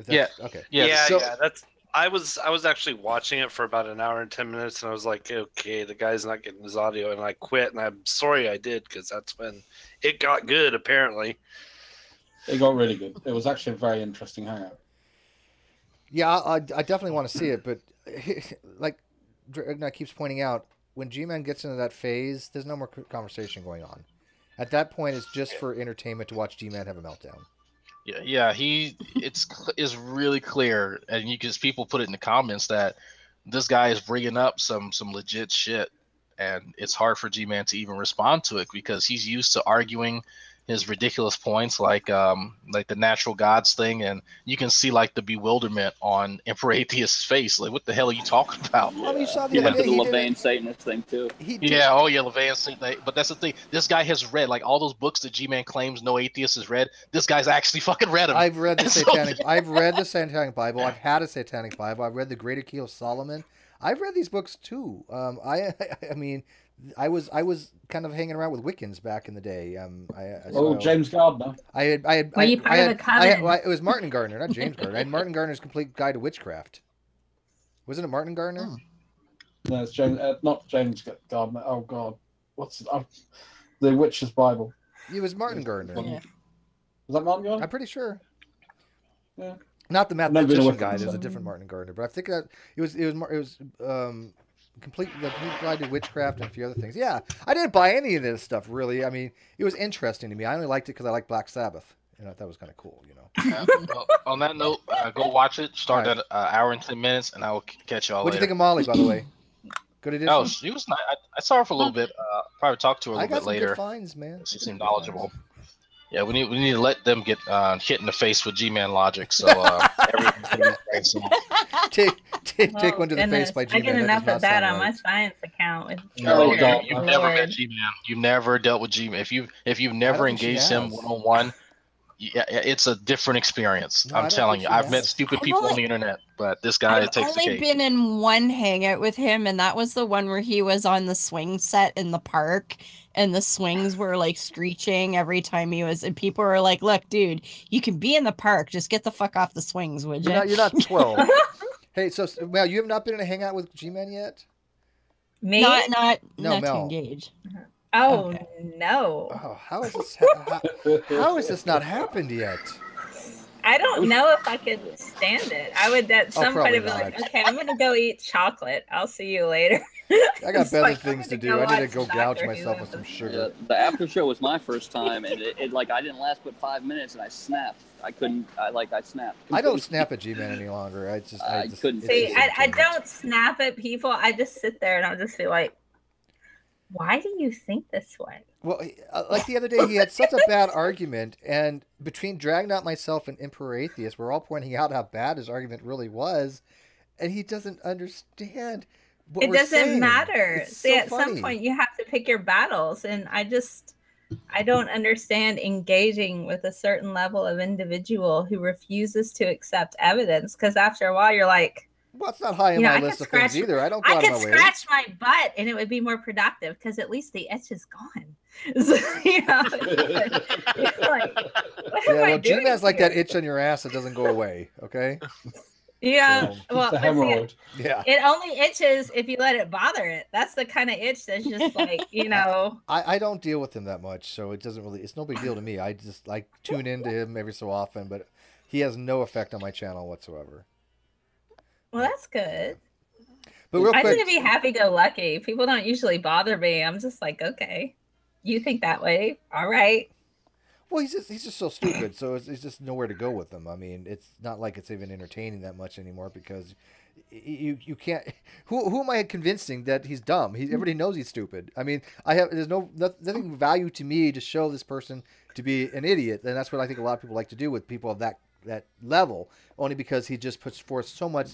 Yeah. Okay. Yeah. That's. I was actually watching it for about an hour and 10 minutes, and I was like, okay, the guy's not getting his audio, and I quit. And I'm sorry I did, because that's when it got good. Apparently, it got really good. It was actually a very interesting hangout. Yeah, I definitely want to see it, but like Dragna keeps pointing out, when G-Man gets into that phase, there's no more conversation going on. At that point, it's just for entertainment to watch G-Man have a meltdown. Yeah, it's really clear, and people put it in the comments that this guy is bringing up some legit shit, and it's hard for G-Man to even respond to it because he's used to arguing his ridiculous points, like the natural gods thing, and you can see like the bewilderment on Emperor Atheist's face. Like, what the hell are you talking about? Well, you saw the Levian Satanist thing too. Levian Satanist. But that's the thing. This guy has read like all those books that G-Man claims no atheist has read. This guy's actually fucking read them. I've read the Satanic. I've read the Satanic Bible. I've had a Satanic Bible. I've read the Greater Key of Solomon. I've read these books too. I mean, I was kind of hanging around with Wiccans back in the day. James Gardner. It was Martin Gardner, not James Gardner. I had Martin Gardner's Complete Guide to Witchcraft. Wasn't it Martin Gardner? No, it's James. Not James Gardner. Oh God, The Witch's Bible. He was Martin Gardner. Yeah. Was that Martin Gardner? I'm pretty sure. Yeah. Not the mathematician guy. There's a different Martin Gardner, but I think that it was complete. Like, he applied to witchcraft and a few other things. Yeah, I didn't buy any of this stuff really. I mean, it was interesting to me. I only liked it because I like Black Sabbath. You know, that was kind of cool. You know. Well, on that note, go watch it. Start at hour and 10 minutes, and I will catch y'all. What do you think of Molly, by the way? Good addition. Oh, she was nice. I saw her for a little bit. Probably talked to her a little bit later. Good finds, man. She seemed knowledgeable. Yeah, we need to let them get hit in the face with G-Man logic. So take one to the face by G-Man. I get enough of that on my science account. No, you've never met G-Man. You've never dealt with G-Man. If you've never engaged him one-on-one, yeah, it's a different experience. I'm telling you. I've met stupid people on the internet, but this guy takes the cake. I've only been in one hangout with him, and that was the one where he was on the swing set in the park, and the swings were like screeching every time he was, and people were like, "Look, dude, you can be in the park. Just get the fuck off the swings, would you?" You're not 12. Hey, so Mel, you have not been in a hangout with G-Man yet? Me? Not Mel. to engage. Oh, no. Oh, how is this? How has this not happened yet? I don't know if I could stand it. I would at some point be like, okay, I'm gonna go eat chocolate. I'll see you later. I got better things to do. I need to go gouge myself with some sugar. Yeah, the after show was my first time, and it like I didn't last but 5 minutes, and I snapped. I couldn't. I snapped. I don't snap at G-Man any longer. I just couldn't. See, I don't snap at people. I just sit there and I'll just be like, why do you think this way? Well, like the other day, he had such a bad argument, and between Dragnot, myself, and Emperor Atheist, we're all pointing out how bad his argument really was, and he doesn't understand what it we're doesn't saying. matter. It's See, so at funny. some point, you have to pick your battles, and I don't understand engaging with a certain level of individual who refuses to accept evidence, because after a while, you're like, well, it's not high on my list of things either. I don't go I out could of my way. scratch my butt and it would be more productive because at least the itch is gone. So, you know, like, what am I doing G-Man's like here? that itch on your ass that doesn't go away, okay? Yeah, well, the hemorrhoid. Yeah. it only itches if you let it bother it. That's the kind of itch that's just like, you know. I don't deal with him that much, so it's no big deal to me. I just like tune into him every so often, but he has no effect on my channel whatsoever. Well, that's good. But real I quick, tend to be happy-go-lucky. People don't usually bother me. I'm just like, okay, you think that way, all right. well, he's just so stupid, so it's just nowhere to go with him. I mean, it's not like it's even entertaining that much anymore because you can't. Who am I convincing that he's dumb? Everybody knows he's stupid. I mean, there's nothing value to me to show this person to be an idiot, and that's what I think a lot of people like to do with people of that level, only because he just puts forth so much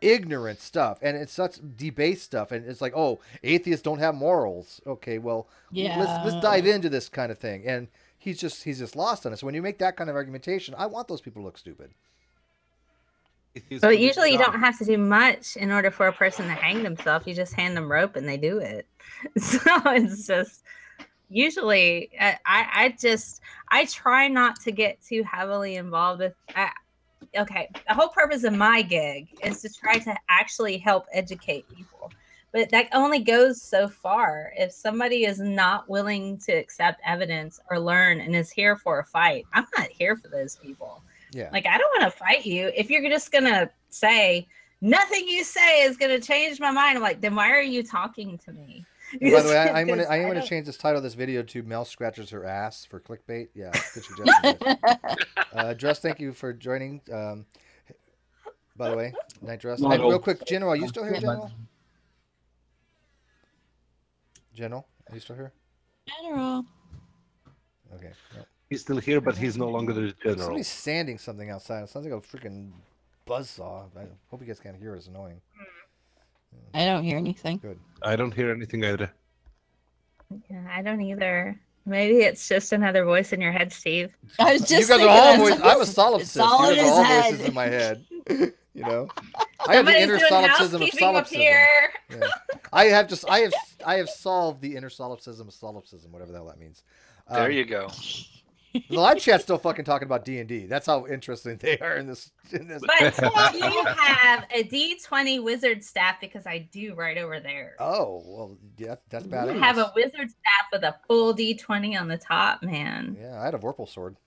ignorant stuff, and it's such debased stuff, and it's like, oh, atheists don't have morals. Okay, well, let's dive into this kind of thing, and he's just lost on us. When you make that kind of argumentation, I want those people to look stupid. But usually you don't have to do much in order for a person to hang themselves. You just hand them rope and they do it. So it's just usually I try not to get too heavily involved with. Okay, the whole purpose of my gig is to try to actually help educate people. But that only goes so far. If somebody is not willing to accept evidence or learn and is here for a fight, I'm not here for those people. Yeah. Like, I don't want to fight you. If you're just going to say, nothing you say is going to change my mind, I'm like, then why are you talking to me? And by the way, I am gonna change this title of this video to Mel scratches her ass for clickbait. Yeah, good suggestion. Dress, thank you for joining. By the way, night Dress. Hey, real quick, General, are you still here, General? General, are you still here? General. Okay. No. He's still here, but he's no longer the general. Somebody's sanding something outside. It sounds like a freaking buzzsaw. I hope you guys can't hear it. It's annoying. I don't hear anything. Good. I don't hear anything either. Yeah, I don't either. Maybe it's just another voice in your head, Steve. I was just you guys are all voices. I'm a solipsist. You guys are all head. voices in my head. You know, I have the inner solipsism of solipsism. Yeah. I have solved the inner solipsism of solipsism, whatever the hell that means. There you go. The live chat's still fucking talking about D&D. That's how interesting they are in this. But do you have a D20 wizard staff? Because I do right over there. Oh, well, yeah, that's badass. You have a wizard staff with a full D20 on the top, man. Yeah, I had a Vorpal sword.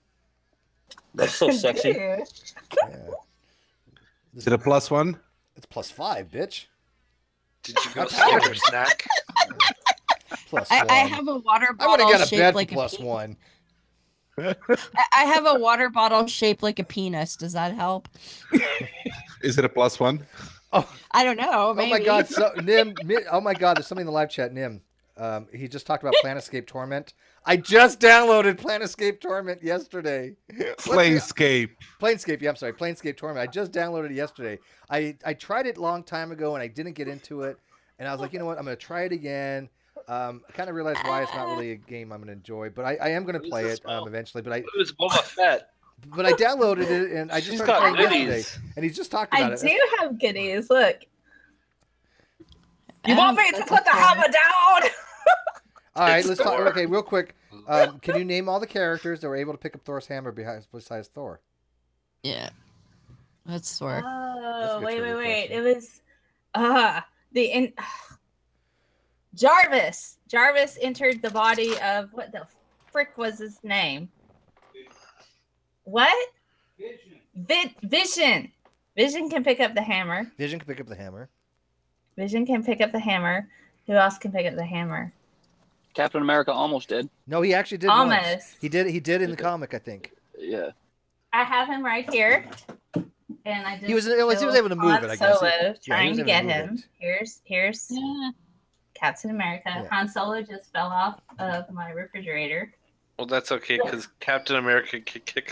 That's so sexy. Yeah. Is it a +1? It's +5, bitch. Did you go get your snack? +1. I have a water I would bottle have got a shaped bed like for +1. I have a water bottle shaped like a penis. Does that help? Is it a +1? Oh, I don't know. Maybe. Oh my god, so Nim, oh my god, there's something in the live chat, Nim. He just talked about Planescape Torment. I just downloaded Planescape Torment yesterday. Planescape. Planescape, yeah, I'm sorry. Planescape Torment. I just downloaded it yesterday. I tried it a long time ago and I didn't get into it. And I was like, you know what? I'm going to try it again. I kind of realized why it's not really a game I'm going to enjoy. But I am going to play it eventually. But It was Boba Fett. But I downloaded it and I just She's started got playing goodies. yesterday. And he just talked about it. I do have goodies. Look. You want me to put the hammer down? All right, let's talk. Okay, real quick. Can you name all the characters that were able to pick up Thor's hammer besides Thor? Yeah. That's Thor. Oh, wait. It was Jarvis. Jarvis entered the body of what the frick was his name? What? Vision. Vision can pick up the hammer. Vision can pick up the hammer. Vision can pick up the hammer. Who else can pick up the hammer? Captain America almost did. No, he actually did. Almost. Once. He did in the comic, I think. Yeah. I have him right here, and I just He was able to move it. I guess. Solo trying to get him. It. Here's Captain America. Yeah. Han Solo just fell off of my refrigerator. Well, that's okay because Captain America could kick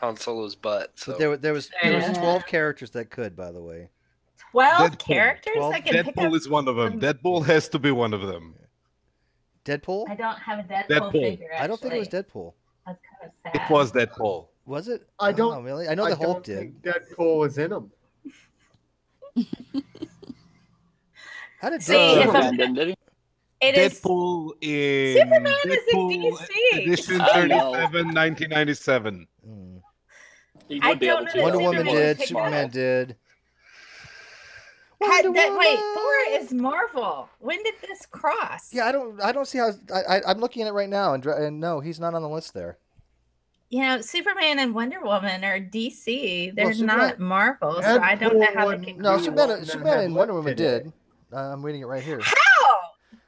Han Solo's butt. So But there was 12 characters that could, by the way. 12 characters 12? that can pick up. Deadpool is one of them. Deadpool has to be one of them. Deadpool? I don't have a Deadpool figure. I don't think it was actually. Deadpool. That's kind of sad. It was Deadpool. Was it? I don't know, really. I know the Hulk did. think Deadpool was in him. How did Superman did he? It is Deadpool in Superman is in Deadpool DC. edition I 37, know. 1997. He I would be able don't to. know Wonder that Woman Superman did. picked Superman up. did. Wait, Thor is Marvel. When did this cross? Yeah, I don't see how. I'm looking at it right now, and no, he's not on the list there. You know, Superman and Wonder Woman are DC. They're Well, Superman- not Marvel, so I don't know how they can. No, He Superman wouldn't and have Wonder Woman lifted it. did. I'm reading it right here. How?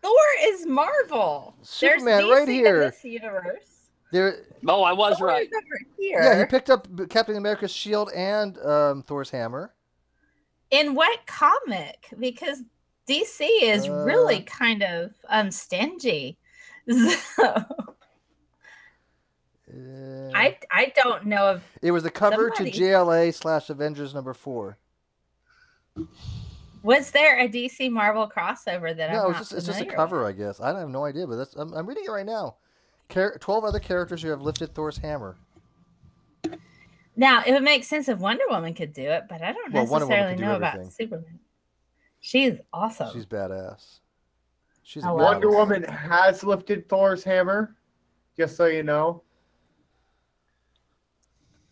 Thor is Marvel. Superman There's DC right here. in this universe. There. Oh, I was Thor right. is over here. Yeah, he picked up Captain America's shield and Thor's hammer. In what comic? Because DC is really kind of stingy. So I don't know if It was the cover somebody- to JLA/Avengers #4. Was there a DC Marvel crossover that No, I'm it's not just a familiar cover, I guess. I have no idea, but I'm reading it right now. 12 other characters who have lifted Thor's hammer. with? Now, it would make sense if Wonder Woman could do it, but I don't Well, Wonder Woman necessarily could do know about everything. Superman. She's awesome. She's badass. She's I a love badass. Wonder Woman has lifted Thor's hammer, just so you know.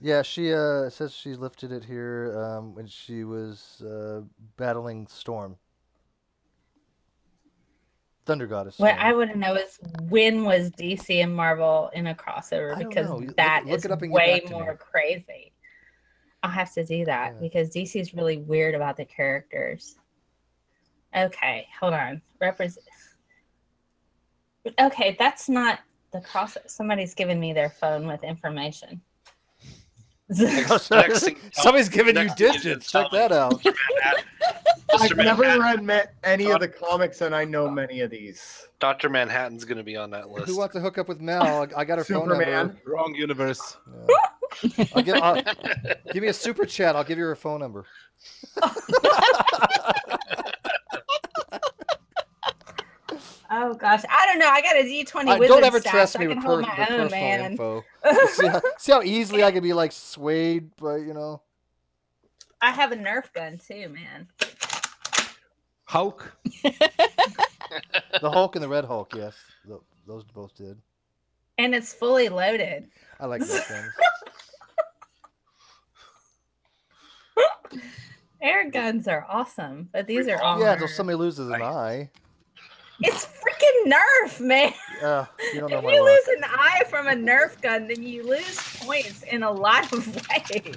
Yeah, she says she lifted it here when she was battling Storm. Thunder Goddess. What I want to know is when was DC and Marvel in a crossover, I don't because know. Look that it is up and get way back to me. more crazy. I'll have to do that because DC is really weird about the characters. Okay, hold on. Okay, that's not the cross. Somebody's giving me their phone with information. Somebody's giving you digits. Check that out. I've never read any of the comics, and I know many of these. Dr. Manhattan's going to be on that list. Who wants to hook up with Mel? I got her phone number. Superman. Wrong universe. Give me a super chat. I'll give you her phone number. Oh gosh, I don't know. I got a D20 wizard Don't ever staff, trust so me I with can hold my personal own, man. info. see how easily I can be like swayed, but you know. I have a Nerf gun too, man. Hulk. The Hulk and the Red Hulk, yes, those both did. And it's fully loaded. I like those things. Air guns are awesome, but these are all Yeah, until somebody loses an eye. It's freaking Nerf, man. You don't know If my you luck. lose an eye from a Nerf gun, then you lose points in a lot of ways.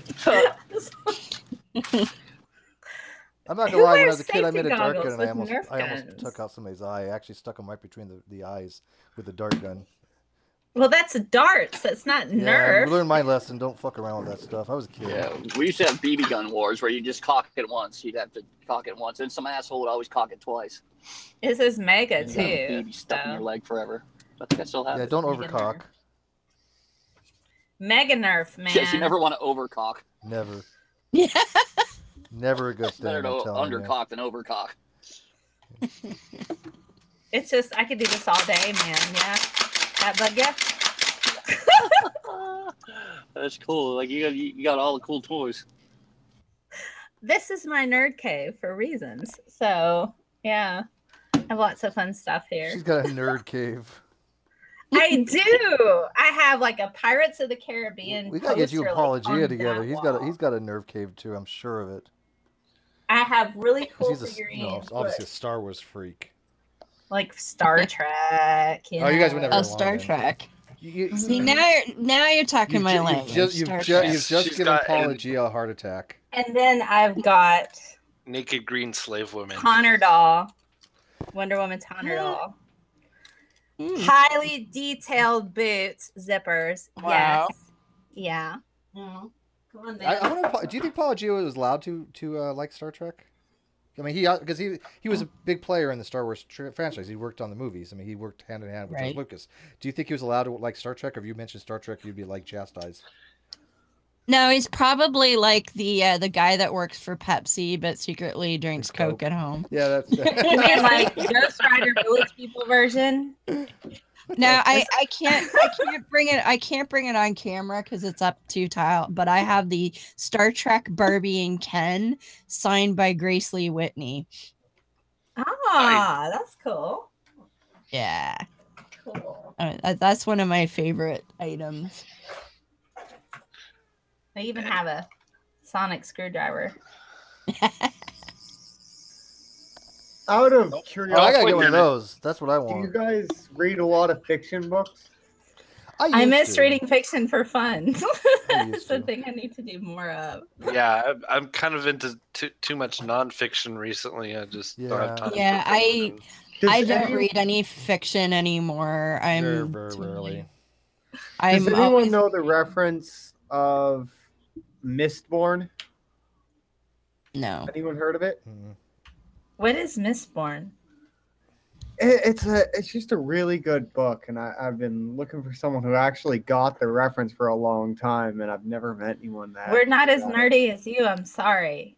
I'm not gonna lie. When I was a kid, I safety made a dart goggles gun, and with Nerf I almost guns? took out somebody's eye. I actually stuck them right between the eyes with the dart gun. Well, that's darts. That's not Yeah, Nerf. I learned my lesson. Don't fuck around with that stuff. I was a kid. Yeah, we used to have BB gun wars where you just cock it once. You'd have to cock it once, and some asshole would always cock it twice. This is mega And you have a too. BB stuck in your leg forever. I think I still have. Yeah, it. don't overcock. Mega Nerf, man. Yes, you never want to overcock. Never. Yeah. Never a good It's better thing. to I'm telling you. undercock than overcock. It's just I could do this all day, man. Yeah, that bug, yeah. That's cool. Like you got all the cool toys. This is my nerd cave for reasons. So yeah, I have lots of fun stuff here. She's got a nerd cave. I do. I have like a Pirates of the Caribbean. We gotta get you and poster, like, Paula Gia on together. that He's got a nerve cave too. I'm sure of it. I have really 'Cause cool he's figurines. obviously a Star Wars freak. Like Star Trek. Oh, you guys would never Oh, get along Star then. Trek. You- See, now you're talking my language. You've Star just Trek. given Paula Gia a heart attack. And then I've got Naked green slave women. Connor doll. Wonder Woman's Connor doll. Highly detailed boots, zippers. Wow. Yes. Yeah. Come on, I man. wonder, do you think Paula Gia was allowed to like Star Trek? I mean, because he was a big player in the Star Wars franchise. He worked on the movies. I mean, he worked hand in hand with George Right. Lucas. Do you think he was allowed to like Star Trek? Or if you mentioned Star Trek, you'd be like chastised. No, he's probably like the guy that works for Pepsi but secretly drinks Coke at home. Yeah, that's. You mean like Ghost Rider Village People version? No, I can't bring it. I can't bring it on camera because it's up too tile. But I have the Star Trek Barbie and Ken signed by Grace Lee Whitney. Ah, that's cool. Yeah, Cool. that's one of my favorite items. I even have a sonic screwdriver. Out of Oh, I curiosity, gotta get one of those. That's what I do you want. guys read a lot of fiction books? I used miss to. reading fiction for fun. I used It's to. the thing I need to do more of. Yeah, I'm kind of into too much nonfiction recently. I just don't have time. Yeah, for fiction. I don't read any fiction anymore. Very, I'm very rarely. Does anyone always- know the reference of Mistborn? no. Anyone heard of it? What is Mistborn? It's just a really good book, and I've been looking for someone who actually got the reference for a long time, and I've never met anyone that. We're not as got it. nerdy as you. I'm sorry.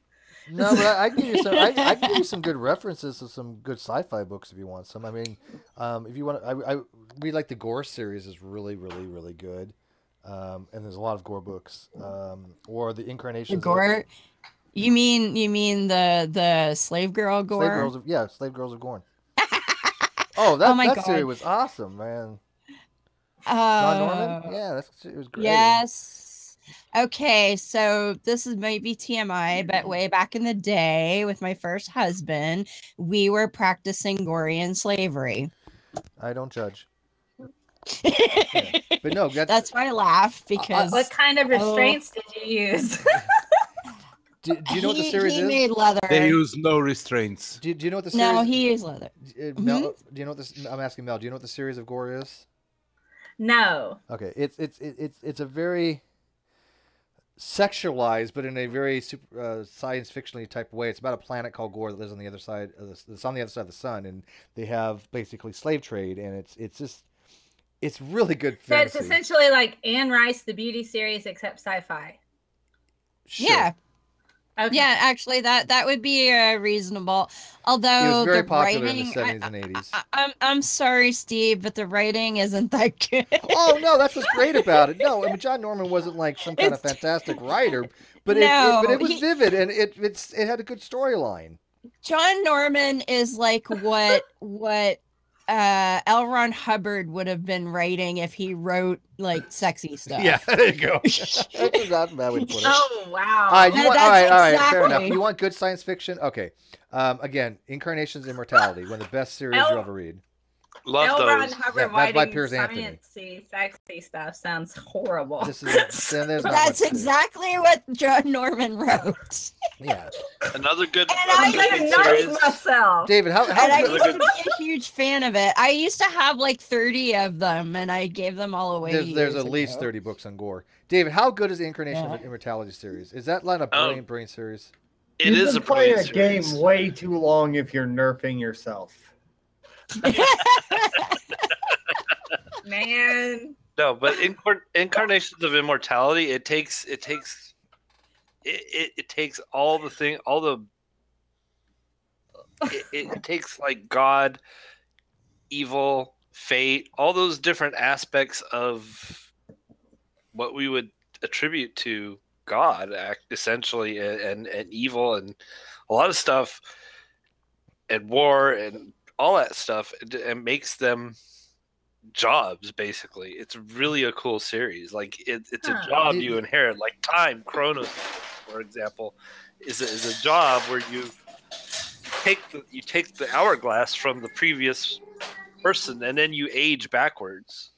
No, but I can give you some. I can give you some good references to some good sci-fi books if you want some. I mean, if you want, we like the Gore series is really, really, really good, and there's a lot of Gore books, or the The Incarnations. gore. You mean the slave girl gore? Slave Girls of, Slave Girls of Gorn. Oh, that my that series God. was awesome, man. John Norman? Yeah, it was great. Yes. Okay, so this is maybe TMI, but way back in the day with my first husband, we were practicing Gorian slavery. I don't judge. Yeah. But no, That's why I laugh because What kind of restraints did you use? do you know what the series he is? made leather. They use no restraints. Do you know what the series? No, he used leather. Mel, do you know what this? I'm asking Mel. Do you know what the series of Gore is? No. Okay, it's a very sexualized, but in a very super, science fictionally type way. It's about a planet called Gore that lives on the other side of it's on the other side of the sun, and they have basically slave trade, and it's really good So fantasy. it's essentially like Anne Rice, the beauty series, except sci-fi. Sure. Yeah. Okay. Yeah, actually, that would be reasonable. It Although was very the popular writing, in the 70s and 80s. I'm sorry, Steve, but the writing isn't that good. Oh no, that's what's great about it. No, I mean John Norman wasn't like some kind of fantastic writer, but No, it was vivid and it had a good storyline. John Norman is like what L. Ron Hubbard would have been writing if he wrote like sexy stuff. Yeah, there you go. That's not a bad way to put it. Oh wow! All right, all right, fair enough. Exactly. You want good science fiction? Okay. Again, Incarnation's Immortality, one of the best series you'll ever read. Love L. Ron those. Hubbard That's by writing Piers Anthony. sciencey, sexy stuff sounds horrible. This is there's not much That's to it. exactly what John Norman wrote. Yeah. Another good. And another I good even series. know myself. David, how And I good- used to be a huge fan of it. I used to have like 30 of them, and I gave them all away. there's years at least ago. 30 books on gore. David, how good is the Incarnation of Immortality series? Is that not a brilliant series? It You've is been a playing brilliant a game series. way too long if you're nerfing yourself. Man, No, but Incarnations of Immortality, it takes all the thing, it takes like God, evil, fate, all those different aspects of what we would attribute to God, essentially, and evil, and a lot of stuff, and war, and all that stuff, and makes them jobs. Basically, it's really a cool series. Like it's a job you inherit, like time. Chronos, for example, is a job where you take the hourglass from the previous person, and then you age backwards.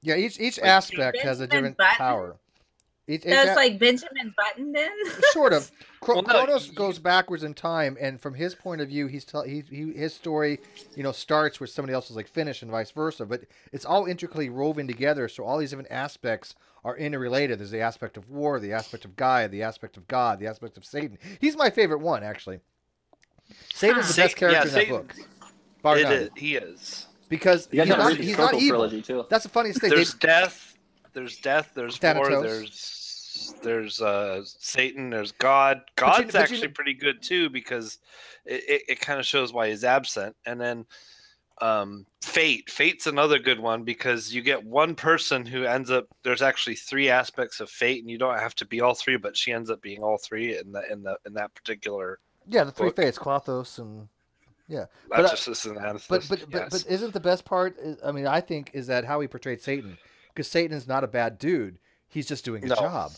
Yeah, each aspect has a different power. So it's like Benjamin Button then? Sort of. Well, no, Kronos goes backwards in time, and from his point of view, his story, starts where somebody else is like finished, and vice versa. But it's all intricately woven together, so all these different aspects are interrelated. There's the aspect of war, the aspect of Gaia, the aspect of God, the aspect of Satan. He's my favorite one, actually. Satan's the best character in that book. Bar none. He is. Because You guys gotta read the he's Circle not evil. trilogy, too. That's the funniest thing. There's death. There's war. Thanatos. There's Satan. There's God. God's actually pretty good too, because it kind of shows why he's absent. And then fate. Fate's another good one, because you get one person who ends up. There's actually three aspects of fate, and you don't have to be all three, but she ends up being all three in that particular. Yeah, the three book. fates, Klothos, and yeah. But isn't the best part? I mean, I think is that how he portrayed Satan, because Satan is not a bad dude. He's just doing his job.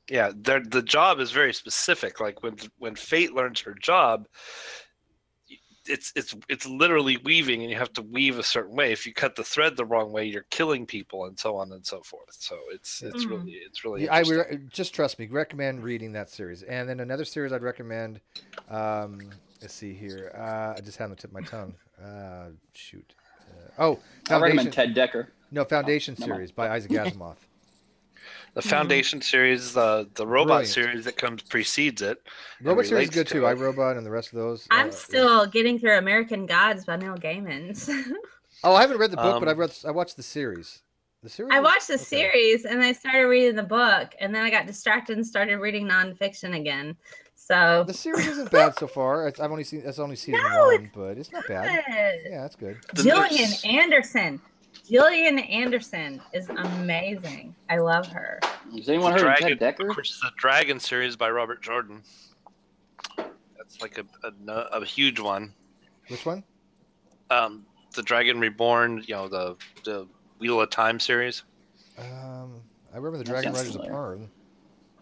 Yeah, the job is very specific. Like when Fate learns her job, it's literally weaving, and you have to weave a certain way. If you cut the thread the wrong way, you're killing people, and so on and so forth. So it's really. Yeah, just trust me. Recommend reading that series, and then another series I'd recommend. Let's see here. I just had on the tip of my tongue. Shoot. I recommend Ted Decker. No, Foundation series by Isaac Asimov. The Foundation series, the Robot series that precedes it. Robot series is good too. iRobot and the rest of those. I'm still getting through American Gods by Neil Gaiman. Oh, I haven't read the book, but I watched the series. The series. I watched the series and I started reading the book, and then I got distracted and started reading nonfiction again. So the series isn't bad so far. I've only seen season one, but it's not bad. Yeah, it's good. Gillian Anderson. Gillian Anderson is amazing. I love her. Has anyone heard of Ted Decker? The Dragon series by Robert Jordan. That's like a huge one. Which one? The Dragon Reborn. The Wheel of Time series. I remember the Dragon Riders of Parn.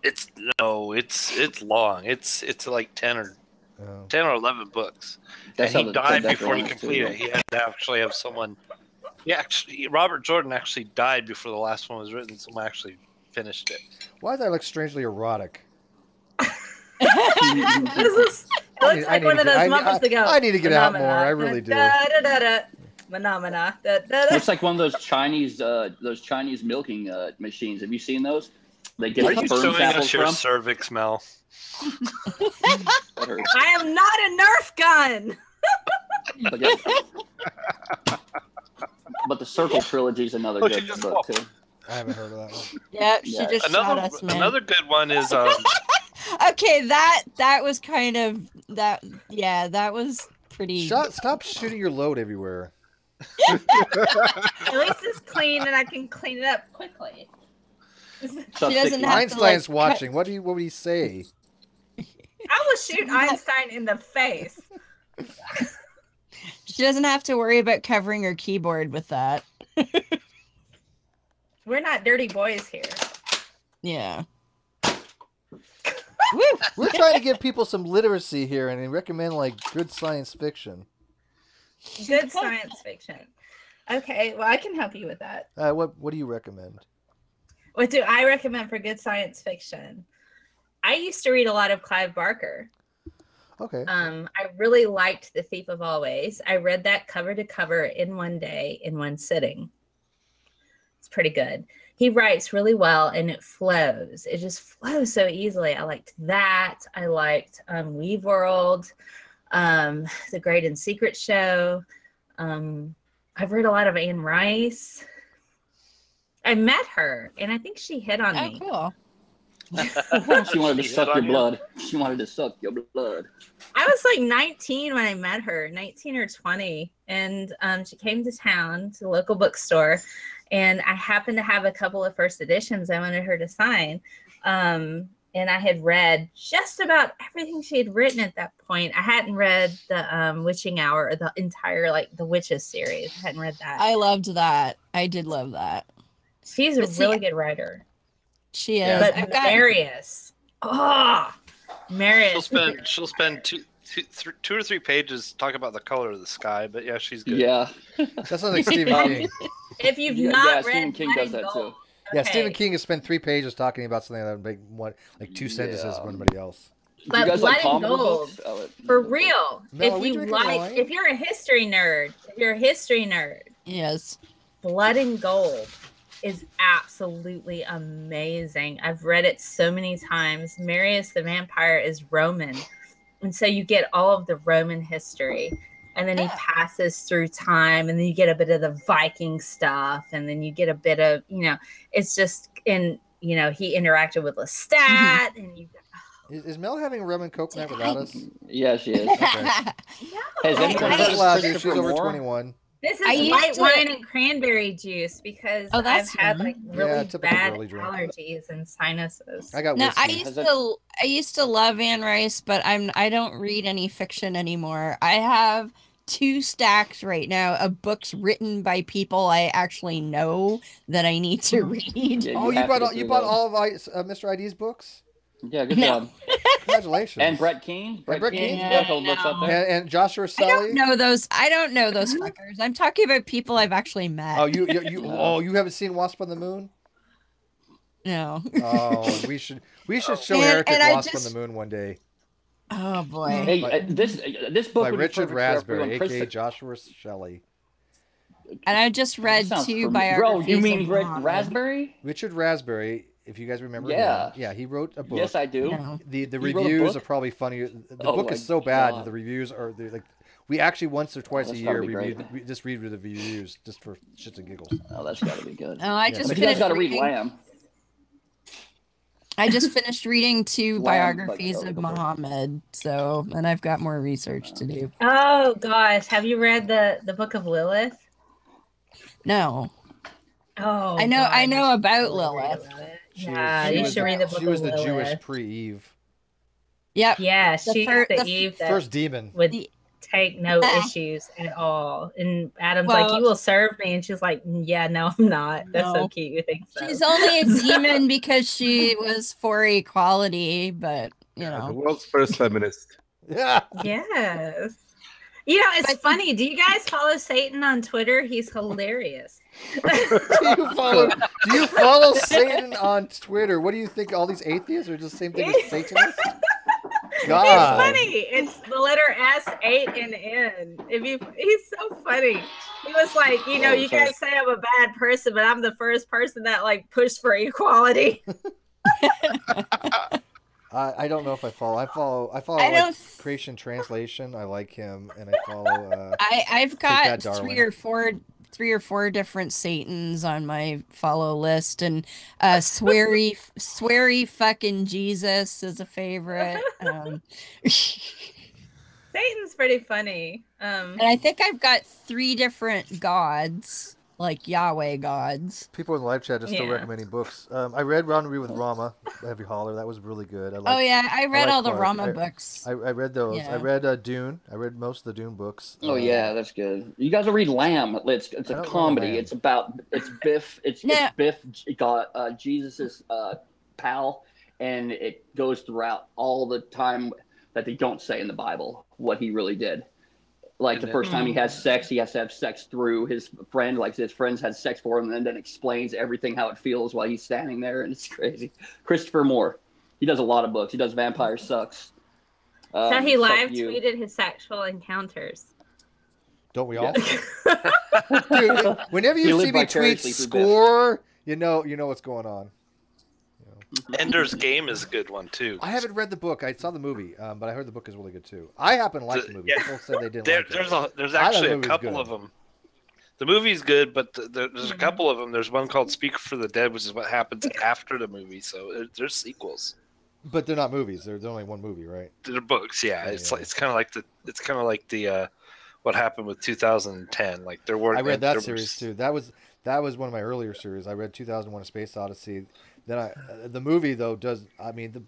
It's long. It's like 10 or 11 books. That's and he died before he completed it. He had to actually have someone. Yeah, actually, Robert Jordan actually died before the last one was written. Someone actually finished it. Why does that look strangely erotic? It looks like one of those Muppets to go. I need to get out more. I really do. Phenomena. Looks like one of those Chinese milking machines. Have you seen those? They get Are you sperm showing samples us your from. cervix, Mel? I am not a Nerf gun. But the Circle trilogy is another good book too. I haven't heard of that one. Yeah, she just shot us, man. Another good one is. Okay, that was kind of that. Yeah, that was pretty. Stop shooting your load everywhere. At least it's clean, and I can clean it up quickly. She doesn't have Einstein's to, watching. What would he say? I will shoot Einstein in the face. She doesn't have to worry about covering her keyboard with that. We're not dirty boys here. Yeah. We're trying to give people some literacy here and recommend like good science fiction. Good science fiction. Okay, well, I can help you with that. What do you recommend? What do I recommend for good science fiction? I used to read a lot of Clive Barker. Okay. I really liked The Thief of Always. I read that cover to cover in one day, in one sitting. It's pretty good. He writes really well and it flows. It just flows so easily. I liked that. I liked Weave World, The Great and Secret Show. I've read a lot of Anne Rice. I met her and I think she hit on me. Cool. She wanted to suck your blood. She wanted to suck your blood. I was like 19 when I met her, 19 or 20. And she came to town to the local bookstore. And I happened to have a couple of first editions I wanted her to sign. And I had read just about everything she had written at that point. I hadn't read the Witching Hour or the entire, like, the Witches series. I hadn't read that. I loved that. I did love that. She's a really good writer. She is. But Marius. Oh, Marius. She'll spend two or three pages talking about the color of the sky, but yeah, she's good. Yeah. That sounds like Stephen King. If you've not read Stephen King does that too. Gold, Yeah, okay. Stephen King has spent 3 pages talking about something that would make one, like 2 sentences from anybody else. But guys Blood like and comic Gold, books? for real. Mel, are If we you drinking like, wine? if you're a history nerd, Yes. Blood and Gold is absolutely amazing. I've read it so many times. Marius the Vampire is Roman. And so you get all of the Roman history. And then he passes through time. And then you get a bit of the Viking stuff. And then you get a bit of, it's just in, he interacted with Lestat. And you Is Mel having rum and coconut without us? Yeah, she is. Okay. Has anyone heard of Allowed to. She's Christopher over Moore? 21. This is I used white to- wine and cranberry juice because Oh, I've that's had fun. like Yeah, really typical bad girly drink. allergies and sinuses. I got No, whiskey. I used to love Anne Rice, but I don't read any fiction anymore. I have 2 stacks right now of books written by people I actually know that I need to read. Yeah, Oh, you have to bought go all, you through bought those. all of Mr. ID's books? Yeah, good No. job. Congratulations. And Brett Keane. Brett Brett Keane's Keane? got those books up there. And Joshua I Sully? don't know those fuckers. I'm talking about people I've actually met. Oh, you haven't seen Wasp on the Moon? No. Oh, we should show And- Heretic and I Wasp just- on the Moon one day. Oh boy. Hey, this book By would be Richard perfect for Raspberry, everyone. aka Joshua Shelley. And I just read Sounds 2 familiar. Bro, biographies. you mean of Rick Muhammad. Raspberry? Richard Raspberry, if you guys remember Yeah. him. Yeah, he wrote a book. Yes, I do. No. The He wrote a reviews book? are probably funnier. The Oh book my is so bad God. that the reviews are like we actually once or twice a that's year gotta be review great. we just read the reviews just for shits and giggles. Oh, that's got to be good. Oh, I Yeah. just But you guys finished got to read reading. Lamb. I just finished reading 2 Lamb, biographies but- of Muhammad, so and I've got more research to do. Oh gosh, have you read the Book of Lilith? No, Oh, I know God, about you should really read Lilith. about it. She Yeah, was, you should read the Book She was of the Lilith. Jewish pre-Eve. Yep. Yeah, The she's fir- the the Eve that First demon. would The- take no Ah. issues at all. And Adam's Well- like, "You will serve me," and she's like, "Yeah, no, I'm not." That's so No. cute. You think so? She's only a demon because she was for equality, but you The know. world's first feminist. Yeah. Yes. You know, it's funny. Do you guys follow Satan on Twitter? He's hilarious. Do you follow Satan on Twitter? What do you think? All these atheists are just the same thing as Satanists? God. It's funny. It's the letter S, 8, and N. He's so funny. He was like, you guys say I'm a bad person, but I'm the first person that like pushed for equality. I don't know if I follow. I follow I like don't- Creation Translation. I like him, and I follow. I've Take got That, Darwin. three or four different Satans on my follow list, and sweary fucking Jesus is a favorite. Satan's pretty funny. And I think I've got 3 different gods. like Yahweh gods. People in the live chat are still recommending books. I read Rendezvous with Rama, Heavy Holler. That was really good. I read all the Rama books. I read those. Yeah. I read Dune. I read most of the Dune books. Oh yeah, that's good. You guys will read Lamb. It's a comedy. It's Biff. It's Biff got Jesus's pal, and it goes throughout all the time that they don't say in the Bible what he really did. Like the first time he has sex, he has to have sex through his friend. Like his friends had sex for him, and then explains everything how it feels while he's standing there, and it's crazy. Christopher Moore, he does a lot of books. He does Vampire Sucks. So he live tweeted his sexual encounters. Don't we all? Dude, whenever you see me tweet score, you know what's going on. Ender's Game is a good one too. I haven't read the book. I saw the movie, but I heard the book is really good too. I happen to like the movie. People said they didn't like it. There's actually a couple of them. The movie's good, but there's a couple of them. There's one called Speak for the Dead, which is what happens after the movie. So there's sequels. But they're not movies. There's only one movie, right? They're books. Yeah, it's kind of like the what happened with 2010. Like there were. I read that series too. That was one of my earlier series. I read 2001: A Space Odyssey. Then the movie though does. I mean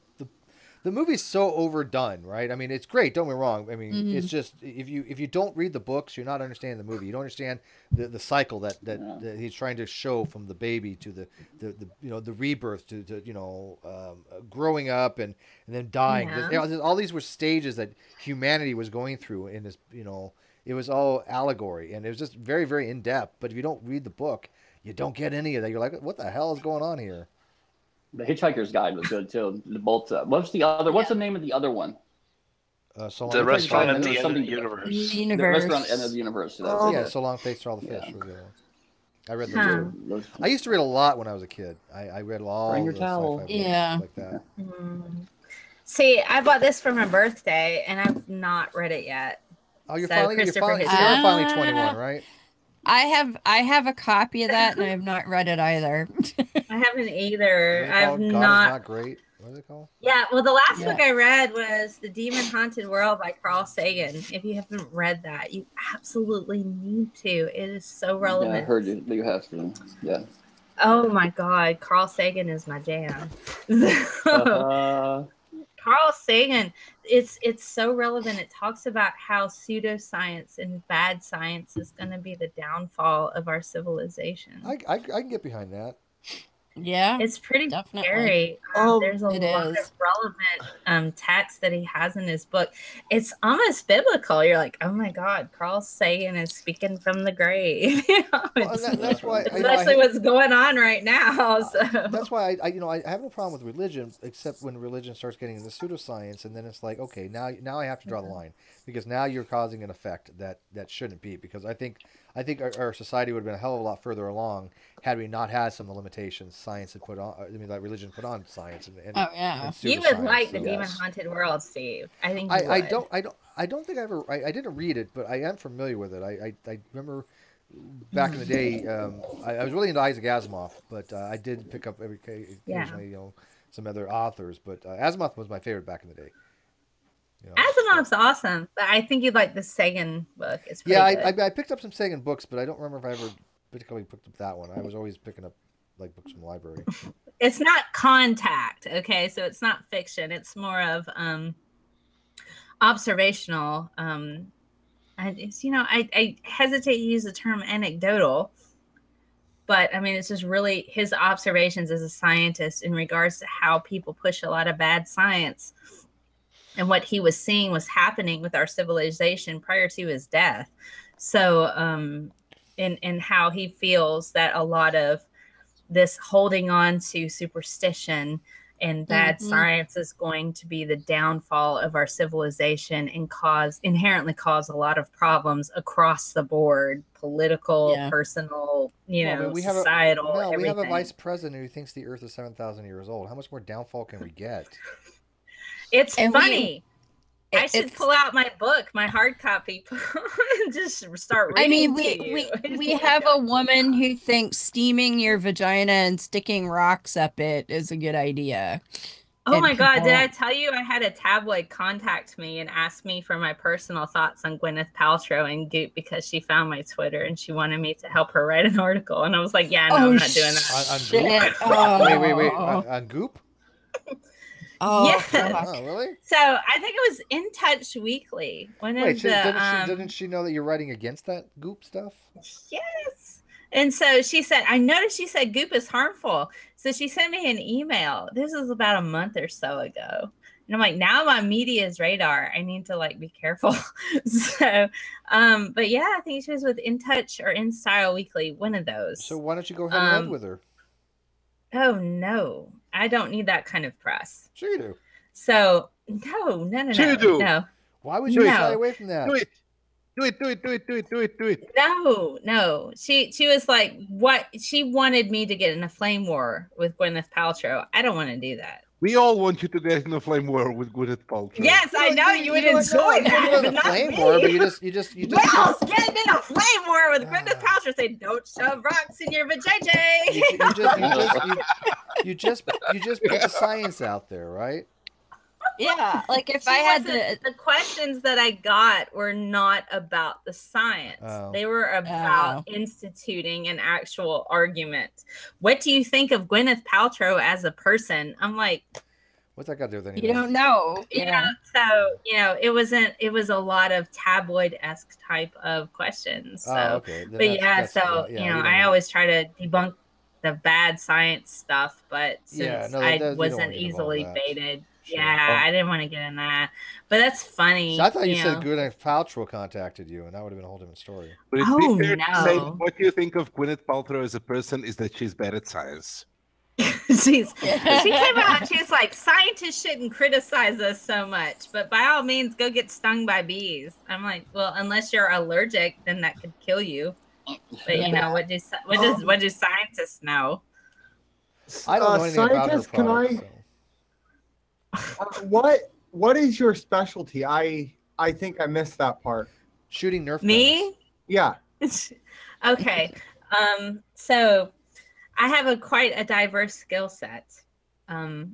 the movie's so overdone, right? I mean it's great. Don't get me wrong. I mean it's just if you don't read the books, you're not understanding the movie. You don't understand the cycle that he's trying to show from the baby to the rebirth to growing up and then dying. Yeah. All these were stages that humanity was going through in this. It was all allegory and it was just very very in depth. But if you don't read the book, you don't get any of that. You're like, what the hell is going on here? The Hitchhiker's Guide was good too. What's the other? What's the name of the other one? The Restaurant at the End of the Universe. The Restaurant at the End of the Universe. So Long Face for All the Fish. I read those too. I used to read a lot when I was a kid. I read all Bring your towel. Like that. See, I bought this for my birthday, and I've not read it yet. Oh, you're finally 21, right? I have a copy of that, and I have not read it either. I haven't either. I've God Is not. Not Great. What is it called? Yeah, well, the last book I read was The Demon Haunted World by Carl Sagan. If you haven't read that, you absolutely need to. It is so relevant. Yeah, I heard you have to. Yeah. Oh my God, Carl Sagan is my jam. Carl Sagan, it's so relevant. It talks about how pseudoscience and bad science is going to be the downfall of our civilization. I can get behind that. Yeah, it's pretty definitely scary. There's a lot of relevant text that he has in his book. It's almost biblical. You're like, oh my God, Carl Sagan is speaking from the grave. That's why, especially what's going on right now. So that's why I have no problem with religion, except when religion starts getting into pseudoscience, and then it's like, okay, now I have to draw the line, because now you're causing an effect that shouldn't be. Because I think our society would have been a hell of a lot further along had we not had some of the limitations science had put on. Like religion put on science. And you would like the Demon Haunted World, Steve. I think you would. I don't think I didn't read it, but I am familiar with it. I remember back in the day. I was really into Isaac Asimov, but I did pick up occasionally some other authors. But Asimov was my favorite back in the day. Asimov's awesome, but I think you'd like the Sagan book. It's pretty good. I picked up some Sagan books, but I don't remember if I ever particularly picked up that one. I was always picking up like books from the library. It's not Contact, okay? So it's not fiction. It's more of observational. I hesitate to use the term anecdotal, but I mean it's just really his observations as a scientist in regards to how people push a lot of bad science. And what he was seeing was happening with our civilization prior to his death. So, and how he feels that a lot of this holding on to superstition and bad science is going to be the downfall of our civilization and inherently cause a lot of problems across the board, political, personal, societal, everything. We have a vice president who thinks the earth is 7,000 years old. How much more downfall can we get? It's funny. I should pull out my book, my hard copy, and just start reading. I mean, we have a woman who thinks steaming your vagina and sticking rocks up it is a good idea. Oh my God, did I tell you I had a tabloid contact me and ask me for my personal thoughts on Gwyneth Paltrow and Goop because she found my Twitter and she wanted me to help her write an article. And I was like, yeah, no, I'm not doing that. On Goop? Wait. On Goop? Yes. Oh, really? So I think it was In Touch Weekly. Didn't she know that you're writing against that Goop stuff? Yes. And so she said, I noticed you said Goop is harmful. So she sent me an email. This was about a month or so ago. And I'm like, now I'm on media's radar. I need to be careful. So, but yeah, I think she was with In Touch or In Style Weekly, one of those. So why don't you go head to head with her? Oh no, I don't need that kind of press. Sure you do. So no. Sure you do. No. Why would you shy away from that? Do it. No. She was like, what? She wanted me to get in a flame war with Gwyneth Paltrow. I don't want to do that. We all want you to get in a flame war with Gwyneth Paltrow. Yes, I know you would enjoy that. But not flame me. war, but you just Well, getting in a flame war with Gwyneth Paltrow, say, "Don't shove rocks in your vajayjay." You just put the science out there, right? Yeah, like if She I had wasn't- the questions that I got were not about the science. Oh. They were about instituting an actual argument. What do you think of Gwyneth Paltrow as a person? I'm like, what's that got to do with anything? You don't know. Yeah. So, it was a lot of tabloid-esque type of questions. So, okay. but I always try to debunk the bad science stuff, but since I wasn't easily baited. Sure. Yeah, I didn't want to get in that, but that's funny. So I thought you said Gwyneth Paltrow contacted you, and that would have been a whole different story. But it's fair to say what you think of Gwyneth Paltrow as a person is that she's bad at science. She came out. She's like, scientists shouldn't criticize us so much, but by all means, go get stung by bees. I'm like, well, unless you're allergic, then that could kill you. But what do scientists know? I don't know anything about her product. What is your specialty? I think I missed that part. Shooting Nerf guns. Me? Yeah. Okay. So I have quite a diverse skill set. I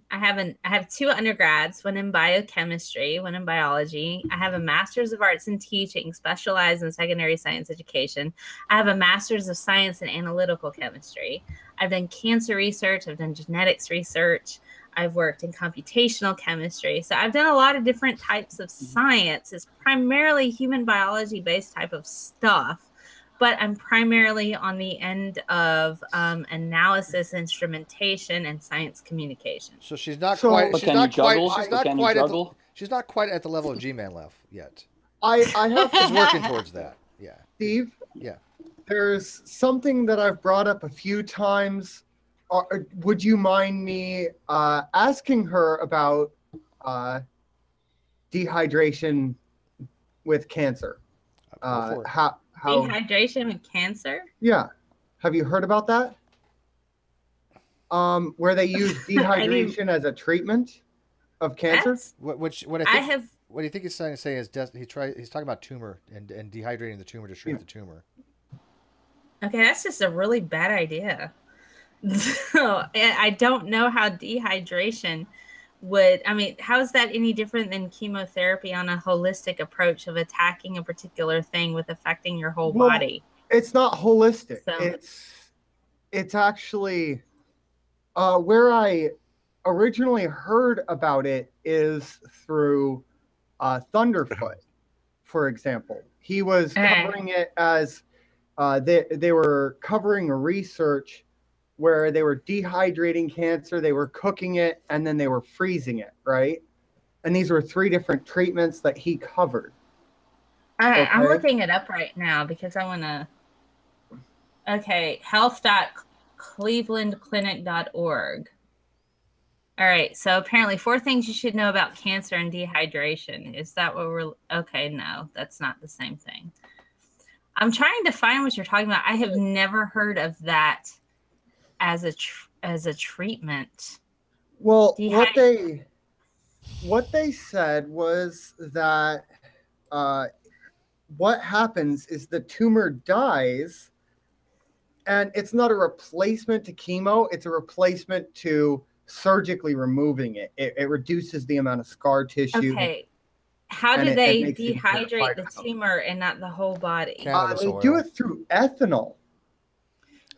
have 2 undergrads, one in biochemistry, one in biology. I have a master's of arts in teaching, specialized in secondary science education. I have a master's of science in analytical chemistry. I've done cancer research. I've done genetics research. I've worked in computational chemistry. So I've done a lot of different types of science. It's primarily human biology based type of stuff, but I'm primarily on the end of analysis, instrumentation, and science communication. So she's not quite. She's not quite at the level of G-Man Left yet. I have She's working towards that. Yeah. Steve? Yeah. There's something that I've brought up a few times. Would you mind me asking her about dehydration with cancer? How dehydration with cancer? Yeah. Have you heard about that? Where they use dehydration as a treatment of cancer? What do you think he's trying to say is he's talking about tumor and dehydrating the tumor to shrink the tumor. Okay, that's just a really bad idea. So I don't know how dehydration how is that any different than chemotherapy on a holistic approach of attacking a particular thing with affecting your whole body? It's not holistic. So, it's actually where I originally heard about it is through Thunderfoot, for example. He was covering it as they were covering a research where they were dehydrating cancer, they were cooking it, and then they were freezing it, right? And these were 3 different treatments that he covered. All right, I'm looking it up right now because I want to... Okay, health.clevelandclinic.org. All right, so apparently 4 things you should know about cancer and dehydration. Is that what we're... Okay, no, that's not the same thing. I'm trying to find what you're talking about. I have never heard of that as a treatment. Well, what they said was that what happens is the tumor dies, and it's not a replacement to chemo, it's a replacement to surgically removing it. It reduces the amount of scar tissue. Okay. How do they dehydrate the tumor and not the whole body? They do it through ethanol.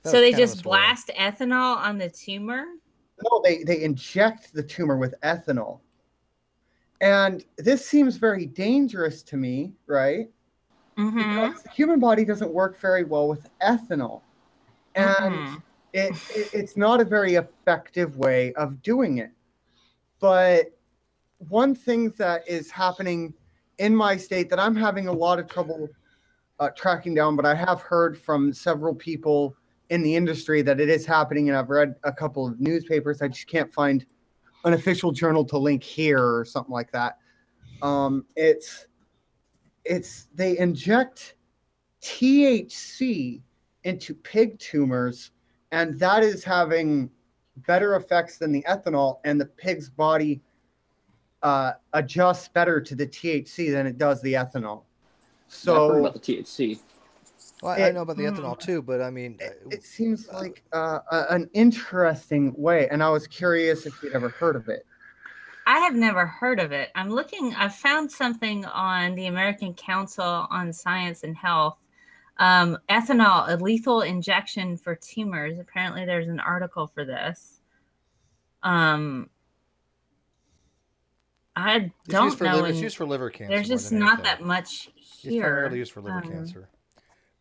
So they just blast ethanol on the tumor? No, they inject the tumor with ethanol. And this seems very dangerous to me, right? Because the human body doesn't work very well with ethanol. And it's not a very effective way of doing it. But one thing that is happening in my state that I'm having a lot of trouble tracking down, but I have heard from several people in the industry that it is happening, and I've read a couple of newspapers. I just can't find an official journal to link here or something like that. They inject THC into pig tumors, and that is having better effects than the ethanol, and the pig's body adjusts better to the THC than it does the ethanol. So I've heard about the THC. Well, I know about the ethanol too, but I mean, it seems like an interesting way, and I was curious if you'd ever heard of it. I have never heard of it. I found something on the American Council on Science and Health. Ethanol, a lethal injection for tumors. Apparently there's an article for this. I don't know. It's used for liver cancer. There's just not that much here. It's primarily used for liver cancer.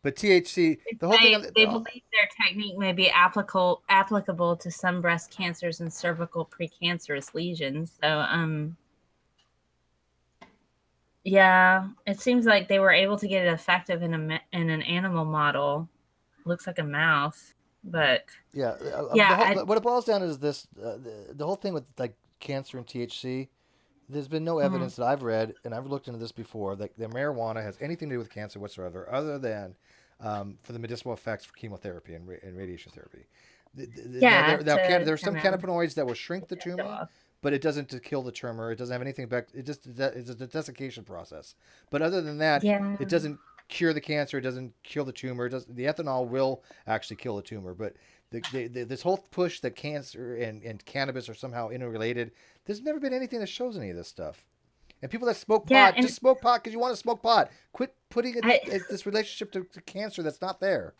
But THC, the whole thing. They believe their technique may be applicable to some breast cancers and cervical precancerous lesions. So, yeah, it seems like they were able to get it effective in an animal model. Looks like a mouse, but what it boils down to is this: the whole thing with like cancer and THC. There's been no evidence that I've read, and I've looked into this before, that the marijuana has anything to do with cancer whatsoever, other than for the medicinal effects for chemotherapy and radiation therapy. There's some cannabinoids that will shrink the tumor, but it doesn't kill the tumor. It doesn't have anything back. It's a desiccation process. But other than that, it doesn't cure the cancer. It doesn't kill the tumor. The ethanol will actually kill the tumor, but this whole push that cancer and cannabis are somehow interrelated, there's never been anything that shows any of this stuff. And people that smoke pot, just smoke pot because you want to smoke pot. Quit putting this relationship to cancer that's not there.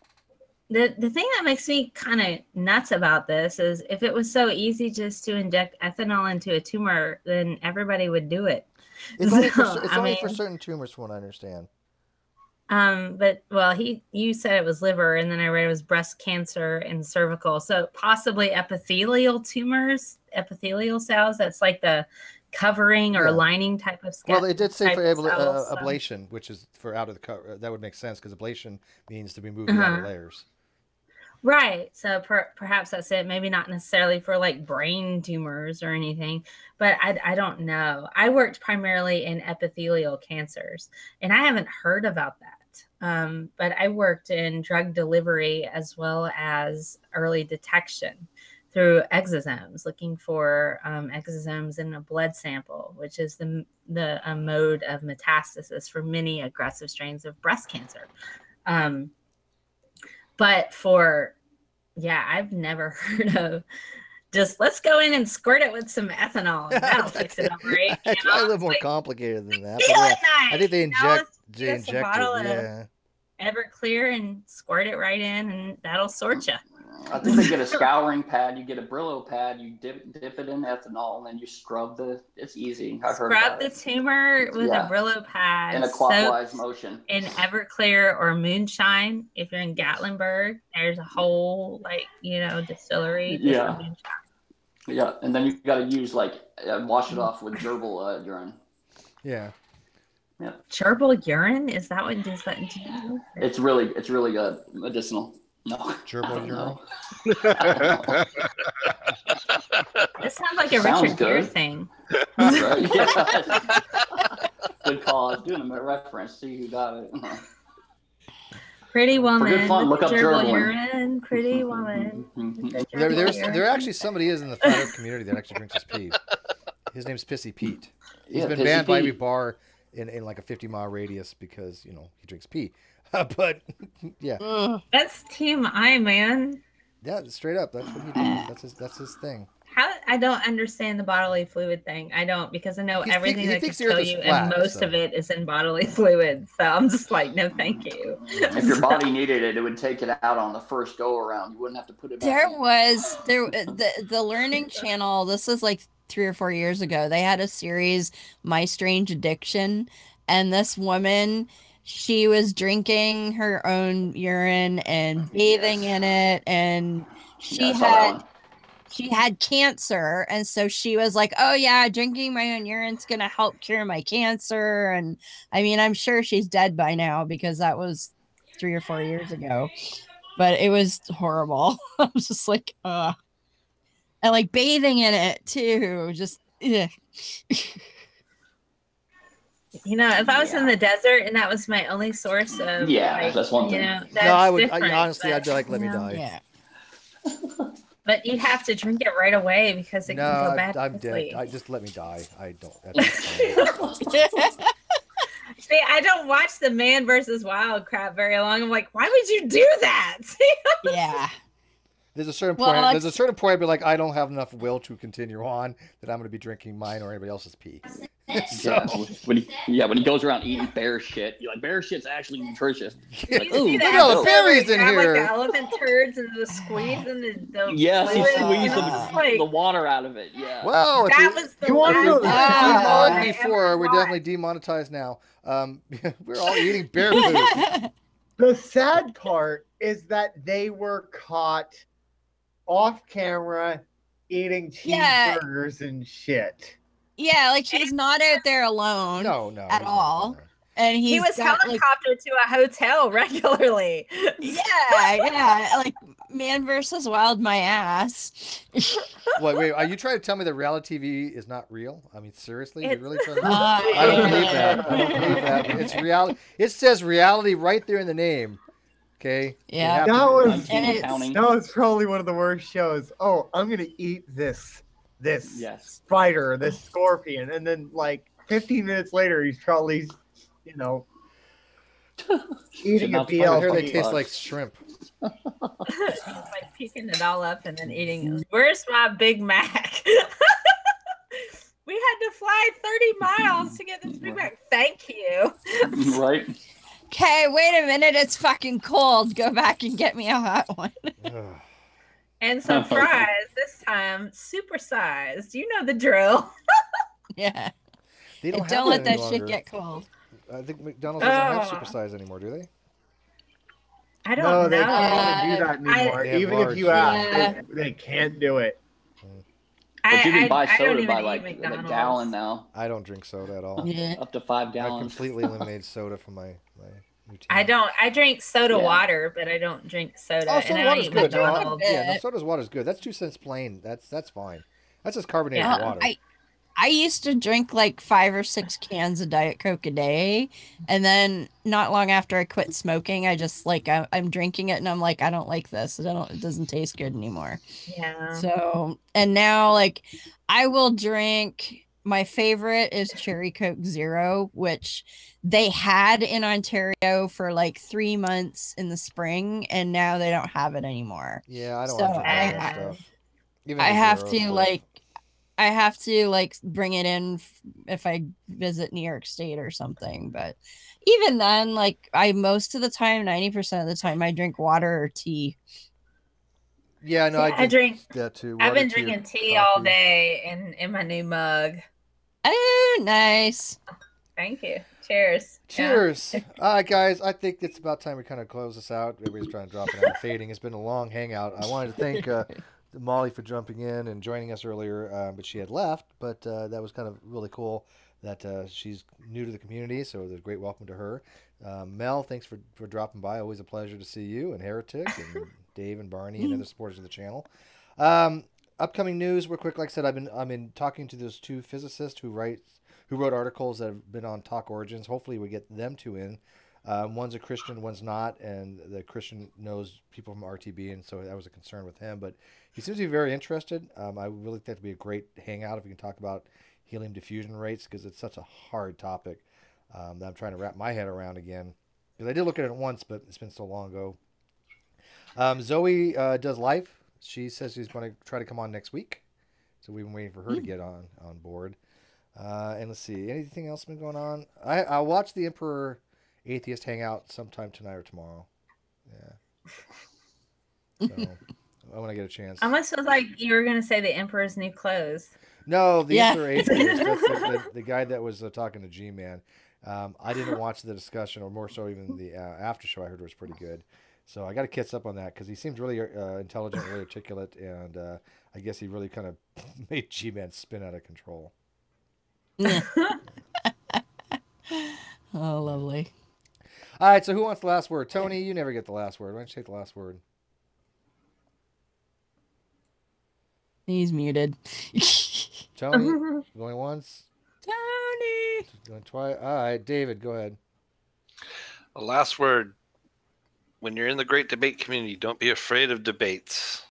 The thing that makes me kind of nuts about this is if it was so easy just to inject ethanol into a tumor, then everybody would do it. It's only for certain tumors, from what I understand. You said it was liver, and then I read it was breast cancer and cervical. So possibly epithelial tumors, epithelial cells. That's like the covering or lining type of skin. Well, they did say for ablation, which is for out of the cover. That would make sense because ablation means to remove the outer layers. Right. So perhaps that's it. Maybe not necessarily for like brain tumors or anything, but I don't know. I worked primarily in epithelial cancers, and I haven't heard about that. But I worked in drug delivery as well as early detection through exosomes, looking for exosomes in a blood sample, which is the mode of metastasis for many aggressive strains of breast cancer. But I've never heard of just let's go in and squirt it with some ethanol and that'll fix it up, right? It's a little more complicated than that. I think they inject it. Yeah. Everclear and squirt it right in, and that'll sort you. I think they get a scouring pad. You get a Brillo pad. You dip it in ethanol, and then you scrub it's easy. I've heard about the tumor with a Brillo pad in a clockwise motion. In Everclear or Moonshine. If you're in Gatlinburg, there's a whole distillery. Yeah. Yeah, and then you got to use wash it off with gerbil urine. Yeah. Yeah. Gerbil urine? Is that what does that into? It's really good. Medicinal. No. Gerbil urine. This sounds like a Richard Gere thing. Right. Yeah. Good call. I was doing a reference. See who got it. Pretty woman. For good fun, look up gerbil urine. Pretty woman. There actually somebody is in the flat earth community that actually drinks his pee. His name's Pissy Pete. He's been banned by every bar in like a 50-mile radius because he drinks pee. But yeah, that's TMI, man. Yeah, straight up. That's what he does. That's his thing. How I don't understand the bodily fluid thing. I don't, because I know everything that could kill you, flat, and most of it is in bodily fluid. So I'm just like, no, thank you. If your body needed it, it would take it out on the first go around. You wouldn't have to put it back in. The Learning Channel. This is like 3 or 4 years ago. They had a series, My Strange Addiction, and this woman, she was drinking her own urine and bathing in it, and she had cancer, and so she was like, oh yeah, drinking my own urine's gonna help cure my cancer. And I mean, I'm sure she's dead by now because that was 3 or 4 years ago, but it was horrible. I was just like, and like bathing in it too, just ugh. You know, if I was in the desert and that was my only source of that's one thing. That's no, I would different, honestly, but, I'd be like, let me you know, die. Yeah. But you have to drink it right away because it can go bad. I'm quickly. dead. Just let me die. I don't. See, I don't watch the Man versus Wild crap very long. I'm like, why would you do that? Yeah. There's a certain point. There's a certain point. I'd be like, I don't have enough will to continue on. That I'm going to be drinking mine or anybody else's pee. So when he goes around eating bear shit, you're like, bear shit's actually nutritious. Like, Ooh, look at all the berries in here. Like the elephant turds and the squeeze and the yes, he fluid, squeezed the water out of it. Yeah. Well, you want to know before we're definitely demonetized now. We're all eating bear food. The sad part is that they were caught off camera eating cheeseburgers and shit. Yeah, like he's not out there alone. No, at all. And he was helicoptered to a hotel regularly. Yeah, like Man versus Wild, my ass. Wait, are you trying to tell me that reality TV is not real? I mean, seriously? You're really trying to... I don't believe that. I don't believe that. It's reality. It says reality right there in the name. Okay? Yeah. That was probably one of the worst shows. Oh, I'm going to eat this spider, this scorpion. And then like 15 minutes later, he's probably, eating a BLT. I hear they taste like shrimp. Like picking it all up and then eating it. Where's my Big Mac? We had to fly 30 miles to get this Big Mac. Thank you. Right. Okay, wait a minute. It's fucking cold. Go back and get me a hot one. And some fries, this time supersized. You know the drill. Yeah. They don't let that shit get cold. I think McDonald's doesn't have supersize anymore, do they? I don't know. They can't do that anymore. Even if you ask, they can't do it. But you can buy soda by like a gallon now. I don't drink soda at all. Yeah. Up to 5 gallons. I completely eliminated soda from my routine. I don't. I drink soda water, but I don't drink soda. Oh, soda and water's good. McDonald's. Soda's water's good. That's 2 cents plain. That's fine. That's just carbonated water. I used to drink like 5 or 6 cans of Diet Coke a day, and then not long after I quit smoking, I just like I'm drinking it, and I'm like, I don't like this. It doesn't taste good anymore. Yeah. So, and now like I will drink. My favorite is Cherry Coke Zero, which they had in Ontario for like 3 months in the spring, and now they don't have it anymore. Yeah, I don't want to drink that stuff. I have to like bring it in if I visit New York State or something. But even then, like most of the time, 90% of the time, I drink water or tea. Yeah, no, I drink that too. I've been drinking tea all day in my new mug. Oh, nice. Thank you. Cheers. Cheers. All right, guys. I think it's about time we kind of close this out. Everybody's trying to drop it out. Fading. It's been a long hangout. I wanted to thank Molly for jumping in and joining us earlier, but she had left. But that was kind of really cool that she's new to the community, so there's a great welcome to her. Mel, thanks for dropping by. Always a pleasure to see you, and Heretic, and Dave and Barney, and other supporters of the channel. Upcoming news, real quick. Like I said, I've been talking to those 2 physicists who wrote articles that have been on Talk Origins. Hopefully, we get them 2 in. One's a Christian, one's not, and the Christian knows people from RTB, and so that was a concern with him. But he seems to be very interested. I really think that'd be a great hangout if we can talk about helium diffusion rates, because it's such a hard topic that I'm trying to wrap my head around again. Because I did look at it once, but it's been so long ago. Zoe does life. She says she's going to try to come on next week. So we've been waiting for her to get on board. And let's see, anything else been going on? I'll watch the Emperor Atheist Hangout sometime tonight or tomorrow. Yeah. So I want to get a chance. Almost feels like you were going to say the Emperor's New Clothes. No, the Emperor Atheist. That's the guy that was talking to G-Man. I didn't watch the discussion, or more so even the after show I heard was pretty good. So I got to catch up on that because he seems really intelligent, really articulate, and I guess he really kind of made G-Man spin out of control. Oh, lovely. All right, so who wants the last word? Tony, you never get the last word. Why don't you take the last word? He's muted. Tony, going once? Tony! Going twice? All right, David, go ahead. The last word. When you're in the great debate community, don't be afraid of debates.